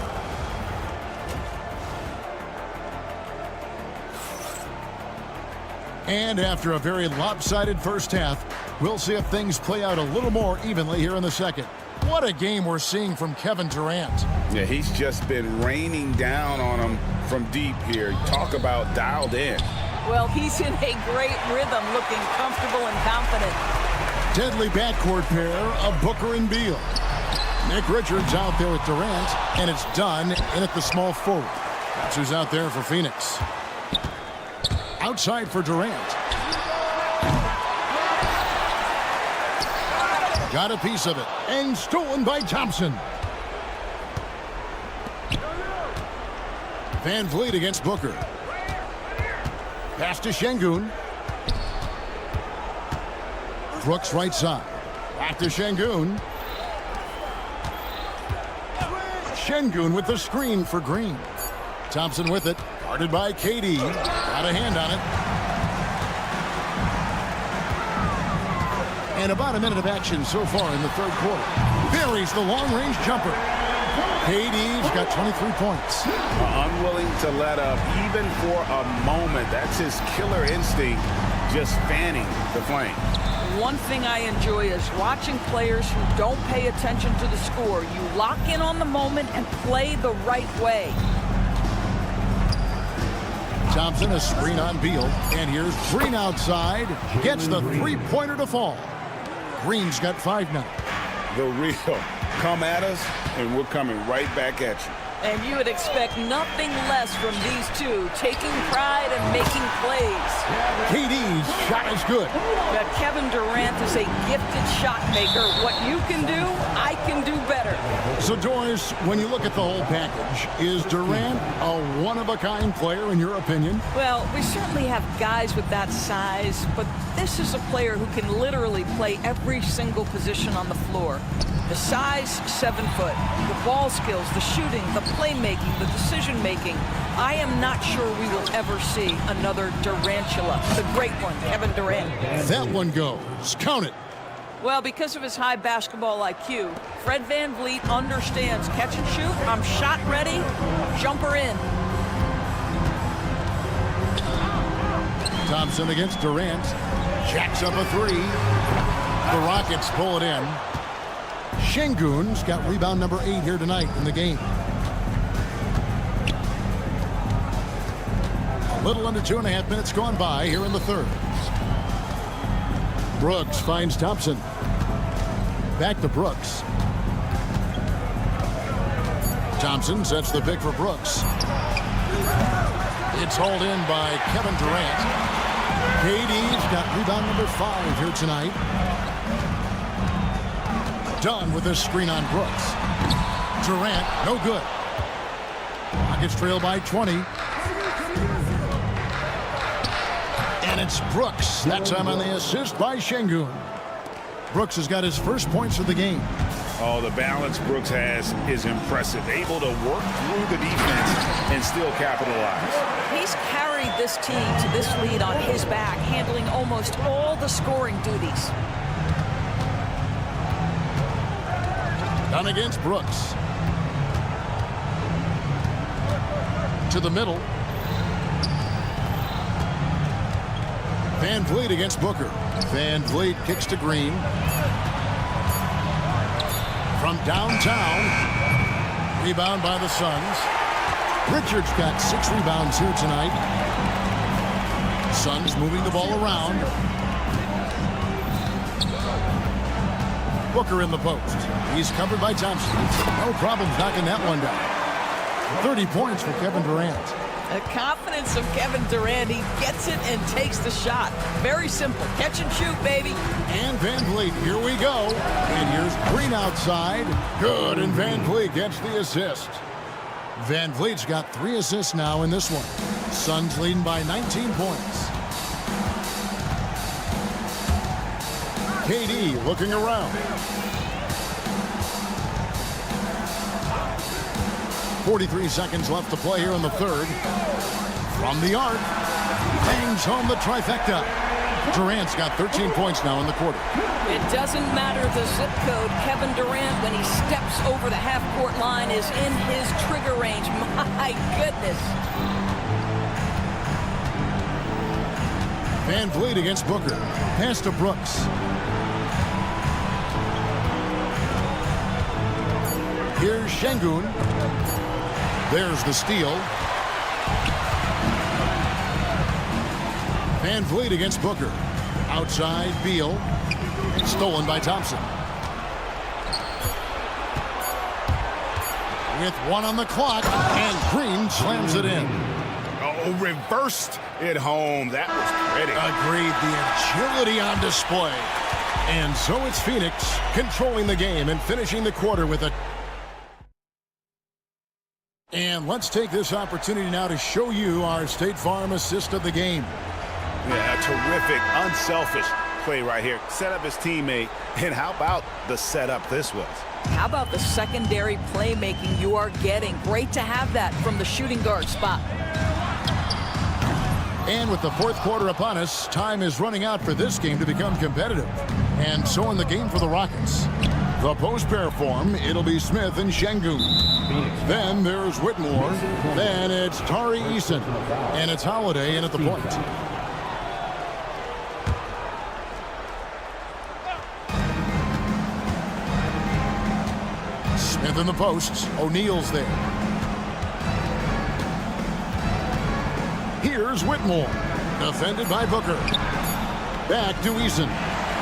And after a very lopsided first half, we'll see if things play out a little more evenly here in the second. What a game we're seeing from Kevin Durant. Yeah, he's just been raining down on him from deep here. Talk about dialed in. Well, he's in a great rhythm, looking comfortable and confident. Deadly backcourt pair of Booker and Beal. Nick Richards out there with Durant, and it's Dunn in at the small forward. That's who's out there for Phoenix. Outside for Durant. Got a piece of it, and stolen by Thompson. Van Vliet against Booker. Pass to Şengün. Brooks right side. Back to Şengün. Şengün with the screen for Green. Thompson with it. Guarded by KD. Got a hand on it. And about a minute of action so far in the third quarter. Buries the long-range jumper. KD's got 23 points. Unwilling to let up even for a moment. That's his killer instinct, just fanning the flame. One thing I enjoy is watching players who don't pay attention to the score. You lock in on the moment and play the right way. Thompson, a screen on Beal. And here's Green outside. Gets the three-pointer to fall. Green's got 5 now. The real. Come at us, and we're coming right back at you. And you would expect nothing less from these two, taking pride and making plays. KD's shot is good. But Kevin Durant is a gifted shot maker. What you can do, I can do better. So, Doris, when you look at the whole package, is Durant a one-of-a-kind player in your opinion? Well, we certainly have guys with that size, but this is a player who can literally play every single position on the floor. The size, 7 foot. The ball skills, the shooting, the playmaking, the decision-making. I am not sure we will ever see another Durantula. The great one, Kevin Durant. That one goes. Count it. Well, because of his high basketball IQ, Fred Van Vliet understands catch and shoot. I'm shot ready. Jumper in. Thompson against Durant. Jacks up a 3. The Rockets pull it in. Şengün's got rebound number 8 here tonight in the game. A little under 2.5 minutes gone by here in the third. Brooks finds Thompson. Back to Brooks. Thompson sets the pick for Brooks. It's hauled in by Kevin Durant. KD's got rebound number 5 here tonight. Dunn with a screen on Brooks. Durant, no good. Rockets trail by 20. And it's Brooks. That time on the assist by Şengün. Brooks has got his first points of the game. Oh, the balance Brooks has is impressive. Able to work through the defense and still capitalize. He's carried this team to this lead on his back, handling almost all the scoring duties. Down against Brooks. To the middle. Van Vliet against Booker. Van Vliet kicks to Green. From downtown. Rebound by the Suns. Richards got 6 rebounds here tonight. Suns moving the ball around. Booker in the post. He's covered by Thompson. No problems knocking that one down. 30 points for Kevin Durant. The confidence of Kevin Durant. He gets it and takes the shot. Very simple. Catch and shoot, baby. And Van Vliet, here we go. And here's Green outside. Good, and Van Vliet gets the assist. Van Vliet's got 3 assists now in this one. Suns leading by 19 points. KD looking around. 43 seconds left to play here in the third. From the arc, bangs home the trifecta. Durant's got 13 points now in the quarter. It doesn't matter the zip code. Kevin Durant, when he steps over the half-court line, is in his trigger range. My goodness. Van Vliet against Booker. Pass to Brooks. Here's Şengün. There's the steal. Van Vliet against Booker. Outside, Beal. Stolen by Thompson. With 1 on the clock, and Green slams it in. Oh, reversed it home. That was pretty. Agreed. The agility on display. And so it's Phoenix controlling the game and finishing the quarter with a... And let's take this opportunity now to show you our State Farm assist of the game. Yeah, a terrific, unselfish play right here. Set up his teammate, and how about the setup this was? How about the secondary playmaking you are getting? Great to have that from the shooting guard spot. And with the fourth quarter upon us, time is running out for this game to become competitive. And so in the game for the Rockets. The post pair form, it'll be Smith and Şengün. Then there's Whitmore. Then it's Tari Eason. And it's Holiday in at the point. Smith in the post. O'Neal's there. Here's Whitmore. Defended by Booker. Back to Eason.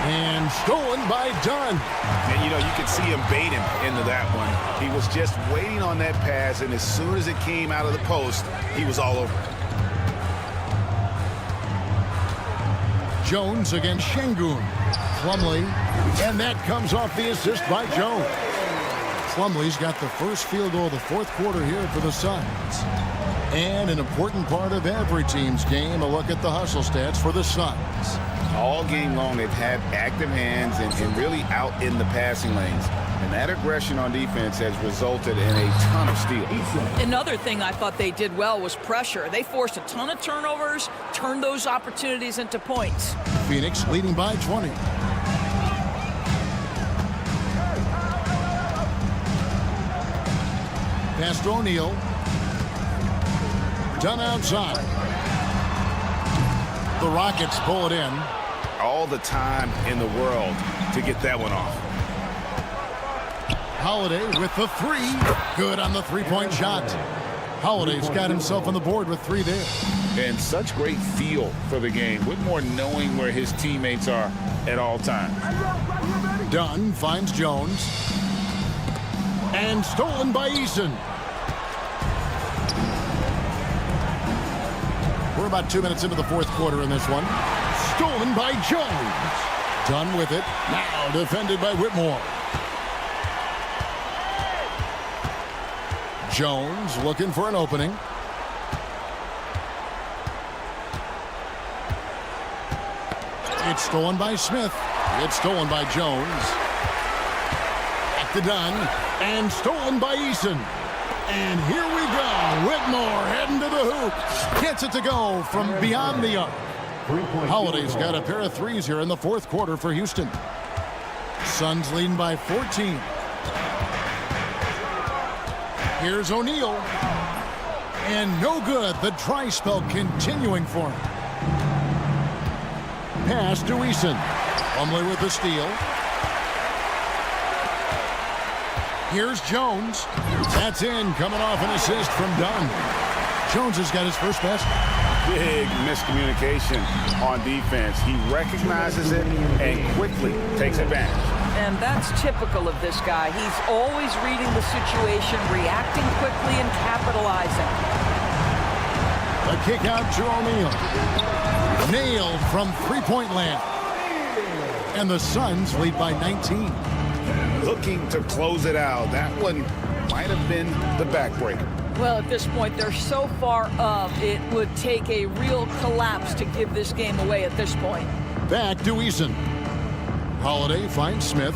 And stolen by Dunn. And, you know, you can see him baiting into that one. He was just waiting on that pass, and as soon as it came out of the post, he was all over it. Jones against Şengün. Plumlee. And that comes off the assist by Jones. Plumlee's got the first field goal of the fourth quarter here for the Suns. And an important part of every team's game, a look at the hustle stats for the Suns. All game long, they've had active hands and really out in the passing lanes. And that aggression on defense has resulted in a ton of steals. Another thing I thought they did well was pressure. They forced a ton of turnovers, turned those opportunities into points. Phoenix leading by 20. Pass to O'Neal. Done outside. The Rockets pull it in. All the time in the world to get that one off. Holiday with the 3. Good on the three-point shot. Holiday's got himself on the board with 3 there. And such great feel for the game. Whitmore knowing where his teammates are at all times. Dunn finds Jones. And stolen by Eason. We're about 2 minutes into the fourth quarter in this one. Stolen by Jones. Done with it. Now defended by Whitmore. Jones looking for an opening. It's stolen by Smith. It's stolen by Jones. Back to Dunn. And stolen by Eason. And here we go. Whitmore heading to the hoop. Gets it to go from beyond the arc. Holiday's got a pair of threes here in the fourth quarter for Houston. Suns leading by 14. Here's O'Neal. And no good. The dry spell continuing for him. Pass to Eason. Plumlee with the steal. Here's Jones. That's in, coming off an assist from Dunn. Jones has got his first basket. Big miscommunication on defense. He recognizes it and quickly takes advantage. And that's typical of this guy. He's always reading the situation, reacting quickly, and capitalizing. A kick out to O'Neal. Nailed from three-point land. And the Suns lead by 19. Looking to close it out. That one might have been the backbreaker. Well, at this point, they're so far up, it would take a real collapse to give this game away at this point. Back to Eason. Holiday finds Smith.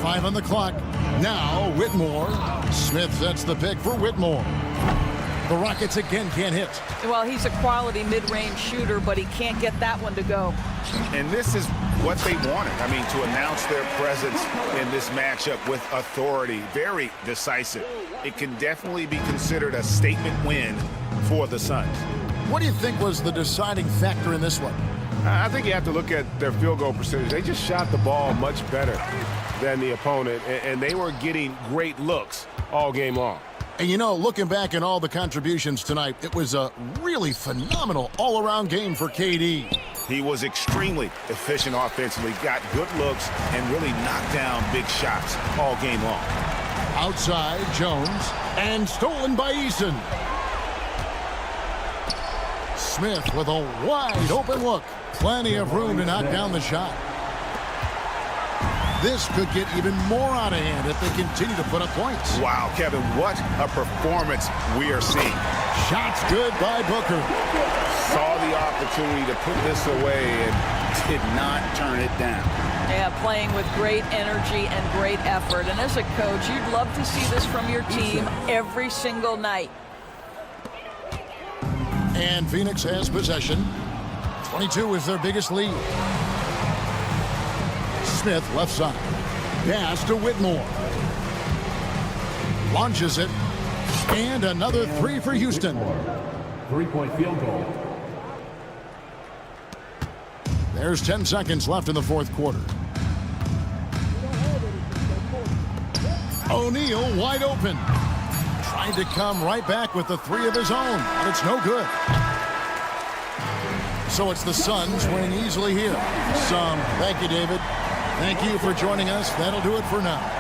5 on the clock. Now Whitmore. Smith sets the pick for Whitmore. The Rockets again can't hit. Well, he's a quality mid-range shooter, but he can't get that one to go. And this is what they wanted. I mean, to announce their presence in this matchup with authority. Very decisive. It can definitely be considered a statement win for the Suns. What do you think was the deciding factor in this one? I think you have to look at their field goal percentage. They just shot the ball much better than the opponent, and they were getting great looks all game long. And you know, looking back at all the contributions tonight, it was a really phenomenal all-around game for KD. He was extremely efficient offensively, got good looks, and really knocked down big shots all game long. Outside, Jones, and stolen by Eason. Smith with a wide open look. Plenty of room to knock down the shot. This could get even more out of hand if they continue to put up points. Wow, Kevin, what a performance we are seeing. Shots good by Booker. Saw the opportunity to put this away and did not turn it down. Yeah, playing with great energy and great effort. And as a coach, you'd love to see this from your team every single night. And Phoenix has possession. 22 is their biggest lead. Smith left side. Pass to Whitmore. Launches it. And another three for Houston. 3-point field goal. There's 10 seconds left in the fourth quarter. O'Neal wide open. Tried to come right back with the three of his own, but it's no good. So it's the Suns winning easily here. Thank you, David. Thank you for joining us. That'll do it for now.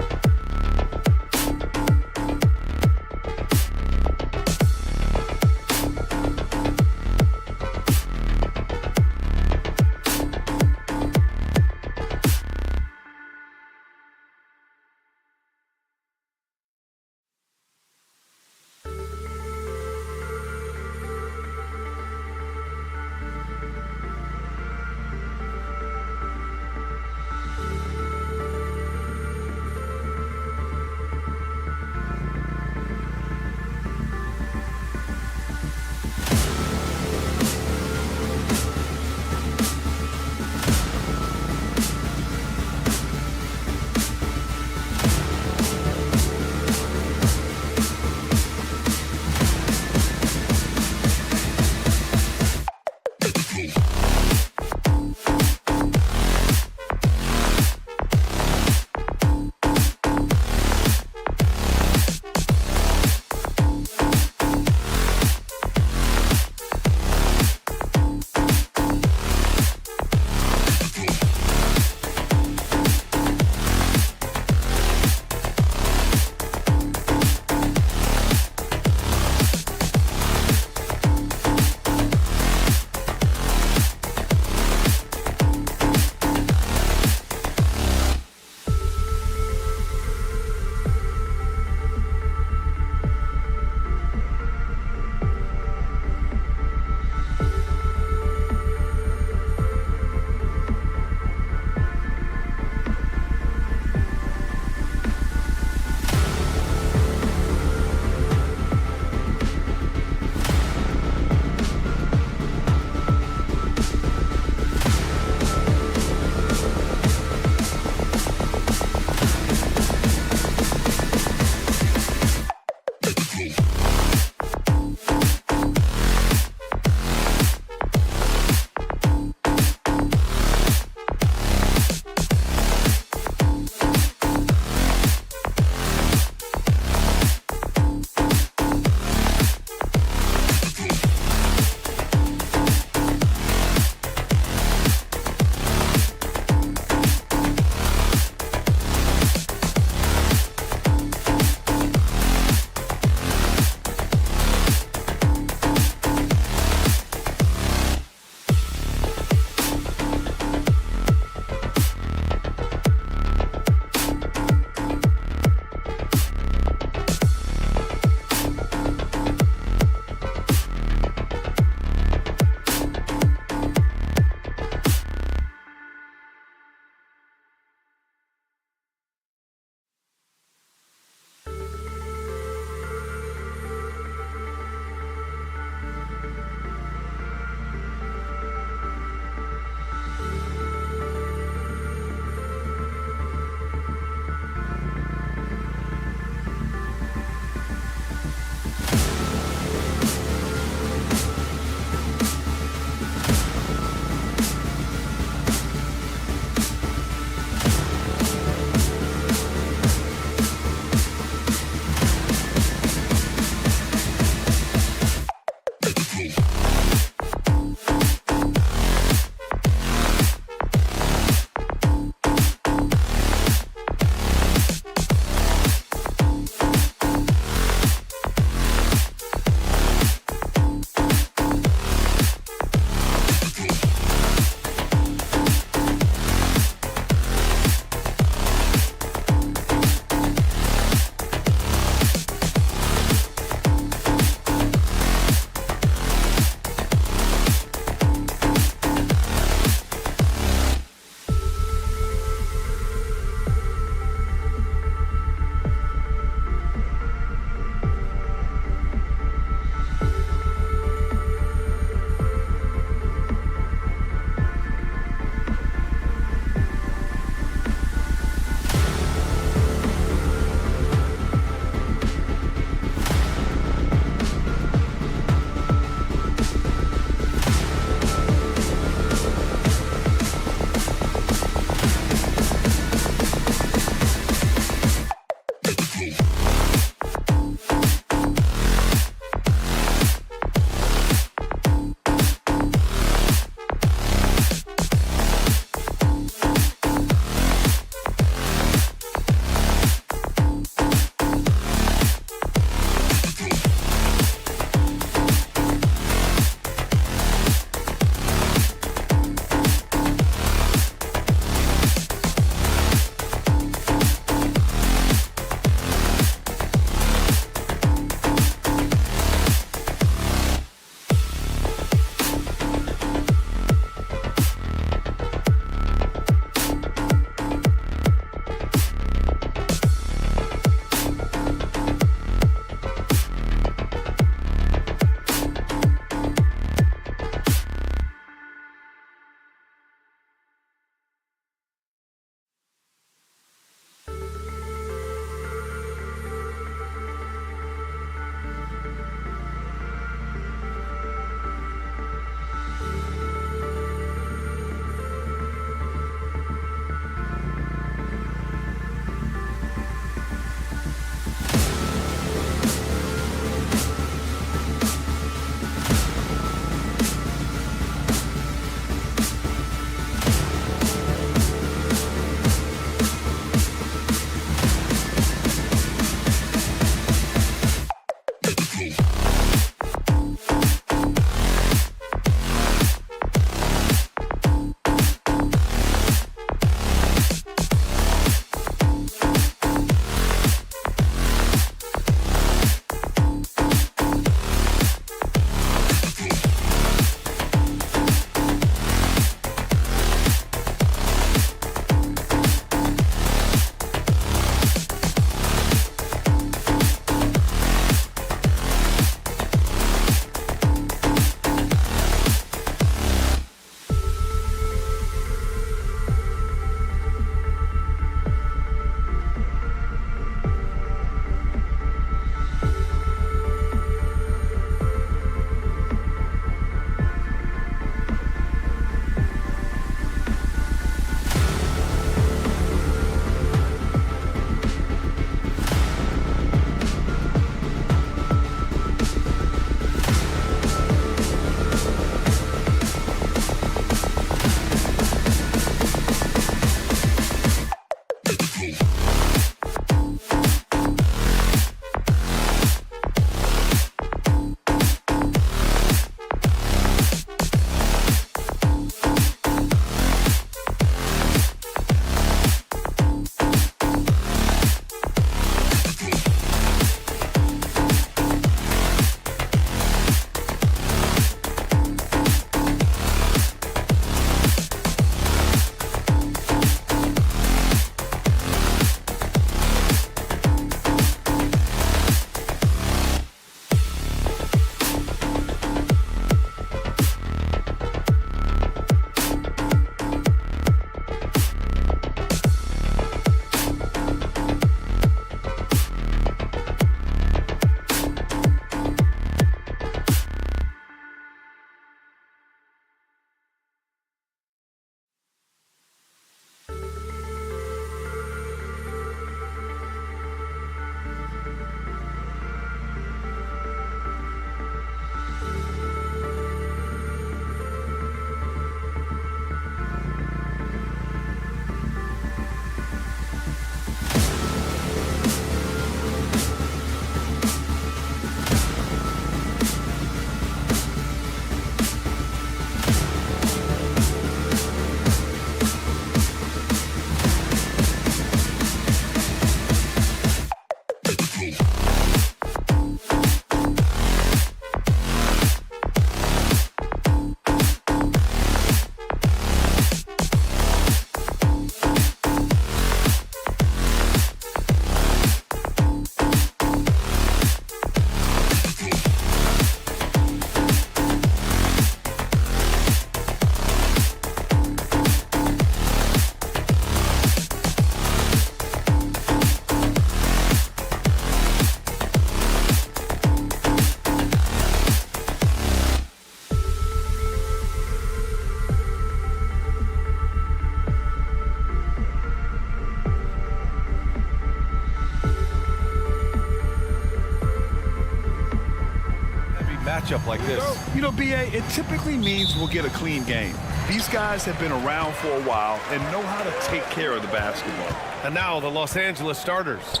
Matchup like this. You know, B.A., it typically means we'll get a clean game. These guys have been around for a while and know how to take care of the basketball. And now the Los Angeles starters.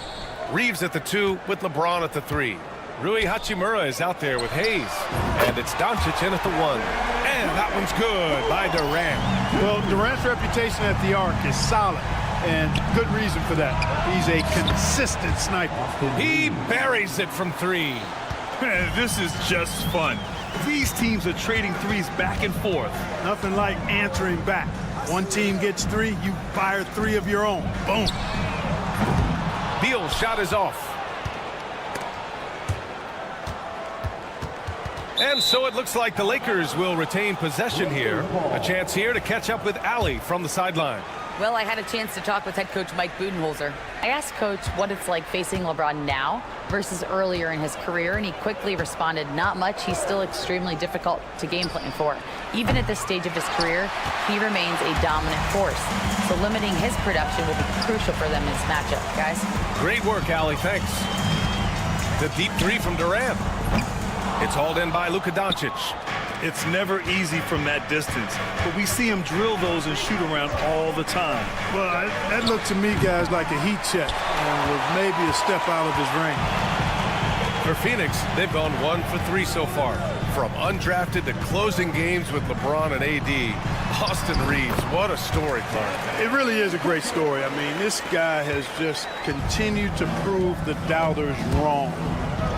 Reeves at the 2 with LeBron at the 3. Rui Hachimura is out there with Hayes. And it's Doncic in at the 1. And that one's good by Durant. Well, Durant's reputation at the arc is solid, and good reason for that. He's a consistent sniper. He buries it from 3. This is just fun. These teams are trading threes back and forth. Nothing like answering back. One team gets 3, you fire 3 of your own. Boom. Beal's shot is off. And so it looks like the Lakers will retain possession here. A chance here to catch up with Allie from the sideline. Well, I had a chance to talk with head coach Mike Budenholzer. I asked Coach what it's like facing LeBron now versus earlier in his career, and he quickly responded, not much. He's still extremely difficult to game plan for. Even at this stage of his career, he remains a dominant force. So limiting his production will be crucial for them in this matchup, guys. Great work, Allie. Thanks. The deep 3 from Durant. It's hauled in by Luka Doncic. It's never easy from that distance, but we see him drill those and shoot around all the time. Well, that looked to me, guys, like a heat check, with maybe a step out of his range. For Phoenix, they've gone 1 for 3 so far. From undrafted to closing games with LeBron and AD. Austin Reeves, what a story, Clark. It really is a great story. I mean, this guy has just continued to prove the doubters wrong.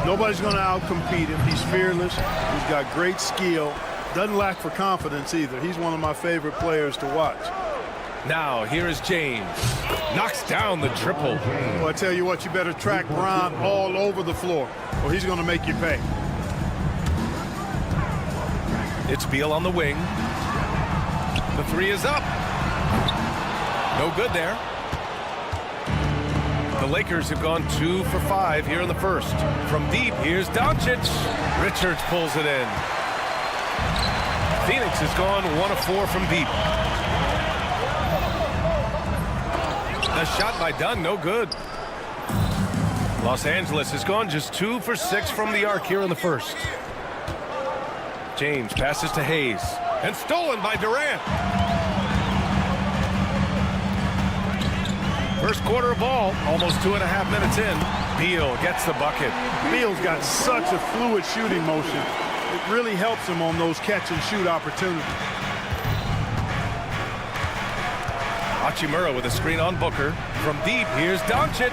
Nobody's going to outcompete him. He's fearless. He's got great skill. Doesn't lack for confidence either. He's one of my favorite players to watch. Now, here is James. Knocks down the triple. Well, I tell you what, you better track Bron all over the floor, or he's going to make you pay. It's Beal on the wing. The 3 is up. No good there. The Lakers have gone 2 for 5 here in the first. From deep, here's Doncic. Richards pulls it in. Phoenix has gone 1 of 4 from deep. The shot by Dunn, no good. Los Angeles has gone just 2 for 6 from the arc here in the first. James passes to Hayes. And stolen by Durant. First quarter of ball, almost 2.5 minutes in. Beal gets the bucket. Beal's got such a fluid shooting motion. It really helps him on those catch-and-shoot opportunities. Hachimura with a screen on Booker. From deep, here's Doncic.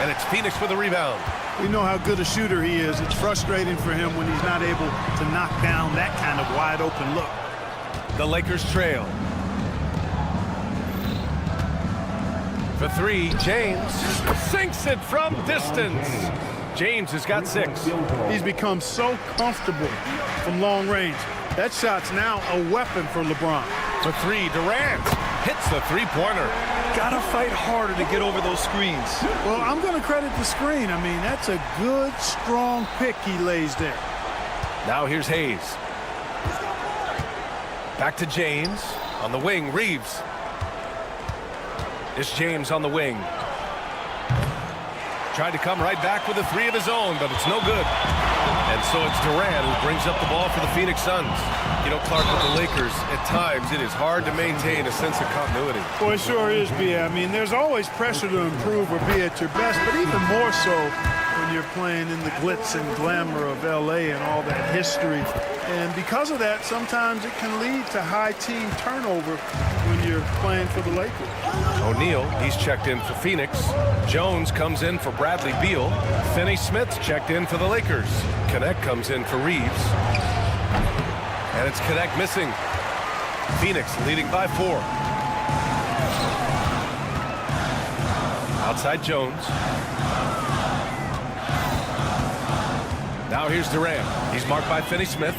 And it's Phoenix with a rebound. We know how good a shooter he is. It's frustrating for him when he's not able to knock down that kind of wide-open look. The Lakers trail. For 3, James sinks it from distance. James has got 6. He's become so comfortable from long range. That shot's now a weapon for LeBron. For 3, Durant hits the 3-pointer. Gotta fight harder to get over those screens. Well, I'm going to credit the screen. I mean, that's a good, strong pick he lays there. Now here's Hayes. Back to James. On the wing, Reeves. It's James on the wing. Tried to come right back with a 3 of his own, but it's no good. And so it's Durant who brings up the ball for the Phoenix Suns. You know, Clark, with the Lakers, at times it is hard to maintain a sense of continuity. Boy, it sure is, B.A. I mean, there's always pressure to improve or be at your best, but even more so when when you're playing in the glitz and glamour of LA and all that history. And because of that, sometimes it can lead to high team turnover when you're playing for the Lakers. O'Neal, he's checked in for Phoenix. Jones comes in for Bradley Beal. Finney-Smith checked in for the Lakers. Connect comes in for Reeves. And it's Connect missing. Phoenix leading by 4. Outside Jones. Now here's Durant. He's marked by Finney-Smith.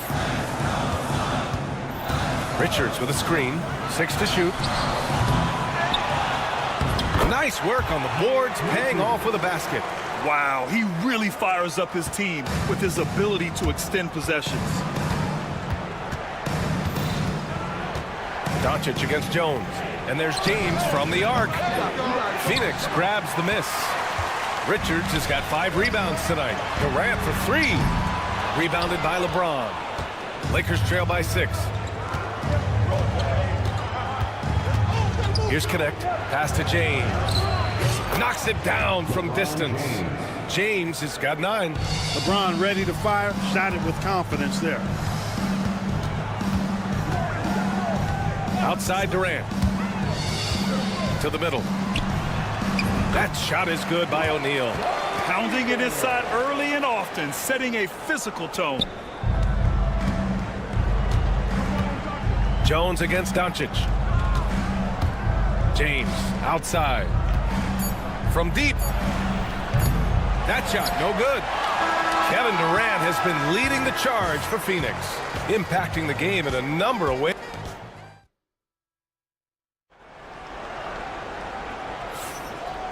Richards with a screen. 6 to shoot. Nice work on the boards, paying off with a basket. Wow, he really fires up his team with his ability to extend possessions. Doncic against Jones. And there's James from the arc. Phoenix grabs the miss. Richards has got 5 rebounds tonight. Durant for 3. Rebounded by LeBron. Lakers trail by 6. Here's Connect. Pass to James. Knocks it down from distance. James has got 9. LeBron ready to fire, shot it with confidence there. Outside Durant. To the middle. That shot is good by O'Neal. Pounding it inside early and often, setting a physical tone. Jones against Doncic. James outside. From deep. That shot no good. Kevin Durant has been leading the charge for Phoenix, impacting the game in a number of ways.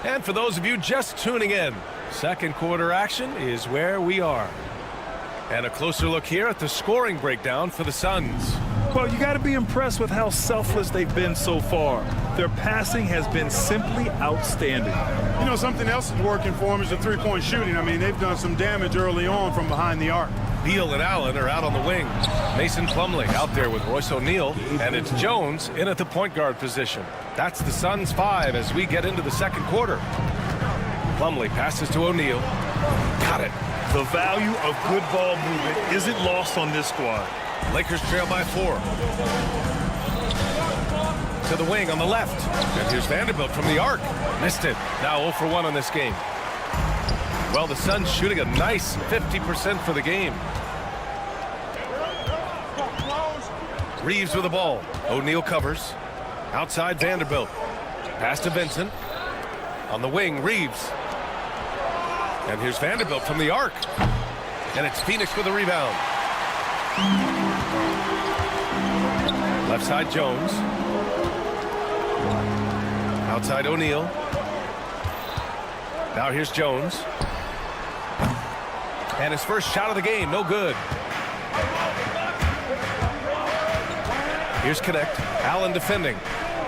And for those of you just tuning in, second quarter action is where we are. And a closer look here at the scoring breakdown for the Suns. Well, you got to be impressed with how selfless they've been so far. Their passing has been simply outstanding. You know, something else is working for them is the three-point shooting. I mean, they've done some damage early on from behind the arc. Beal and Allen are out on the wing. Mason Plumlee out there with Royce O'Neal. And it's Jones in at the point guard position. That's the Suns' 5 as we get into the second quarter. Plumlee passes to O'Neal. Got it. The value of good ball movement isn't lost on this squad. Lakers trail by 4. To the wing on the left. And here's Vanderbilt from the arc. Missed it. Now 0 for 1 on this game. Well, the Suns shooting a nice 50% for the game. Reeves with the ball. O'Neal covers. Outside Vanderbilt. Pass to Vincent. On the wing, Reeves. And here's Vanderbilt from the arc. And it's Phoenix with a rebound. Left side Jones. Outside O'Neal. Now here's Jones. And his first shot of the game, no good. Here's Connect. Allen defending.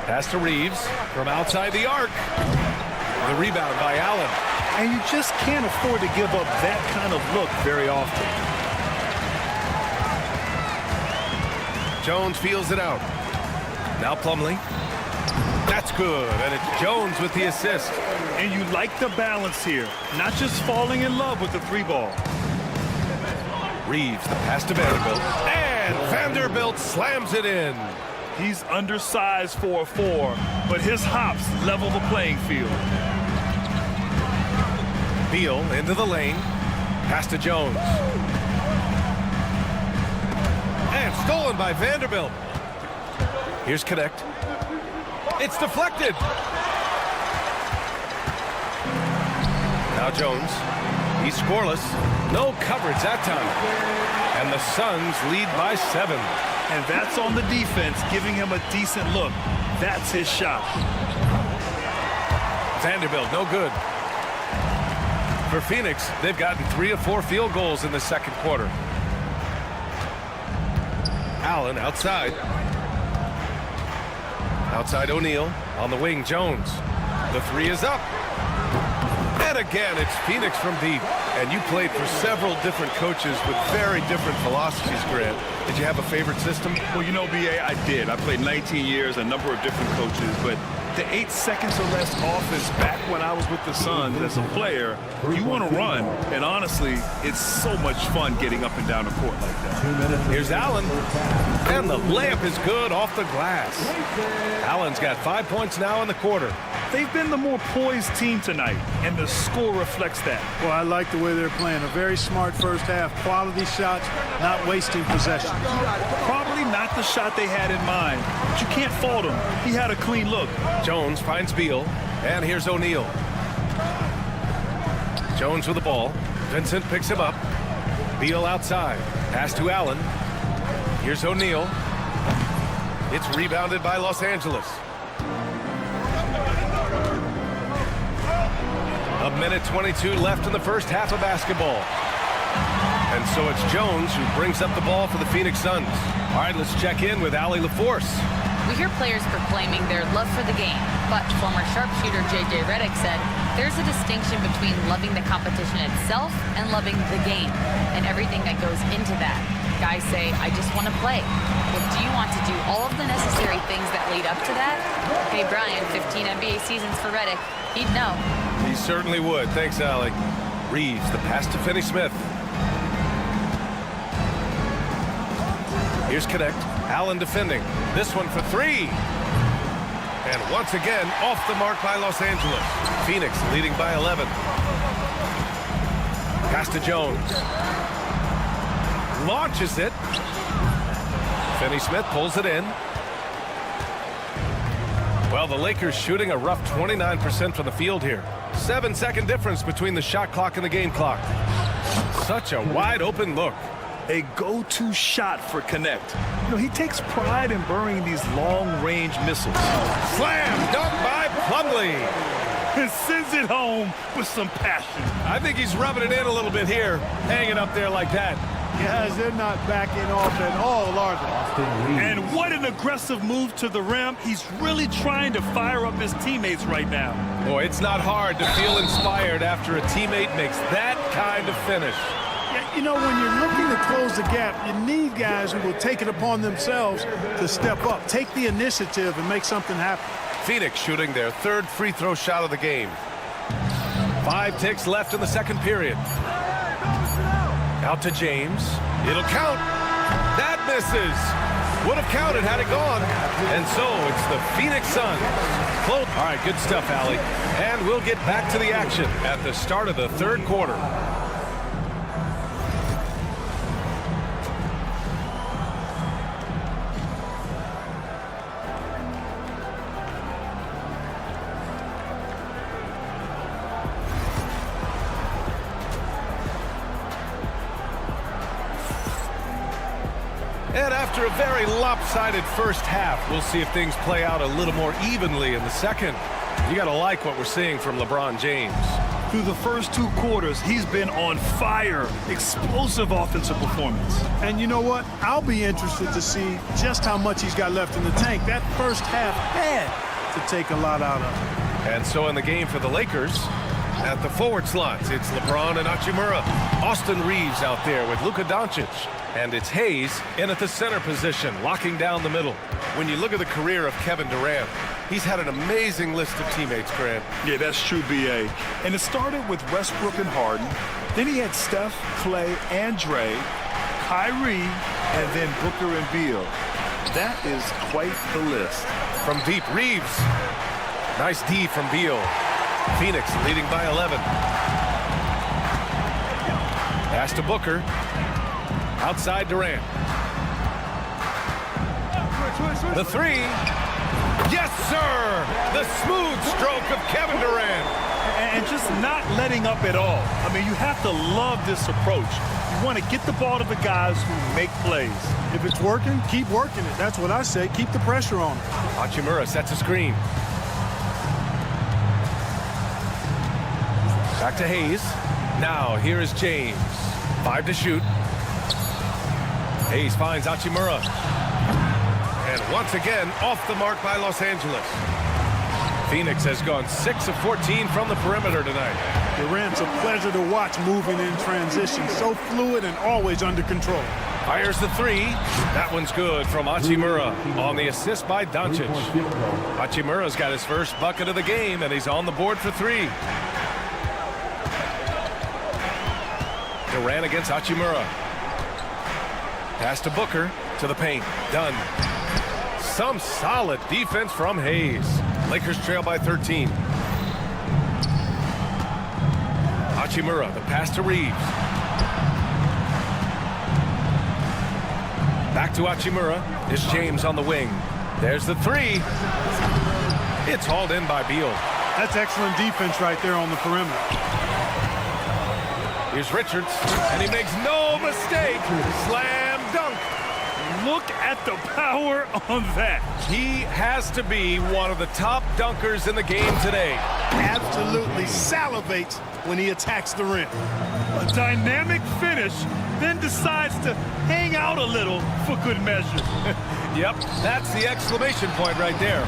Pass to Reeves from outside the arc. The rebound by Allen. And you just can't afford to give up that kind of look very often. Jones feels it out. Now Plumlee. That's good, and it's Jones with the assist. And you like the balance here, not just falling in love with the 3-ball. Reeves, the pass to Vanderbilt. And Vanderbilt slams it in. He's undersized for a 4, but his hops level the playing field. Beal into the lane. Pass to Jones. And stolen by Vanderbilt. Here's Connect. It's deflected. Now Jones. He's scoreless. No coverage that time. And the Suns lead by 7. And that's on the defense, giving him a decent look. That's his shot. Vanderbilt, no good. For Phoenix, they've gotten 3 of 4 field goals in the second quarter. Allen outside. Outside O'Neal. On the wing, Jones. The 3 is up. And again, it's Phoenix from deep. And you played for several different coaches with very different philosophies, Grant. Did you have a favorite system? Well, you know, B.A., I did. I played 19 years, a number of different coaches, but the 8 seconds or less offense back when I was with the Suns as a player, you want to run. And honestly, it's so much fun getting up and down the court like that. Here's Allen. And the layup is good off the glass. Allen's got 5 points now in the quarter. They've been the more poised team tonight, and the score reflects that. Well, I like the way they're playing. A very smart first half. Quality shots, not wasting possession. Probably not the shot they had in mind, but you can't fault him. He had a clean look. Jones finds Beal, and here's O'Neal. Jones with the ball. Vincent picks him up. Beal outside. Pass to Allen. Here's O'Neal. It's rebounded by Los Angeles. A minute 22 left in the first half of basketball. And so it's Jones who brings up the ball for the Phoenix Suns. All right, let's check in with Allie LaForce. We hear players proclaiming their love for the game, but former sharpshooter J.J. Redick said there's a distinction between loving the competition itself and loving the game and everything that goes into that. Guys say, I just want to play. But do you want to do all of the necessary things that lead up to that? Hey, Brian, 15 NBA seasons for Redick. He'd know. He certainly would. Thanks, Allie. Reeves, the pass to Finney-Smith. Here's Connect. Allen defending. This one for three. And once again, off the mark by Los Angeles. Phoenix leading by 11. Pass to Jones. Launches it. Finney-Smith pulls it in. Well, the Lakers shooting a rough 29% from the field here. 7-second difference between the shot clock and the game clock. Such a wide open look. A go-to shot for Connect. You know, he takes pride in burying these long-range missiles. Slam dunk by Plumlee. And sends it home with some passion. I think he's rubbing it in a little bit here, hanging up there like that. Guys, they're not backing off at all, are they? And what an aggressive move to the rim. He's really trying to fire up his teammates right now. Boy, it's not hard to feel inspired after a teammate makes that kind of finish. Yeah, you know, when you're looking to close the gap, you need guys who will take it upon themselves to step up, take the initiative, and make something happen. Phoenix shooting their third free throw shot of the game. 5 ticks left in the second period. Out to James. It'll count. That misses. Would have counted had it gone. And so it's the Phoenix Suns. Close. All right, good stuff, Allie. And we'll get back to the action at the start of the third quarter. And after a very lopsided first half, we'll see if things play out a little more evenly in the second. You got to like what we're seeing from LeBron James. Through the first 2 quarters, he's been on fire. Explosive offensive performance. And you know what? I'll be interested to see just how much he's got left in the tank. That first half had to take a lot out of him. And so in the game for the Lakers, at the forward slots, it's LeBron and Hachimura. Austin Reeves out there with Luka Doncic. And it's Hayes in at the center position, locking down the middle. When you look at the career of Kevin Durant, he's had an amazing list of teammates, Grant. Yeah, that's true, B.A. And it started with Westbrook and Harden. Then he had Steph, Clay, and Dre, Kyrie, and then Booker and Beal. That is quite the list. From deep, Reeves. Nice D from Beal. Phoenix leading by 11. Pass to Booker. Outside Durant. The three. Yes, sir! The smooth stroke of Kevin Durant. And just not letting up at all. I mean, you have to love this approach. You want to get the ball to the guys who make plays. If it's working, keep working it. That's what I say. Keep the pressure on. Hachimura sets a screen. Back to Hayes. Now, here is James. 5 to shoot. Hayes finds Hachimura. And once again, off the mark by Los Angeles. Phoenix has gone 6 of 14 from the perimeter tonight. Durant's a pleasure to watch moving in transition. So fluid and always under control. Fires the three. That one's good from Hachimura on the assist by Doncic. Hachimura's got his first bucket of the game, and he's on the board for three. Durant against Hachimura. Pass to Booker, to the paint. Done. Some solid defense from Hayes. Lakers trail by 13. Hachimura, the pass to Reeves. Back to Hachimura. Is James on the wing. There's the three. It's hauled in by Beal. That's excellent defense right there on the perimeter. Here's Richards, and he makes no mistake. Slam dunk. Look at the power on that. He has to be one of the top dunkers in the game today. Absolutely salivates when he attacks the rim. A dynamic finish, then decides to hang out a little for good measure. Yep, that's the exclamation point right there.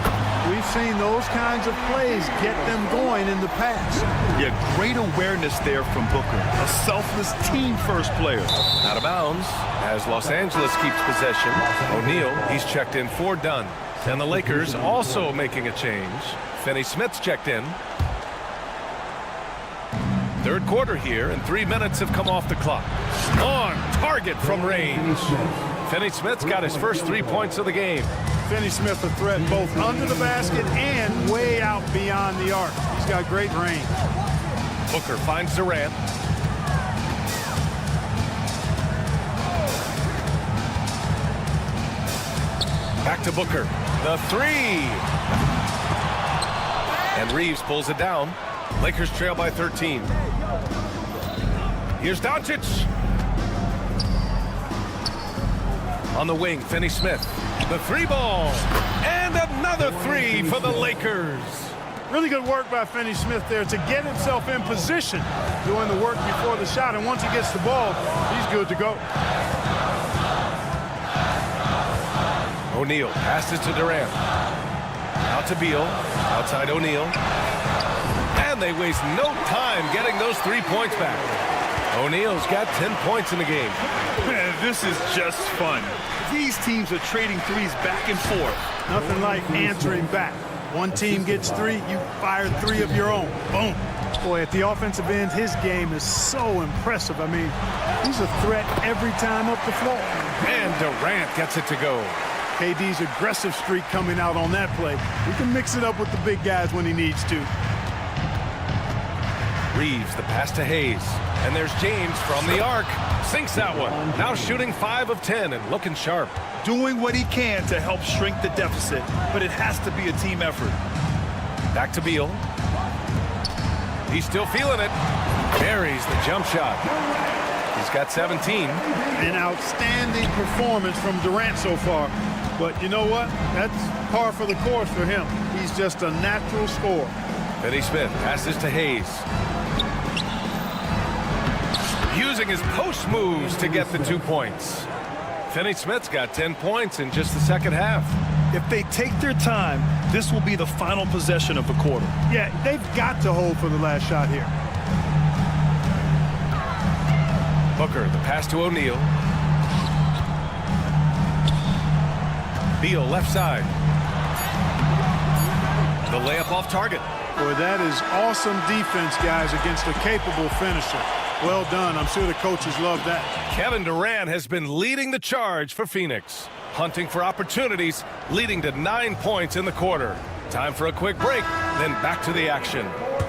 We've seen those kinds of plays get them going in the past. Yeah, great awareness there from Booker. A selfless team-first player. Out of bounds as Los Angeles keeps possession. O'Neal, he's checked in for Dunn. And the Lakers also making a change. Finney-Smith's checked in. Third quarter here, and 3 minutes have come off the clock. On target from range. Finney-Smith's got his first 3 points of the game. Finney-Smith a threat both under the basket and way out beyond the arc. He's got great range. Booker finds Durant. Back to Booker. The three. And Reeves pulls it down. Lakers trail by 13. Here's Doncic. On the wing, Finney-Smith. The three ball. And another three for the Lakers. Really good work by Finney-Smith there to get himself in position, doing the work before the shot. And once he gets the ball, he's good to go. O'Neal passes to Durant. Out to Beal. Outside O'Neal. And they waste no time getting those 3 points back. O'Neal's got 10 points in the game. Man, this is just fun. These teams are trading threes back and forth. Nothing like answering back. One team gets three, you fire three of your own. Boom. Boy, at the offensive end, his game is so impressive. I mean, he's a threat every time up the floor. And Durant gets it to go. KD's aggressive streak coming out on that play. He can mix it up with the big guys when he needs to. Reeves, the pass to Hayes. And there's James from the arc. Sinks that one. Now shooting 5 of 10 and looking sharp. Doing what he can to help shrink the deficit, but it has to be a team effort. Back to Beal. He's still feeling it. Buries the jump shot. He's got 17. An outstanding performance from Durant so far. But you know what? That's par for the course for him. He's just a natural scorer. Finney-Smith passes to Hayes. Using his post moves to get the 2 points. Finney-Smith's got 10 points in just the second half. If they take their time, this will be the final possession of the quarter. Yeah, they've got to hold for the last shot here. Booker, the pass to O'Neal. Beal, left side. The layup off target. Boy, that is awesome defense, guys, against a capable finisher. Well done. I'm sure the coaches love that. Kevin Durant has been leading the charge for Phoenix. Hunting for opportunities, leading to 9 points in the quarter. Time for a quick break, then back to the action.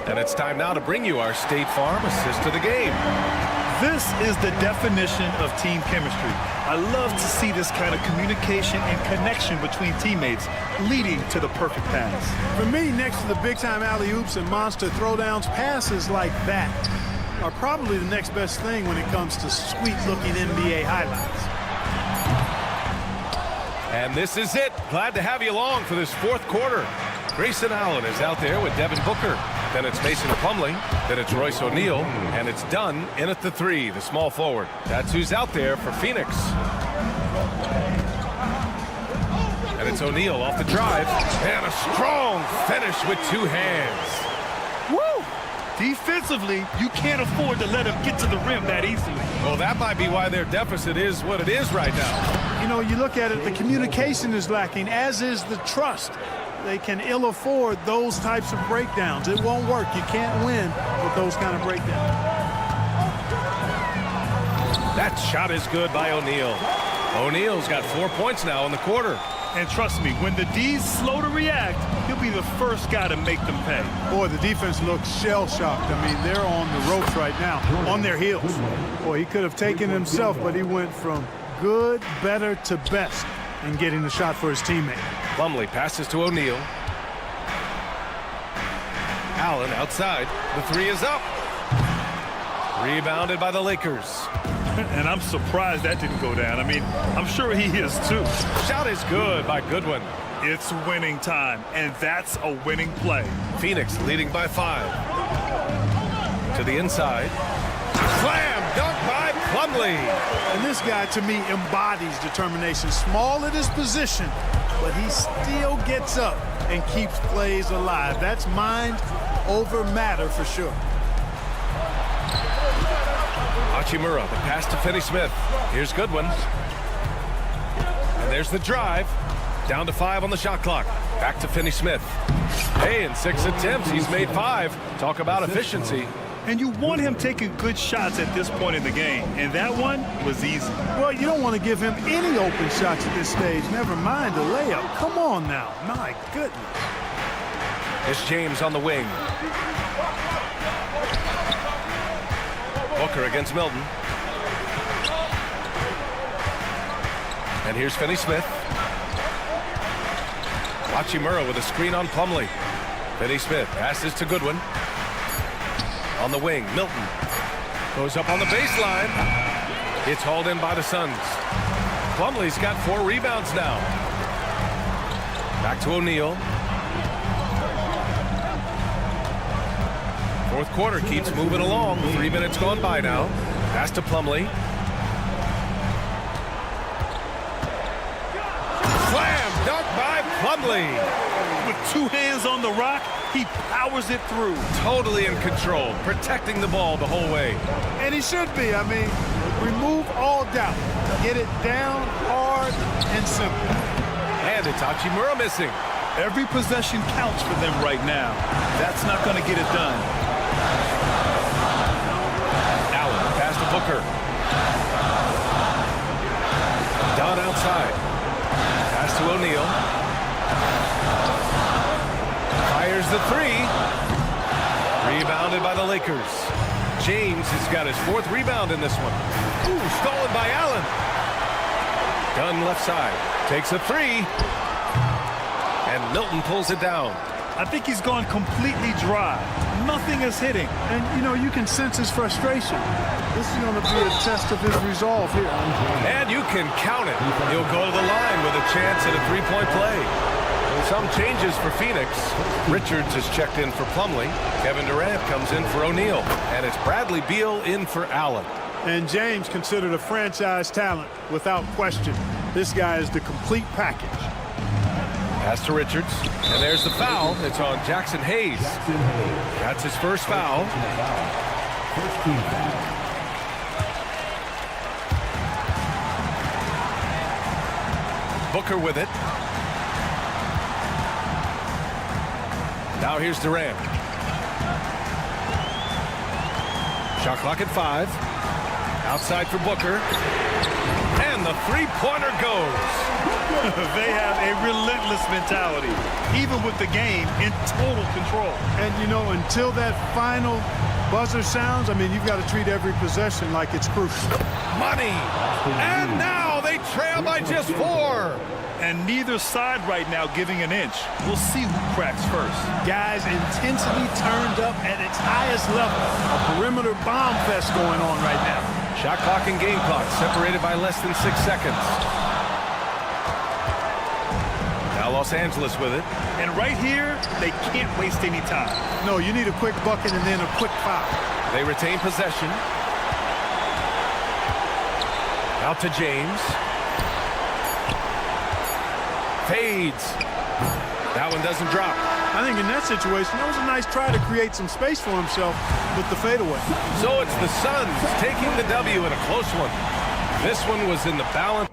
And it's time now to bring you our State Farm assist of the game. This is the definition of team chemistry. I love to see this kind of communication and connection between teammates leading to the perfect pass. For me, next to the big-time alley-oops and monster throwdowns, passes like that are probably the next best thing when it comes to sweet-looking NBA highlights. And this is it. Glad to have you along for this fourth quarter. Grayson Allen is out there with Devin Booker. Then it's Mason Plumlee. Then it's Royce O'Neal. And it's Dunn in at the 3, the small forward. That's who's out there for Phoenix. And it's O'Neal off the drive. And a strong finish with 2 hands. Woo! Defensively, you can't afford to let him get to the rim that easily. Well, that might be why their deficit is what it is right now. You know, you look at it, the communication is lacking, as is the trust. They can ill afford those types of breakdowns. It won't work. You can't win with those kind of breakdowns. That shot is good by O'Neal. O'Neal's got 4 points now in the quarter. And trust me, when the D's slow to react, he'll be the first guy to make them pay. Boy, the defense looks shell-shocked. I mean, they're on the ropes right now, on their heels. Boy, he could have taken himself, but he went from good, better to best in getting the shot for his teammate. Plumlee passes to O'Neal. Allen outside. The three is up. Rebounded by the Lakers. And I'm surprised that didn't go down. I mean, I'm sure he is too. Shot is good by Goodwin. It's winning time, and that's a winning play. Phoenix leading by 5. To the inside. Slam dunk by Plumlee. And this guy, to me, embodies determination. Small at his position, but he still gets up and keeps plays alive. That's mind over matter for sure. Hachimura, the pass to Finney-Smith. Here's Goodwin. And there's the drive. Down to 5 on the shot clock. Back to Finney-Smith. Hey, in 6 attempts, he's made 5. Talk about efficiency. And you want him taking good shots at this point in the game. And that one was easy. Well, you don't want to give him any open shots at this stage. Never mind a layup. Come on now. My goodness. It's James on the wing. Booker against Milton. And here's Finney-Smith. Hachimura with a screen on Plumlee. Finney-Smith passes to Goodwin. On the wing, Milton goes up on the baseline. It's hauled in by the Suns. Plumlee's got 4 rebounds now. Back to O'Neal. Fourth quarter keeps moving along. 3 minutes gone by now. Pass to Plumlee. Slam dunk by Plumlee. With 2 hands on the rock, he powers it through. Totally in control, protecting the ball the whole way. And he should be. I mean, remove all doubt. Get it down hard and simple. And it's Hachimura missing. Every possession counts for them right now. That's not going to get it done. Allen, pass to Booker. Down outside. Pass to O'Neal. Fires the 3. Rebounded by the Lakers. James has got his 4th rebound in this one. Ooh, stolen by Allen. Gunn left side. Takes a 3. And Milton pulls it down. I think he's gone completely dry. Nothing is hitting. And, you know, you can sense his frustration. This is going to be a test of his resolve here. And you can count it. He'll go to the line with a chance at a 3-point play. Some changes for Phoenix. Richards has checked in for Plumlee. Kevin Durant comes in for O'Neal. And it's Bradley Beal in for Allen. And James considered a franchise talent without question. This guy is the complete package. Pass to Richards. And there's the foul. It's on Jackson Hayes. That's his first foul. Booker with it. Now here's Durant. Shot clock at 5. Outside for Booker. And the 3-pointer goes. They have a relentless mentality, even with the game in total control. And, you know, until that final buzzer sounds, I mean, you've got to treat every possession like it's crucial. Money. And now they trail by just 4. And neither side right now giving an inch. We'll see who cracks first. Guys, intensity turned up at its highest level. A perimeter bomb fest going on right now. Shot clock and game clock separated by less than 6 seconds. Now Los Angeles with it. And right here, they can't waste any time. No, you need a quick bucket and then a quick foul. They retain possession. Out to James. Fades. That one doesn't drop. I think in that situation, that was a nice try to create some space for himself with the fadeaway. So it's the Suns taking the W in a close one. This one was in the balance.